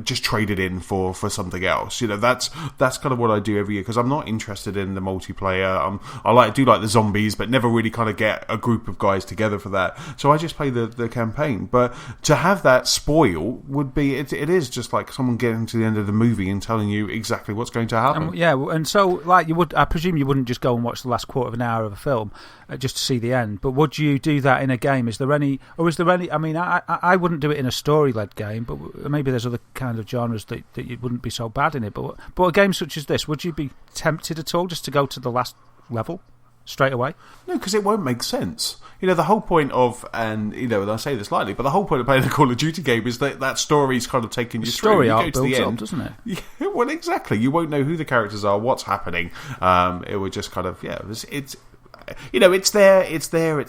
just trade it in for something else. That's kind of what I do every year because I'm not interested in the multiplayer. I do like the zombies, but never really kind of get a group of guys together for that. So I just play the campaign. But to have that spoil would be it is just like someone getting to the end of the movie and telling you exactly what's going to happen.
And so like I presume you wouldn't just go and watch the last quarter of an hour of a film just to see the end, but would you do that in a game? Is there any? I mean, I wouldn't do it in a story-led game, but maybe there's other kind of genres that you wouldn't be so bad in it. But a game such as this, would you be tempted at all just to go to the last level straight away?
No, because it won't make sense. The whole point of, and I say this lightly, but the whole point of playing a Call of Duty game is that story's kind of taking you through.
Story arc builds up, doesn't it?
Yeah, well, exactly. You won't know who the characters are, what's happening. It would just kind of, it's it's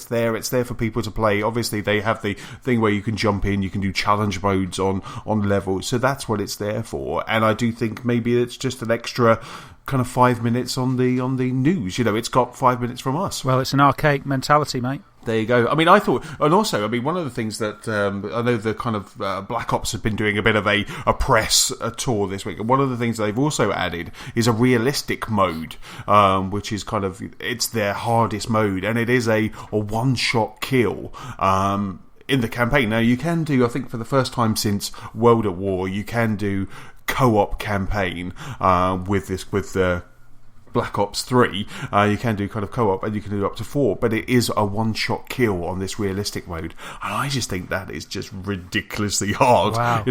there for people to play. Obviously, they have the thing where you can jump in, you can do challenge modes on levels, so that's what it's there for. And I do think maybe it's just an extra kind of 5 minutes on the news. It's got 5 minutes from us.
Well, it's an archaic mentality, mate.
There you go. I mean, I thought, and also, I mean, one of the things that I know the kind of Black Ops have been doing a bit of a press tour this week. And one of the things they've also added is a realistic mode, which is kind of, it's their hardest mode, and it is a one-shot kill. In the campaign. Now, you can do, I think for the first time since World at War, you can do co-op campaign with the Black Ops 3. You can do kind of co-op, and you can do up to 4, but it is a one-shot kill on this realistic mode, and I just think that is just ridiculously hard.
Wow.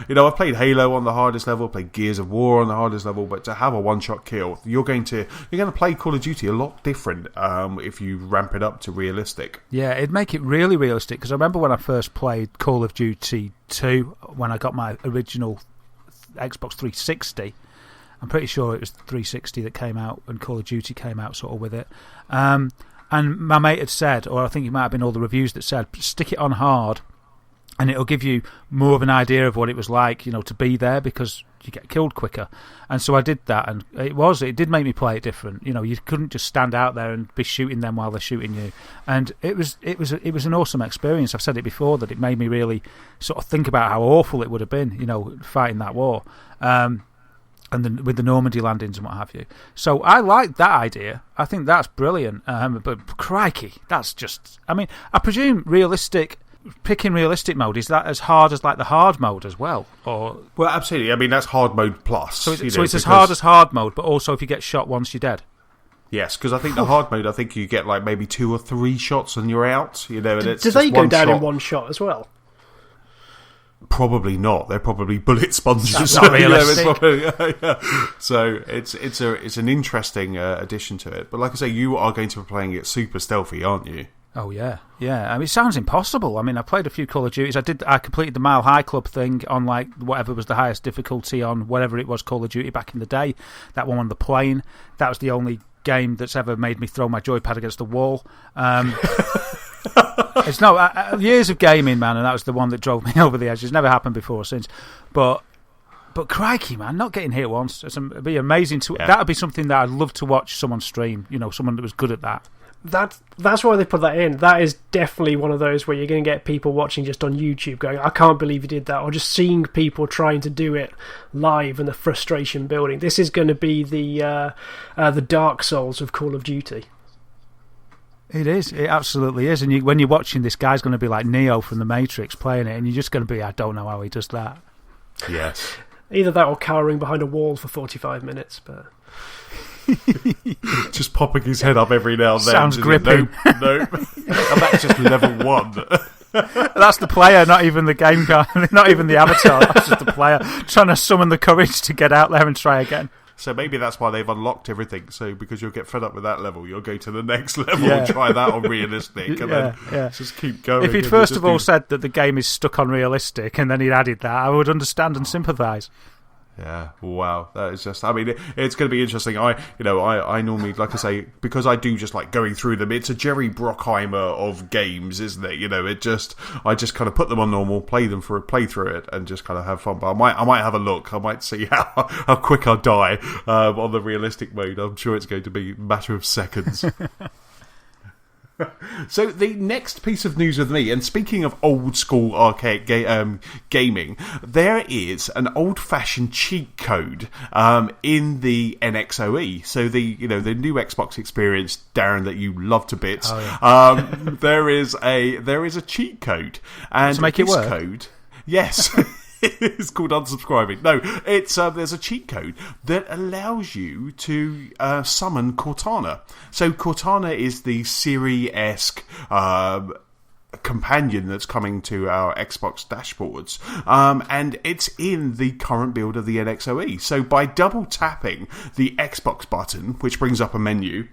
I've played Halo on the hardest level, played Gears of War on the hardest level, but to have a one-shot kill, you're going to play Call of Duty a lot different if you ramp it up to realistic.
Yeah, it'd make it really realistic, because I remember when I first played Call of Duty 2, when I got my original Xbox 360. I'm pretty sure it was 360 that came out, and Call of Duty came out sort of with it. And my mate had said, or I think it might have been all the reviews that said, stick it on hard and it'll give you more of an idea of what it was like, to be there, because you get killed quicker. And so I did that, and it did make me play it different. You couldn't just stand out there and be shooting them while they're shooting you. And it was an awesome experience. I've said it before that it made me really sort of think about how awful it would have been, fighting that war. And then with the Normandy landings and what have you. So I like that idea. I think that's brilliant. But crikey, that's just... I mean, I presume picking realistic mode, is that as hard as like the hard mode as well? Or
well, absolutely. I mean, that's hard mode plus.
So it's as hard as hard mode, but also if you get shot once, you're dead.
Yes, because I think the hard mode, I think you get like maybe 2 or 3 shots and you're out. And it's
do they go down in one shot as well?
Probably not. They're probably bullet sponges.
That's not realistic.
So it's an interesting addition to it. But like I say, you are going to be playing it super stealthy, aren't you?
Oh yeah. I mean, it sounds impossible. I mean, I played a few Call of Duties. I completed the Mile High Club thing on like whatever was the highest difficulty on whatever it was Call of Duty back in the day. That one on the plane. That was the only game that's ever made me throw my joypad against the wall. It's not years of gaming, man, and that was the one that drove me over the edge. It's never happened before or since. But crikey, man, not getting hit once. It'd be amazing to. Yeah. That would be something that I'd love to watch someone stream. Someone that was good at that.
That's why they put that in. That is definitely one of those where you're going to get people watching just on YouTube going, I can't believe you did that, or just seeing people trying to do it live and the frustration building. This is going to be the Dark Souls of Call of Duty.
It is. It absolutely is. And when you're watching, this guy's going to be like Neo from The Matrix playing it, and you're just going to be, I don't know how he does that.
Yes.
Either that or cowering behind a wall for 45 minutes, but...
just popping his head up every now and then.
Sounds gripping.
Nope. And that's just level 1.
That's the player, not even the game guy, not even the avatar. That's just the player trying to summon the courage to get out there and try again.
So maybe that's why they've unlocked everything. So because you'll get fed up with that level, you'll go to the next level and try that on realistic, and then just keep going.
If he'd first of all said that the game is stuck on realistic, and then he'd added that, I would understand and sympathise.
Yeah, wow, that is just. I mean, it's going to be interesting. I normally, like I say, because I do just like going through them. It's a Jerry Bruckheimer of games, isn't it? I just kind of put them on normal, play through it, and just kind of have fun. But I might have a look. I might see how quick I die on the realistic mode. I'm sure it's going to be a matter of seconds. So the next piece of news with me, and speaking of old school arcade gaming, there is an old fashioned cheat code in the NXOE. So the new Xbox experience, Darren, that you love to bits.
Oh, yeah.
There is a cheat code, and
to make it work.
Code, yes. It's called unsubscribing. No, it's there's a cheat code that allows you to summon Cortana. So Cortana is the Siri-esque companion that's coming to our Xbox dashboards, and it's in the current build of the NXOE. So by double tapping the Xbox button, which brings up a menu,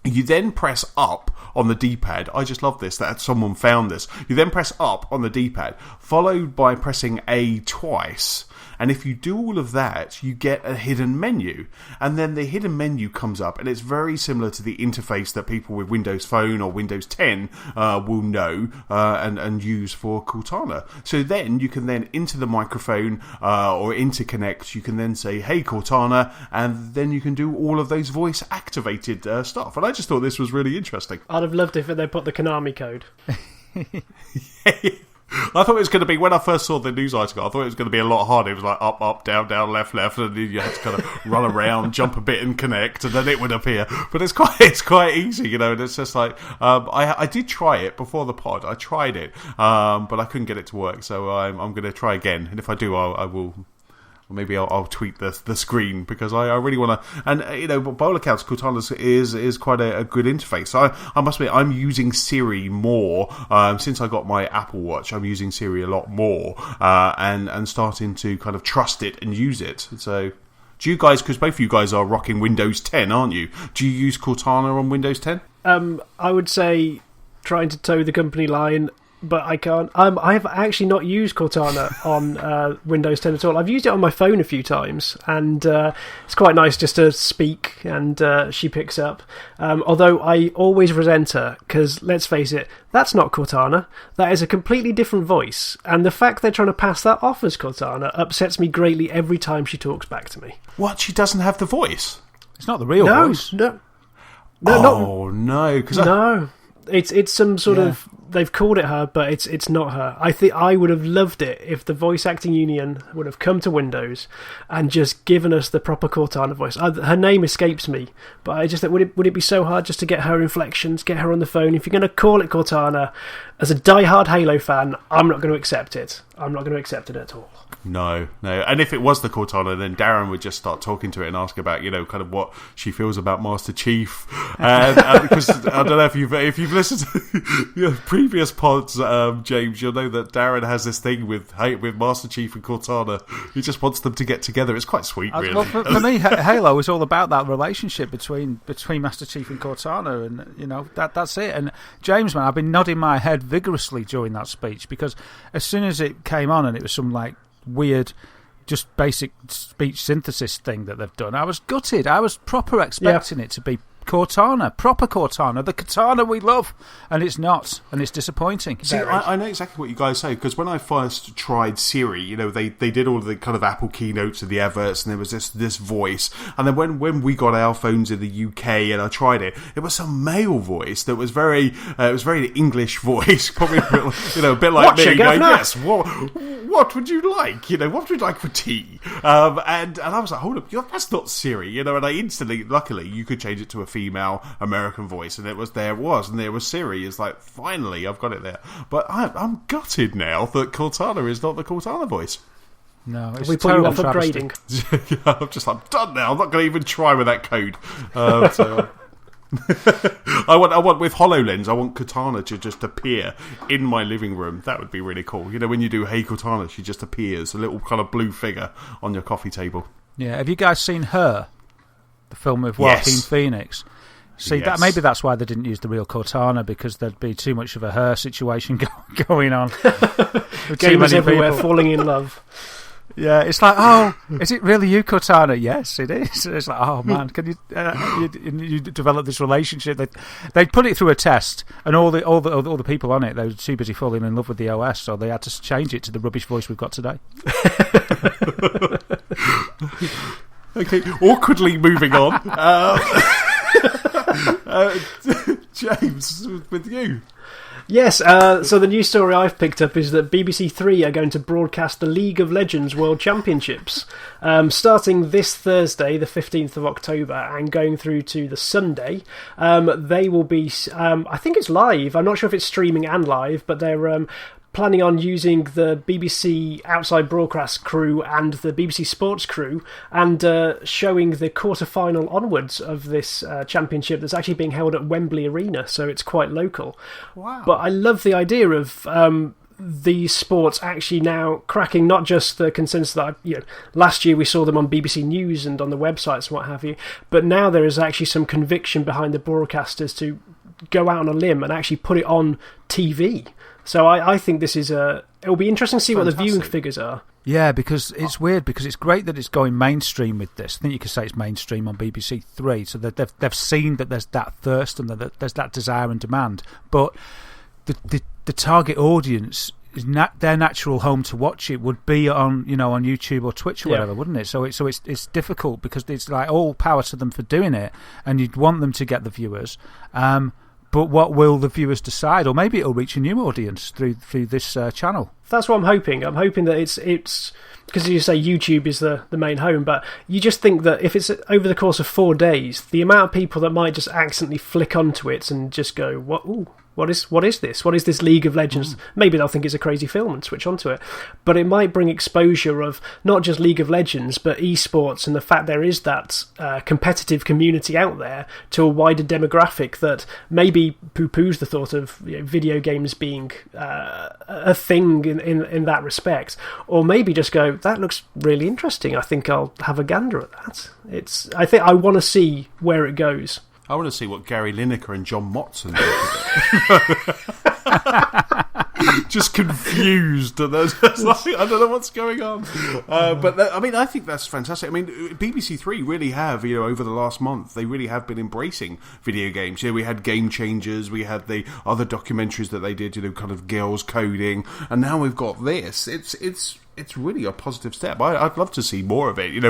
you then press up on the D-pad. I just love this, that someone found this. You then press up on the D-pad, followed by pressing A twice. And if you do all of that, you get a hidden menu. And then the hidden menu comes up, and it's very similar to the interface that people with Windows Phone or Windows 10 will know and use for Cortana. So then you can then into the microphone or interconnect, you can then say, hey Cortana, and then you can do all of those voice activated stuff. And I just thought this was really interesting.
I'd have loved if they put the Konami code.
I thought it was going to be, when I first saw the news article, I thought it was going to be a lot harder. It was like up, up, down, down, left, left, and you had to kind of run around, jump a bit and connect, and then it would appear. But it's quite easy, and it's just like, I did try it before the pod. I tried it, but I couldn't get it to work, so I'm going to try again. And if I do, I will... Maybe I'll tweet the screen, because I really want to. And by all accounts, Cortana is quite a good interface. I must admit, I'm using Siri more since I got my Apple Watch. I'm using Siri a lot more and starting to kind of trust it and use it. So, do you guys? Because both of you guys are rocking Windows 10, aren't you? Do you use Cortana on Windows 10?
I would say, trying to toe the company line, but I can't. I've actually not used Cortana on Windows 10 at all. I've used it on my phone a few times, and it's quite nice just to speak, and she picks up. Although I always resent her, because let's face it, that's not Cortana. That is a completely different voice, and the fact they're trying to pass that off as Cortana upsets me greatly every time she talks back to me.
What? She doesn't have the voice?
It's not the real voice.
No,
no.
No, it's some sort of. They've called it her, but it's not her. I think I would have loved it if the voice acting union would have come to Windows and just given us the proper Cortana voice. Her name escapes me, but I just think would it be so hard just to get her inflections, get her on the phone? If you're going to call it Cortana, as a die-hard Halo fan, I'm not going to accept it. I'm not going to accept it at all.
No. And if it was the Cortana, then Darren would just start talking to it and ask about, kind of what she feels about Master Chief. Because I don't know if you've listened to previous pods, James, you'll know that Darren has this thing with Master Chief and Cortana. He just wants them to get together. It's quite sweet, really.
Well, for me, Halo is all about that relationship between Master Chief and Cortana, and that's it. And James, man, I've been nodding my head vigorously during that speech, because as soon as it came on and it was some weird, just basic speech synthesis thing that they've done, I was gutted. I was proper expecting it to be Cortana, proper Cortana, the Katana we love, and it's not, and it's disappointing.
See, I know exactly what you guys say, because when I first tried Siri, they did all the kind of Apple keynotes and the adverts, and there was this voice, and then when we got our phones in the UK and I tried it, it was some male voice that was very English voice, probably a bit like me, going, yes, what would you like? What would you like for tea? And I was like, hold up, that's not Siri, and I instantly, luckily, you could change it to a female American voice, and there was Siri. It's like, finally, I've got it there. But I'm gutted now that Cortana is not the Cortana voice.
No, it's
we put you off upgrading.
I'm just like, done now. I'm not going to even try with that code. I want with HoloLens, I want Cortana to just appear in my living room. That would be really cool. When you do Hey Cortana, she just appears, a little kind of blue figure on your coffee table.
Yeah, have you guys seen Her? The film with Joaquin Phoenix. See, that maybe that's why they didn't use the real Cortana, because there'd be too much of a Her situation going on.
Gamers everywhere falling in love.
Yeah, it's like, oh, is it really you, Cortana? Yes, it is. It's like, oh man, can you develop this relationship? They put it through a test, and all the people on it, they were too busy falling in love with the OS, so they had to change it to the rubbish voice we've got today.
Okay, awkwardly moving on. James, with you.
Yes, so the news story I've picked up is that BBC Three are going to broadcast the League of Legends World Championships, starting this Thursday, the 15th of October, and going through to the Sunday. They will be, I think it's live, I'm not sure if it's streaming and live, but they're planning on using the BBC outside broadcast crew and the BBC Sports crew, and showing the quarter-final onwards of this championship that's actually being held at Wembley Arena, so it's quite local.
Wow.
But I love the idea of these sports actually now cracking not just the consensus that last year we saw them on BBC News and on the websites and what have you, but now there is actually some conviction behind the broadcasters to go out on a limb and actually put it on TV. So I think this is it'll be interesting to see what the viewing figures are.
Yeah, because it's weird, because it's great that it's going mainstream with this. I think you could say it's mainstream on BBC Three, so that they've seen that there's that thirst and that there's that desire and demand. But the target audience is their natural home to watch it would be on YouTube or Twitch or whatever, wouldn't it? So it's difficult, because it's like all power to them for doing it, and you'd want them to get the viewers. But what will the viewers decide? Or maybe it'll reach a new audience through this channel.
That's what I'm hoping. I'm hoping that it's because, as you say, YouTube is the main home, but you just think that if it's over the course of 4 days, the amount of people that might just accidentally flick onto it and just go, what? Ooh, what is this? What is this League of Legends? Maybe they'll think it's a crazy film and switch onto it. But it might bring exposure of not just League of Legends, but esports, and the fact there is that competitive community out there to a wider demographic that maybe poo-poos the thought of video games being a thing in that respect. Or maybe just go, that looks really interesting. I think I'll have a gander at that. I think I want to see where it goes.
I want to see what Gary Lineker and John Motson just confused, and there's just like, I don't know what's going on. I think that's fantastic. I mean, BBC Three really have, over the last month, they really have been embracing video games. We had Game Changers, we had the other documentaries that they did, kind of girls coding, and now we've got this. It's really a positive step. I'd love to see more of it.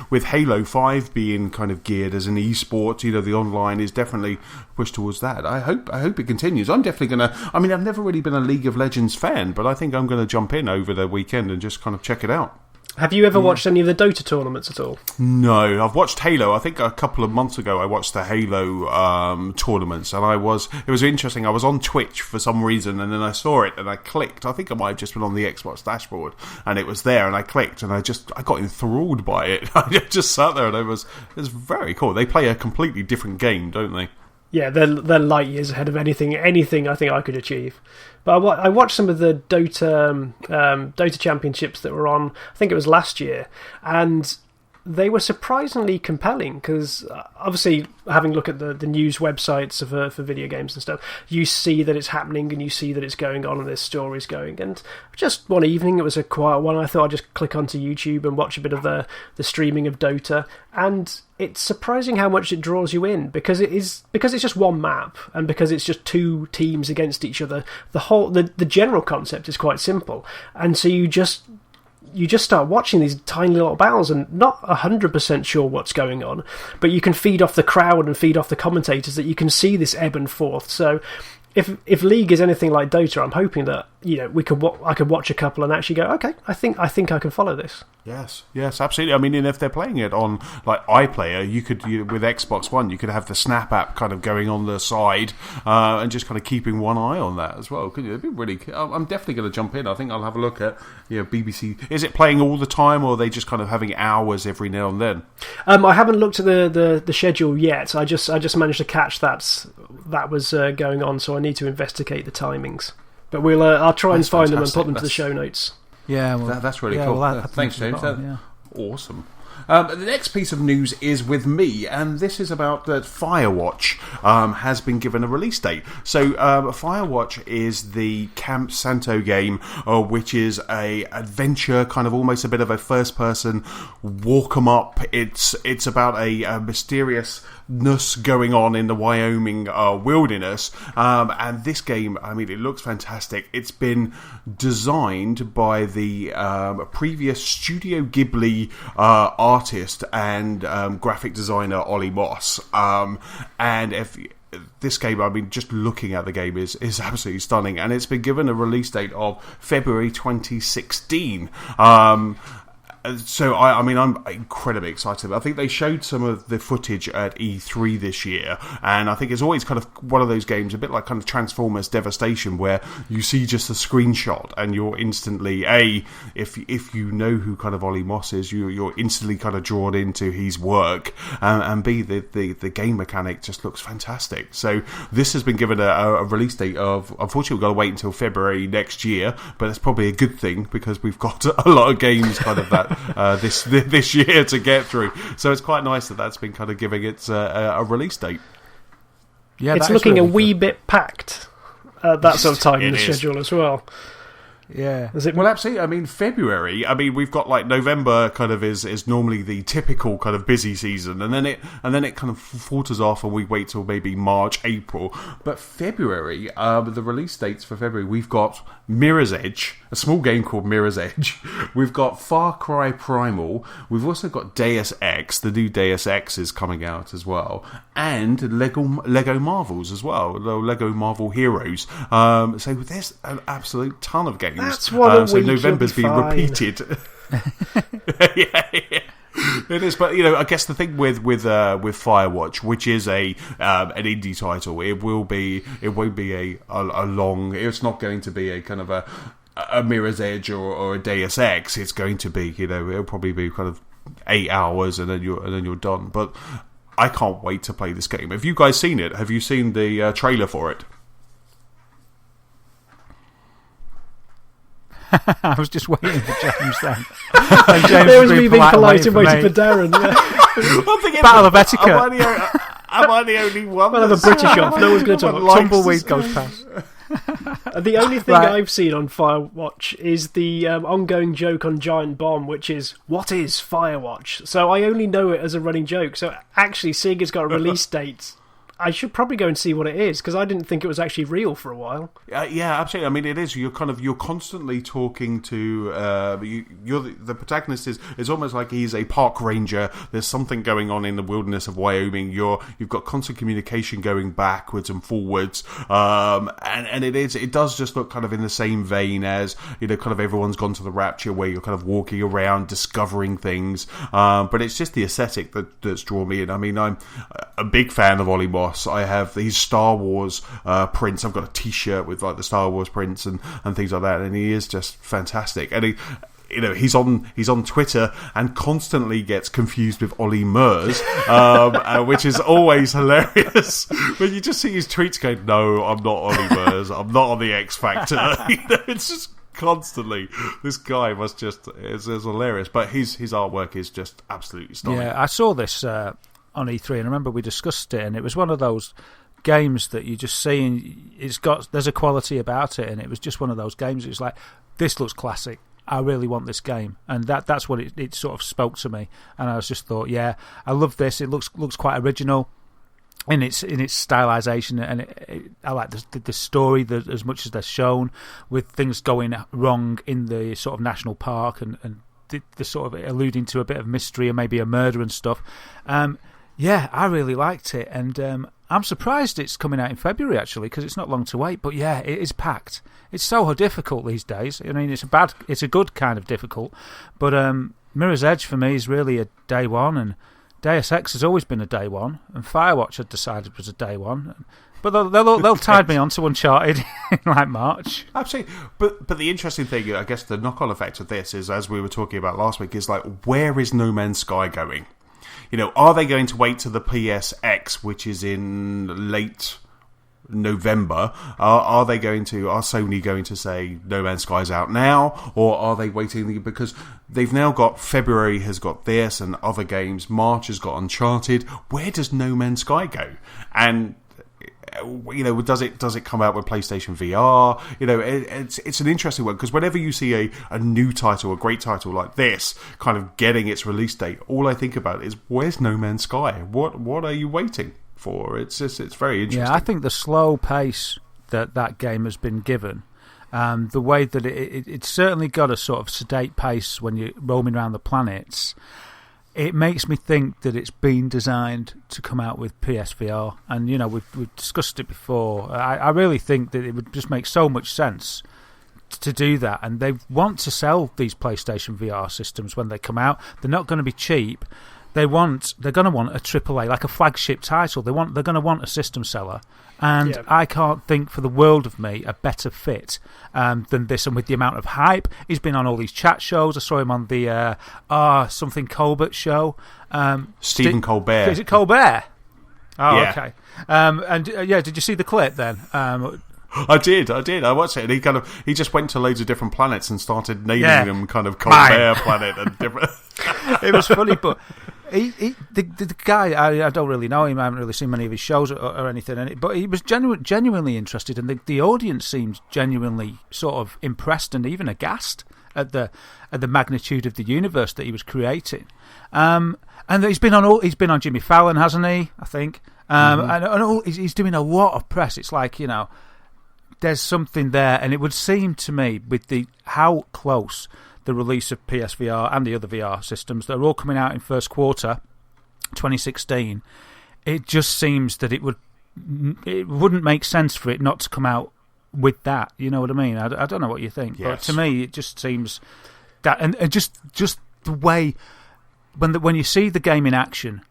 With Halo 5 being kind of geared as an e-sport, the online is definitely pushed towards that. I hope it continues. I'm definitely going to... I mean, I've never really been a League of Legends fan, but I think I'm going to jump in over the weekend and just kind of check it out.
Have you ever watched any of the Dota tournaments at all?
No, I've watched Halo. I think a couple of months ago I watched the Halo tournaments, and it was interesting. I was on Twitch for some reason, and then I saw it, and I clicked. I think I might have just been on the Xbox dashboard, and it was there, and I clicked, and I got enthralled by it. I just sat there, and it was very cool. They play a completely different game, don't they?
Yeah, they're light years ahead of anything I think I could achieve. But I watched some of the Dota championships that were on, I think it was last year, and they were surprisingly compelling because obviously having a look at the news websites for video games and stuff, you see that it's happening and you see that it's going on and there's stories going. And just one evening, it was a quiet one, I thought I'd just click onto YouTube and watch a bit of the streaming of Dota, and it's surprising how much it draws you in because it's just one map and because it's just two teams against each other. The general concept is quite simple, and so you just start watching these tiny little battles and not 100% sure what's going on, but you can feed off the crowd and feed off the commentators that you can see this ebb and forth. So if League is anything like Dota, I'm hoping that I could watch a couple and actually go, okay, I think I can follow this.
Yes, absolutely. I mean, and if they're playing it on like iPlayer, with Xbox One, you could have the Snap app kind of going on the side and just kind of keeping one eye on that as well. Could you? It'd be really. I'm definitely going to jump in. I think I'll have a look at BBC. Is it playing all the time, or are they just kind of having hours every now and then?
I haven't looked at the schedule yet. I just managed to catch that was going on, so I need to investigate the timings. But I'll try and find them and put them to the show notes.
Yeah, that's really cool. Thanks, James. Awesome. The next piece of news is with me, and this is about that Firewatch has been given a release date. So Firewatch is the Camp Santo game, which is a adventure, kind of almost a bit of a first-person walk 'em up. It's about a mysteriousness going on in the Wyoming wilderness, and this game, I mean, it looks fantastic. It's been designed by the previous Studio Ghibli artist and graphic designer Ollie Moss, and this game, I mean, just looking at the game is absolutely stunning, and it's been given a release date of February 2016. So, I'm incredibly excited. I think they showed some of the footage at E3 this year, and I think it's always kind of one of those games, a bit like kind of Transformers Devastation, where you see just a screenshot and you're instantly, if you know who kind of Ollie Moss is, you're instantly kind of drawn into his work, and B, the game mechanic just looks fantastic. So this has been given a release date of, unfortunately we've got to wait until February next year, but that's probably a good thing because we've got a lot of games kind of that this year to get through, so it's quite nice that that's been kind of giving it a release date.
Yeah, it's looking really a wee bit packed at that sort of time in the schedule as well.
Yeah.
Well, absolutely. I mean, February, we've got like November kind of is normally the typical kind of busy season, and then it kind of falters off and we wait till maybe March, April. But February, the release dates for February, we've got Mirror's Edge, a small game called Mirror's Edge. We've got Far Cry Primal. We've also got Deus Ex. The new Deus Ex is coming out as well, and Lego Marvels as well, Lego Marvel Heroes. So there's an absolute ton of games.
That's what
so November's been repeated. yeah. It is, but I guess the thing with Firewatch, which is an indie title, it won't be a long. It's not going to be a kind of a Mirror's Edge or a Deus Ex. It's going to be it'll probably be kind of 8 hours and then you're done. But I can't wait to play this game. Have you guys seen it? Have you seen the trailer for it?
I was just waiting for James then.
There was me being polite and waiting for Darren. Yeah.
Battle of etiquette.
Am I the only one?
We'll have a British off. No one's going to talk.
Tumbleweed goes past.
The only thing
Right.
I've seen on Firewatch is the ongoing joke on Giant Bomb, which is, what is Firewatch? So I only know it as a running joke. So actually, seeing it's got a release date, I should probably go and see what it is, because I didn't think it was actually real for a while.
Yeah, absolutely. I mean, it is. You're constantly talking to. You're the protagonist is almost like he's a park ranger. There's something going on in the wilderness of Wyoming. You've got constant communication going backwards and forwards, and it does just look kind of in the same vein as, kind of everyone's gone to the Rapture, where you're kind of walking around discovering things. But it's just the aesthetic that's drawn me in. I mean, I'm a big fan of Ollie Moss. I have these Star Wars prints. I've got a T-shirt with like the Star Wars prints and things like that, and he is just fantastic. And he's on Twitter and constantly gets confused with Ollie Murs, which is always hilarious. When you just see his tweets going, "No, I'm not Ollie Murs. I'm not on the X Factor." It's just constantly, this guy must just is hilarious. But his artwork is just absolutely stunning.
Yeah, I saw this on E3, and I remember we discussed it, and it was one of those games that you just see, and there's a quality about it, and it was just one of those games. It was like, this looks classic. I really want this game, and that's what it sort of spoke to me. And I was just thought, yeah, I love this. It looks quite original in its stylization, and I like the story as much as they're shown, with things going wrong in the sort of national park, and the sort of alluding to a bit of mystery and maybe a murder and stuff. Yeah, I really liked it, and I'm surprised it's coming out in February, actually, because it's not long to wait. But yeah, it is packed. It's so difficult these days. I mean, it's a good kind of difficult, but Mirror's Edge for me is really a day one, and Deus Ex has always been a day one, and Firewatch I'd decided was a day one. But they'll tide me on to Uncharted in like March.
Absolutely. But the interesting thing, I guess, the knock-on effect of this is, as we were talking about last week, is like, where is No Man's Sky going? Are they going to wait to the PSX, which is in late November? Are Sony going to say No Man's Sky's out now, or are they waiting? Because they've now got February has got this and other games. March has got Uncharted. Where does No Man's Sky go? And does it come out with PlayStation VR? It's an interesting one, because whenever you see a new title, a great title like this, kind of getting its release date, all I think about is, where's No Man's Sky? What are you waiting for? It's very interesting.
Yeah, I think the slow pace that game has been given, the way that it's certainly got a sort of sedate pace when you're roaming around the planets. It makes me think that it's been designed to come out with PSVR, and we've discussed it before. I really think that it would just make so much sense to do that, and they want to sell these PlayStation VR systems when they come out. They're not going to be cheap. They're going to want a AAA, like a flagship title. They're going to want a system seller, and yeah. I can't think for the world of me a better fit than this. And with the amount of hype, he's been on all these chat shows. I saw him on the something Colbert show.
Stephen Colbert.
Is it Colbert? Oh,
yeah.
Okay. Did you see the clip then?
I did. I watched it, and he just went to loads of different planets and started naming them kind of Colbert planet and different.
It was funny, but the guy, I don't really know him. I haven't really seen many of his shows or anything, but he was genuinely interested, and the audience seemed genuinely sort of impressed and even aghast at the magnitude of the universe that he was creating. And he's been on Jimmy Fallon, hasn't he? I think, and he's doing a lot of press. It's like, there's something there, and it would seem to me, with how close the release of PSVR and the other VR systems, they're all coming out in first quarter 2016, it just seems that it wouldn't make sense for it not to come out with that. You know what I mean? I don't know what you think, but to me it just seems that, and just the way when you see the game in action,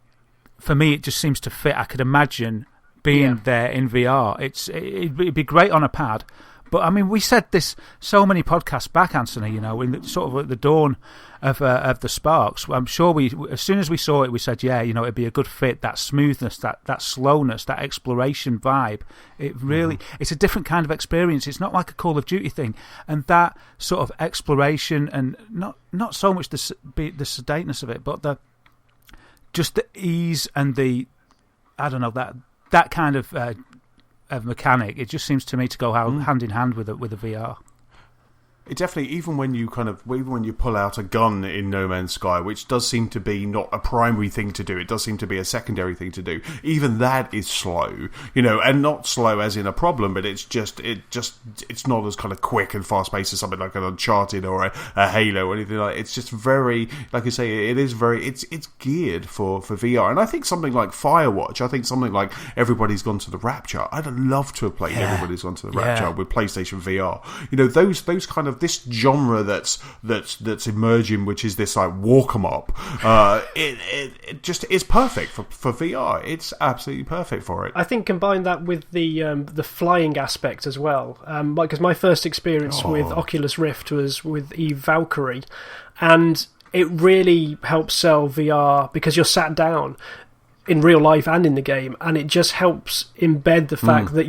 for me it just seems to fit. I could imagine being there in VR. It'd be great on a pad. But I mean, we said this so many podcasts back, Anthony. In sort of at the dawn of the Sparks. I'm sure as soon as we saw it, we said, it'd be a good fit. That smoothness, that slowness, that exploration vibe. It really, it's a different kind of experience. It's not like a Call of Duty thing, and that sort of exploration, and not so much the sedateness of it, but just the ease and that kind of mechanic. It just seems to me to go hand in hand with a VR.
It definitely, even when you pull out a gun in No Man's Sky, which does seem to be not a primary thing to do, it does seem to be a secondary thing to do. Even that is slow, and not slow as in a problem, but it's not as kind of quick and fast paced as something like an Uncharted or a Halo or anything like that. It's just very, like I say, it's geared for VR. And I think something like Firewatch, I think something like Everybody's Gone to the Rapture, I'd love to have played Everybody's Gone to the Rapture with PlayStation VR. Those kind of this genre that's emerging, which is this like walk 'em up. It just is perfect for VR. It's absolutely perfect for it.
I think combine that with the flying aspect as well. Because my first experience with Oculus Rift was with Eve Valkyrie, and it really helps sell VR because you're sat down in real life and in the game, and it just helps embed the fact that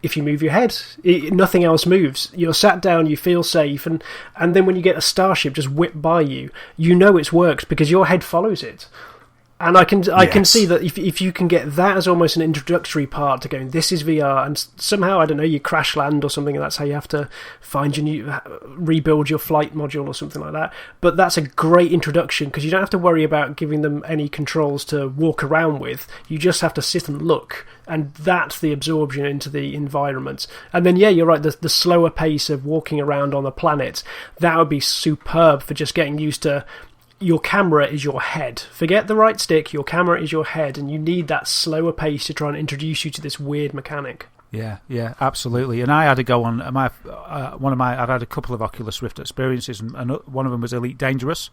if you move your head, nothing else moves. You're sat down, you feel safe, and then when you get a starship just whip by you, it's worked because your head follows it. And I can see that if you can get that as almost an introductory part to going, this is VR, and somehow, I don't know, you crash land or something, and that's how you have to rebuild your flight module or something like that. But that's a great introduction because you don't have to worry about giving them any controls to walk around with. You just have to sit and look, and that's the absorption into the environment. And then, you're right, the slower pace of walking around on the planet, that would be superb for just getting used to. Your camera is your head. Forget the right stick, your camera is your head, and you need that slower pace to try and introduce you to this weird mechanic.
Yeah, absolutely. And I had to go on I've had a couple of Oculus Rift experiences, and one of them was Elite Dangerous,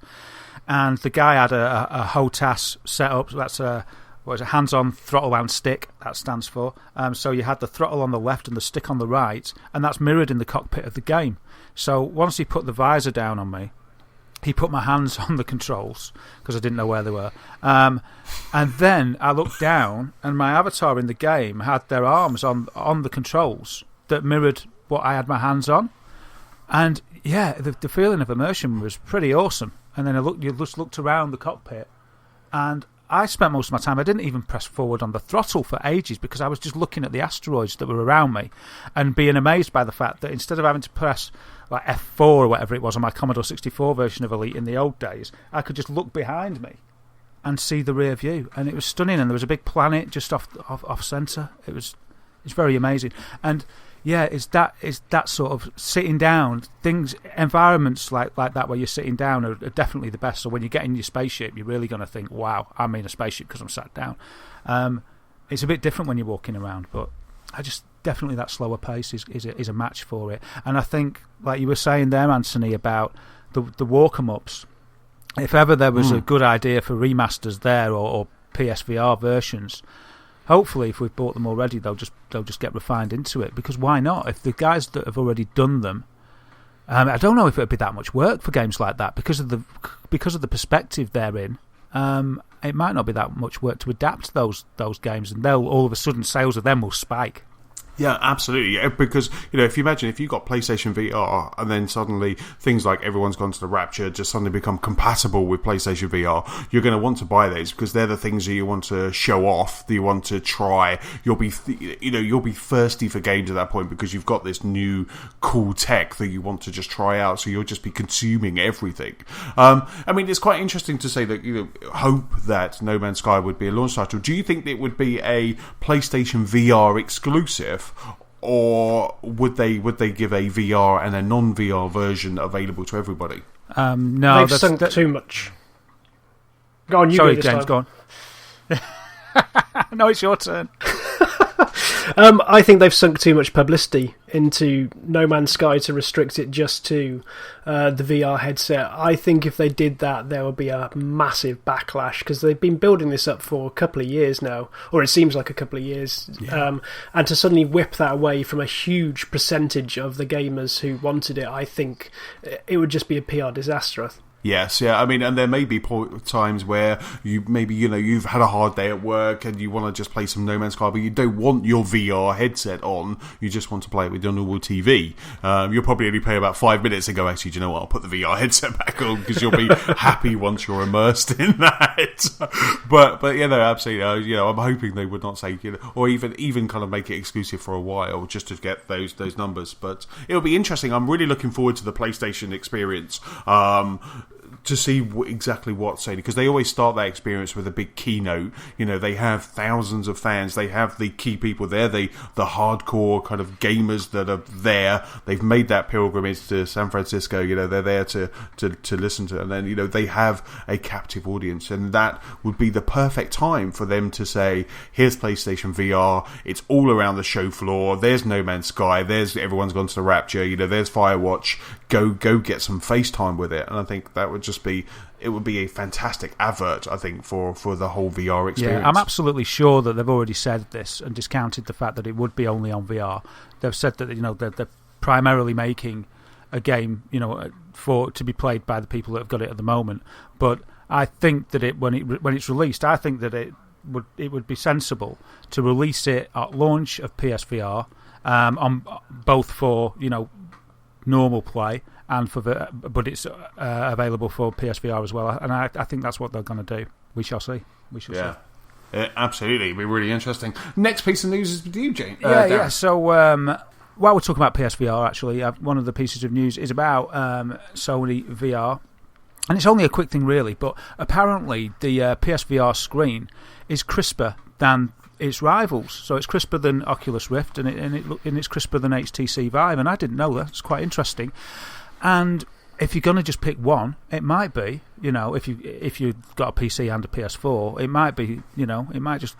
and the guy had a HOTAS set up. So that's a hands-on throttle and stick, that stands for. So you had the throttle on the left and the stick on the right, and that's mirrored in the cockpit of the game. So once he put the visor down on me, he put my hands on the controls because I didn't know where they were. And then I looked down, and my avatar in the game had their arms on the controls that mirrored what I had my hands on. And the feeling of immersion was pretty awesome. And then you just looked around the cockpit, and I spent most of my time, I didn't even press forward on the throttle for ages because I was just looking at the asteroids that were around me and being amazed by the fact that instead of having to press like F4 or whatever it was on my Commodore 64 version of Elite in the old days, I could just look behind me and see the rear view, and it was stunning. And there was a big planet just off centre. It's very amazing. And it's that sort of sitting down environments like that where you're sitting down are definitely the best. So when you get in your spaceship, you're really going to think, wow, I'm in a spaceship because I'm sat down. It's a bit different when you're walking around, but definitely that slower pace is a match for it. And I think, like you were saying there, Anthony, about the walk-em-ups, if ever there was a good idea for remasters there or PSVR versions, hopefully if we've bought them already, they'll just get refined into it, because why not? If the guys that have already done them, I don't know if it would be that much work for games like that because of the perspective they're in. It might not be that much work to adapt those games, and they'll all of a sudden sales of them will spike.
Yeah, absolutely. Yeah, because, if you imagine if you've got PlayStation VR and then suddenly things like Everyone's Gone to the Rapture just suddenly become compatible with PlayStation VR, you're going to want to buy those because they're the things that you want to show off, that you want to try. You'll be thirsty for games at that point because you've got this new cool tech that you want to just try out. So you'll just be consuming everything. It's quite interesting to say that hope that No Man's Sky would be a launch title. Do you think it would be a PlayStation VR exclusive? Or would they give a VR and a non-VR version available to everybody?
No, they've sunk too much. Go on,
Sorry, James, go on. No, it's your turn.
I think they've sunk too much publicity into No Man's Sky to restrict it just to the VR headset. I think if they did that, there would be a massive backlash because they've been building this up for a couple of years now, or it seems like a couple of years. Yeah. And to suddenly whip that away from a huge percentage of the gamers who wanted it, I think it would just be a PR disaster.
Yes, yeah. I mean, and there may be times where you've had a hard day at work and you want to just play some No Man's Sky, but you don't want your VR headset on. You just want to play it with your normal TV. You'll probably only play about 5 minutes and go, actually, do you know what? I'll put the VR headset back on, because you'll be happy once you're immersed in that. but absolutely. I'm hoping they would not say, or even kind of make it exclusive for a while, just to get those numbers. But it'll be interesting. I'm really looking forward to the PlayStation experience. To see exactly what Sony, because they always start that experience with a big keynote. They have thousands of fans. They have the key people there, the hardcore kind of gamers that are there. They've made that pilgrimage to San Francisco. They're there to listen to it. And then they have a captive audience, and that would be the perfect time for them to say, here's PlayStation VR. It's all around the show floor. There's No Man's Sky. There's Everyone's Gone to the Rapture. There's Firewatch. Go get some FaceTime with it. And I think that would just be a fantastic advert, I think, for the whole VR experience.
Yeah, I'm absolutely sure that they've already said this and discounted the fact that it would be only on VR. They've said that they're primarily making a game, to be played by the people that have got it at the moment. But I think that when it's released, I think that it would be sensible to release it at launch of PSVR, on both for normal play and but it's available for PSVR as well, and I think that's what they're going to do. We shall see.
See. Absolutely, it'll be really interesting. Next piece of news is with you, Jane.
Yeah. So while we're talking about PSVR, actually, one of the pieces of news is about Sony VR, and it's only a quick thing really, but apparently the PSVR screen is crisper than its rivals. So it's crisper than Oculus Rift, and it's crisper than HTC Vive, and I didn't know that. It's quite interesting. And if you're going to just pick one, it might be, if you've got a PC and a PS4, it might be, it might just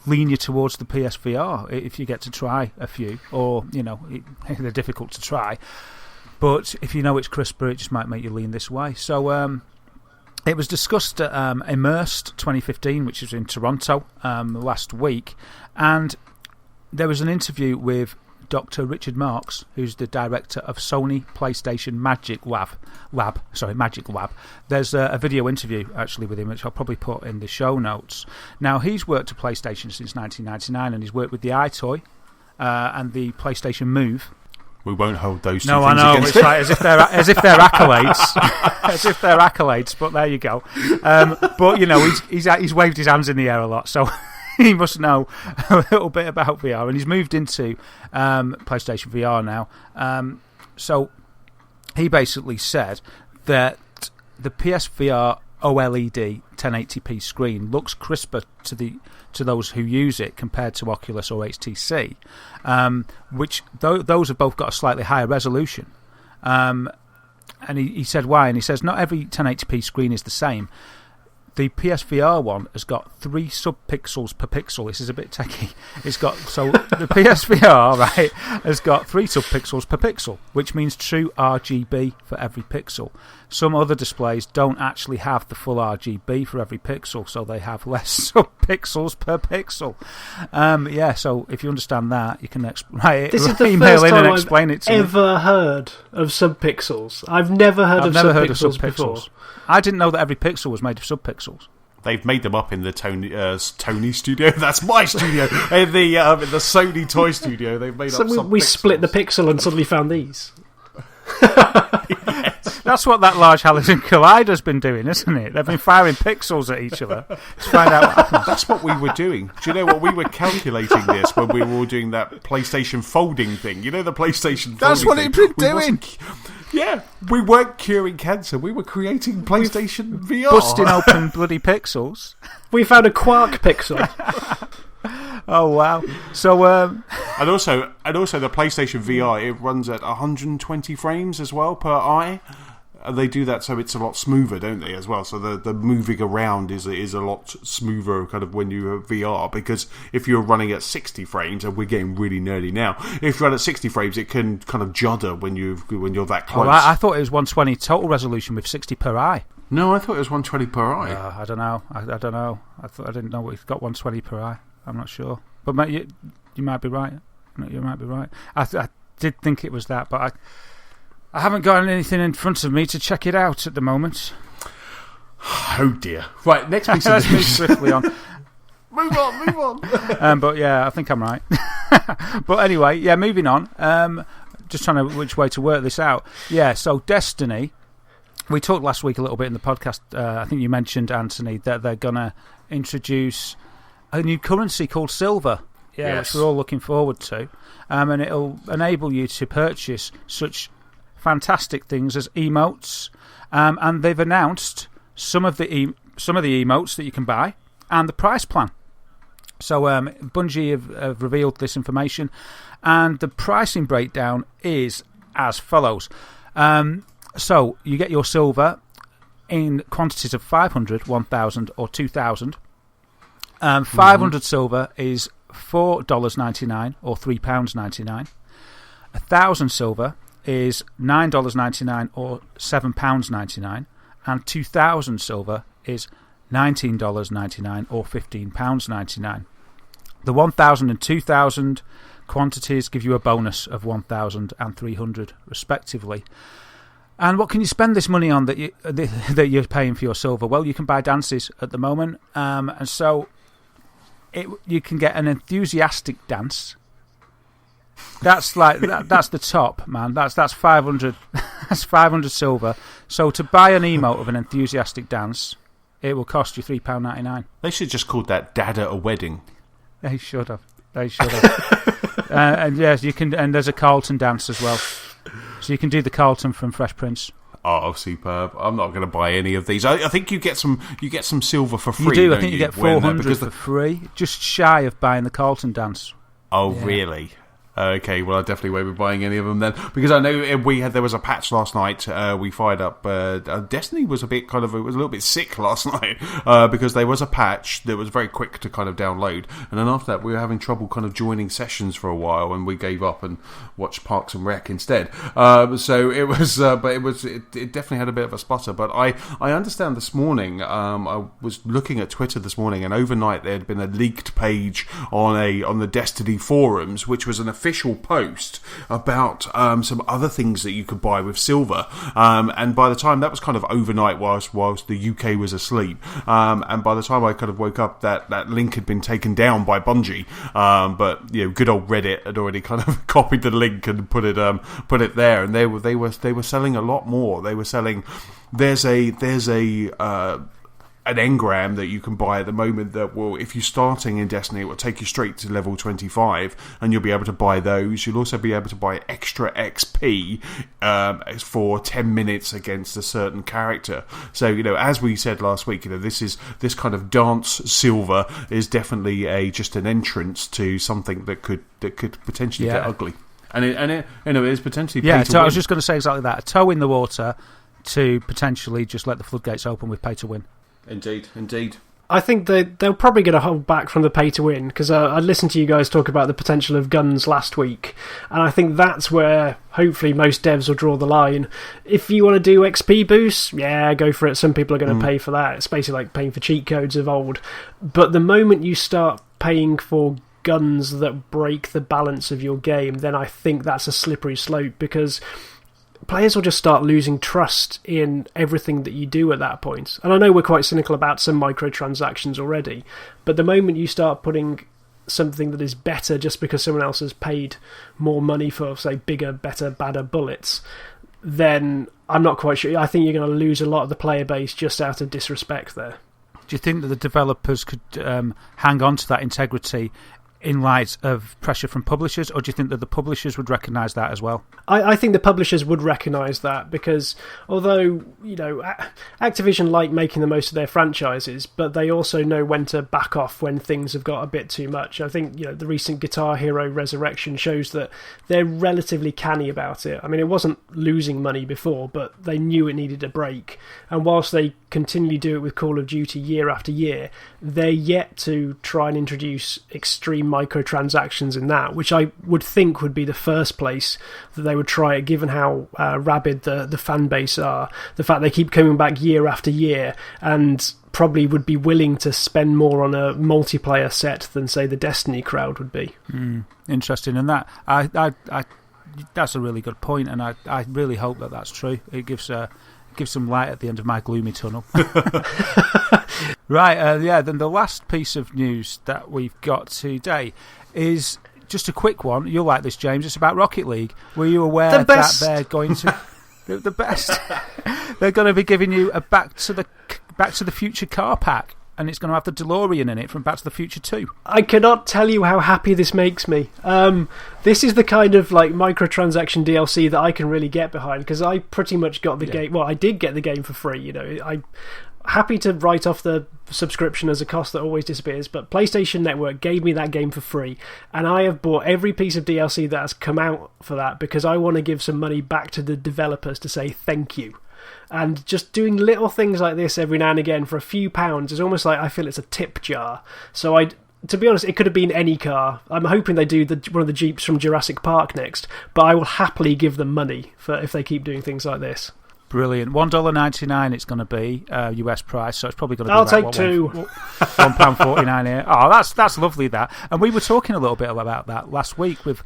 lean you towards the PSVR if you get to try a few, or, they're difficult to try. But if it's crisper, it just might make you lean this way. So it was discussed at Immersed 2015, which was in Toronto last week, and there was an interview with Dr. Richard Marks, who's the director of Sony PlayStation Magic Lab. There's a video interview actually with him, which I'll probably put in the show notes. Now, he's worked at PlayStation since 1999, and he's worked with the iToy and the PlayStation Move.
We won't hold those two
things
against
I know. It's like as if they're accolades, as if they're accolades. But there you go. But he's waved his hands in the air a lot, so he must know a little bit about VR, and he's moved into PlayStation VR now. So he basically said that the PSVR OLED 1080p screen looks crisper to those who use it compared to Oculus or HTC, which those have both got a slightly higher resolution. And he said why, and he says not every 1080p screen is the same. The PSVR one has got 3 sub-pixels per pixel. This is a bit techie. The PSVR has got 3 sub-pixels per pixel, which means true RGB for every pixel. Some other displays don't actually have the full RGB for every pixel, so they have less sub-pixels per pixel. So if you understand that, you can email in and explain it to me.
This is the first time I've ever heard of sub-pixels. I've never heard of sub-pixels before.
I didn't know that every pixel was made of sub-pixels.
They've made them up in the Tony studio. That's my studio. In the Sony toy studio, they've made up some
we split the pixel and suddenly found these.
Yes.
That's what that Large Hadron Collider's been doing, isn't it? They've been firing pixels at each other to find out what happens.
That's what we were doing. Do you know what? We were calculating this when we were all doing that PlayStation folding thing. The PlayStation folding
That's what
thing.
It's been doing.
Yeah, we weren't curing cancer. We were creating PlayStation VR.
Busting open bloody pixels.
We found a quark pixel.
Oh wow! So
and also the PlayStation VR, it runs at 120 frames as well per eye. They do that so it's a lot smoother, don't they, as well? So the moving around is a lot smoother kind of when you have VR, because if you're running at 60 frames, and we're getting really nerdy now, if you run at 60 frames, it can kind of judder when you're that close.
Oh, I thought it was 120 total resolution with 60 per eye.
No, I thought it was 120 per eye.
I don't know. I didn't know it's got 120 per eye. I'm not sure, but you might be right. You might be right. I did think it was that, but I haven't got anything in front of me to check it out at the moment.
Oh dear. Right, next piece of
Let's move
news.
swiftly on.
Move on.
But yeah, I think I'm right. But anyway, yeah, moving on. Just trying to which way to work this out. Yeah, so Destiny. We talked last week a little bit in the podcast. I think you mentioned, Anthony, that they're going to introduce a new currency called silver. Yeah,
yes.
Which we're all looking forward to. And it'll enable you to purchase such fantastic things as emotes. And they've announced some of the emotes that you can buy and the price plan. So Bungie have revealed this information, and the pricing breakdown is as follows. So you get your silver in quantities of 500, 1,000 or 2,000. 500 silver is $4.99 or £3.99. 1,000 silver is $9.99 or £7.99. And 2,000 silver is $19.99 or £15.99. The 1,000 and 2,000 quantities give you a bonus of 1,300 respectively. And what can you spend this money on that you're paying for your silver? Well, you can buy dances at the moment, and so you can get an enthusiastic dance. That's like that's the top, man. That's 500. That's 500 silver. So to buy an emote of an enthusiastic dance, it will cost you £3.99.
They should just call that Dad at a wedding.
They should have. And yes, you can. And there's a Carlton dance as well. So you can do the Carlton from Fresh Prince.
Oh, superb! I'm not going to buy any of these. I think you get some silver for free.
You do.
Don't
I think you get
when,
400 for free, just shy of buying the Carlton dance.
Oh, yeah. Really? Okay, well, I definitely won't be buying any of them then, because I know there was a patch last night. We fired up. Destiny was it was a little bit sick last night because there was a patch that was very quick to kind of download, and then after that we were having trouble kind of joining sessions for a while, and we gave up and watched Parks and Rec instead. So it was, but it definitely had a bit of a sputter. But I understand this morning. I was looking at Twitter this morning, and overnight there had been a leaked page on the Destiny forums, which was an official post about some other things that you could buy with silver, and by the time that was kind of overnight whilst the UK was asleep, and by the time I kind of woke up, that link had been taken down by Bungie, but good old Reddit had already kind of copied the link and put it there, and they were selling a lot more. They were selling there's an engram that you can buy at the moment that will, if you're starting in Destiny, it will take you straight to level 25, and you'll be able to buy those. You'll also be able to buy extra XP for 10 minutes against a certain character. So, as we said last week, this kind of dance silver is definitely just an entrance to something that could potentially get ugly. And it is potentially pay to
win. I was just going to say exactly that. A toe in the water to potentially just let the floodgates open with pay to win.
Indeed.
I think they're probably going to hold back from the pay to win, because I listened to you guys talk about the potential of guns last week, and I think that's where hopefully most devs will draw the line. If you want to do XP boosts, yeah, go for it. Some people are going to pay for that. It's basically like paying for cheat codes of old. But the moment you start paying for guns that break the balance of your game, then I think that's a slippery slope, because players will just start losing trust in everything that you do at that point. And I know we're quite cynical about some microtransactions already, but the moment you start putting something that is better just because someone else has paid more money for, say, bigger, better, badder bullets, then I'm not quite sure. I think you're going to lose a lot of the player base just out of disrespect there.
Do you think that the developers could hang on to that integrity in light of pressure from publishers, or do you think that the publishers would recognise that as well?
I think the publishers would recognise that, because although Activision like making the most of their franchises, but they also know when to back off when things have got a bit too much. I think the recent Guitar Hero Resurrection shows that they're relatively canny about it. I mean, it wasn't losing money before, but they knew it needed a break, and whilst they continually do it with Call of Duty year after year, they're yet to try and introduce extreme microtransactions in that, which I would think would be the first place that they would try it, given how rabid the fan base are. The fact they keep coming back year after year, and probably would be willing to spend more on a multiplayer set than, say, the Destiny crowd would be.
Interesting. And that I that's a really good point, and I really hope that that's true. It gives some light at the end of my gloomy tunnel. Right, then the last piece of news that we've got today is just a quick one. You'll like this, James. It's about Rocket League. Were you aware that they're going to the best? They're going to be giving you a Back to the Future car pack, and it's going to have the DeLorean in it from Back to the Future 2. I
cannot tell you how happy this makes me. This is the kind of like microtransaction DLC that I can really get behind, because I pretty much got the game. Well, I did get the game for free. You know, I'm happy to write off the subscription as a cost that always disappears, but PlayStation Network gave me that game for free, and I have bought every piece of DLC that has come out for that because I want to give some money back to the developers to say thank you. And just doing little things like this every now and again for a few pounds is almost like I feel it's a tip jar. So to be honest, it could have been any car. I'm hoping they do one of the Jeeps from Jurassic Park next, but I will happily give them money if they keep doing things like this.
Brilliant. $1.99 it's going to be, US price, so it's probably going to be
I'll take two.
£1.49 here. Oh, that's lovely, that. And we were talking a little bit about that last week with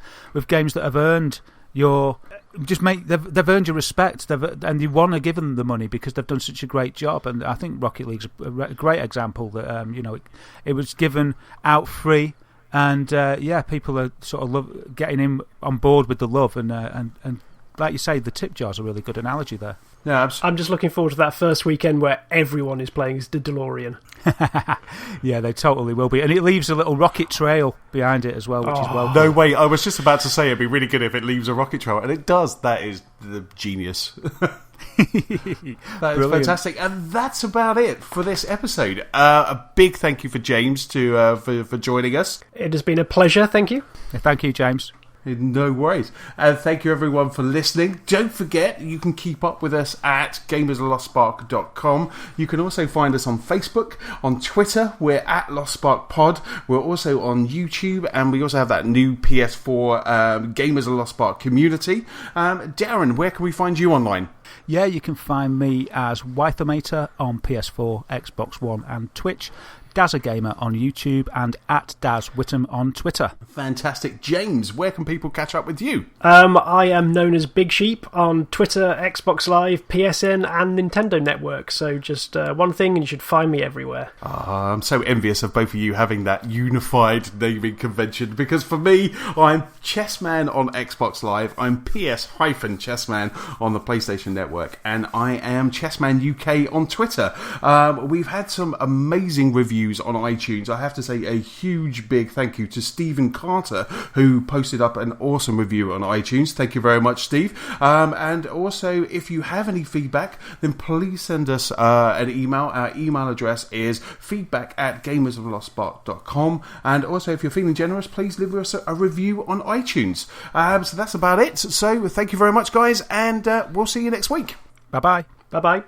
games that have earned your... they've earned your respect, and you want to give them the money because they've done such a great job. And I think Rocket League's a great example that it was given out free, and people are sort of getting in on board with the love, and like you say, the tip jar's a really good analogy there.
Yeah, absolutely.
I'm just looking forward to that first weekend where everyone is playing as the DeLorean.
Yeah, they totally will be. And it leaves a little rocket trail behind it as well, which is well.
No way, I was just about to say it'd be really good if it leaves a rocket trail, and it does. That is the genius. That is fantastic. And that's about it for this episode. A big thank you for James for joining us.
It has been a pleasure, thank you.
Thank you, James.
No worries. And thank you everyone for listening. Don't forget, you can keep up with us at gamersoflostspark.com. You can also find us on Facebook, on Twitter, we're at LostSparkPod. We're also on YouTube, and we also have that new PS4 Gamers of Lost Spark community. Darren, where can we find you online?
Yeah, you can find me as Wythermator on PS4, Xbox One and Twitch, DazzaGamer on YouTube, and at Daz Whittam on Twitter.
Fantastic. James, where can people catch up with you?
I am known as Big Sheep on Twitter, Xbox Live, PSN and Nintendo Network, so just one thing and you should find me everywhere.
I'm so envious of both of you having that unified naming convention, because for me, I'm Chessman on Xbox Live, I'm PS-Chessman on the PlayStation Network, and I am Chessman UK on Twitter. We've had some amazing reviews on iTunes. I have to say a huge big thank you to Stephen Carter, who posted up an awesome review on iTunes. Thank you very much, Steve. And also, if you have any feedback, then please send us an email. Our email address is feedback@gamersoflostspark.com. And also, if you're feeling generous, please leave us a review on iTunes. So that's about it. So thank you very much, guys, and we'll see you next week.
Bye-bye.
Bye-bye.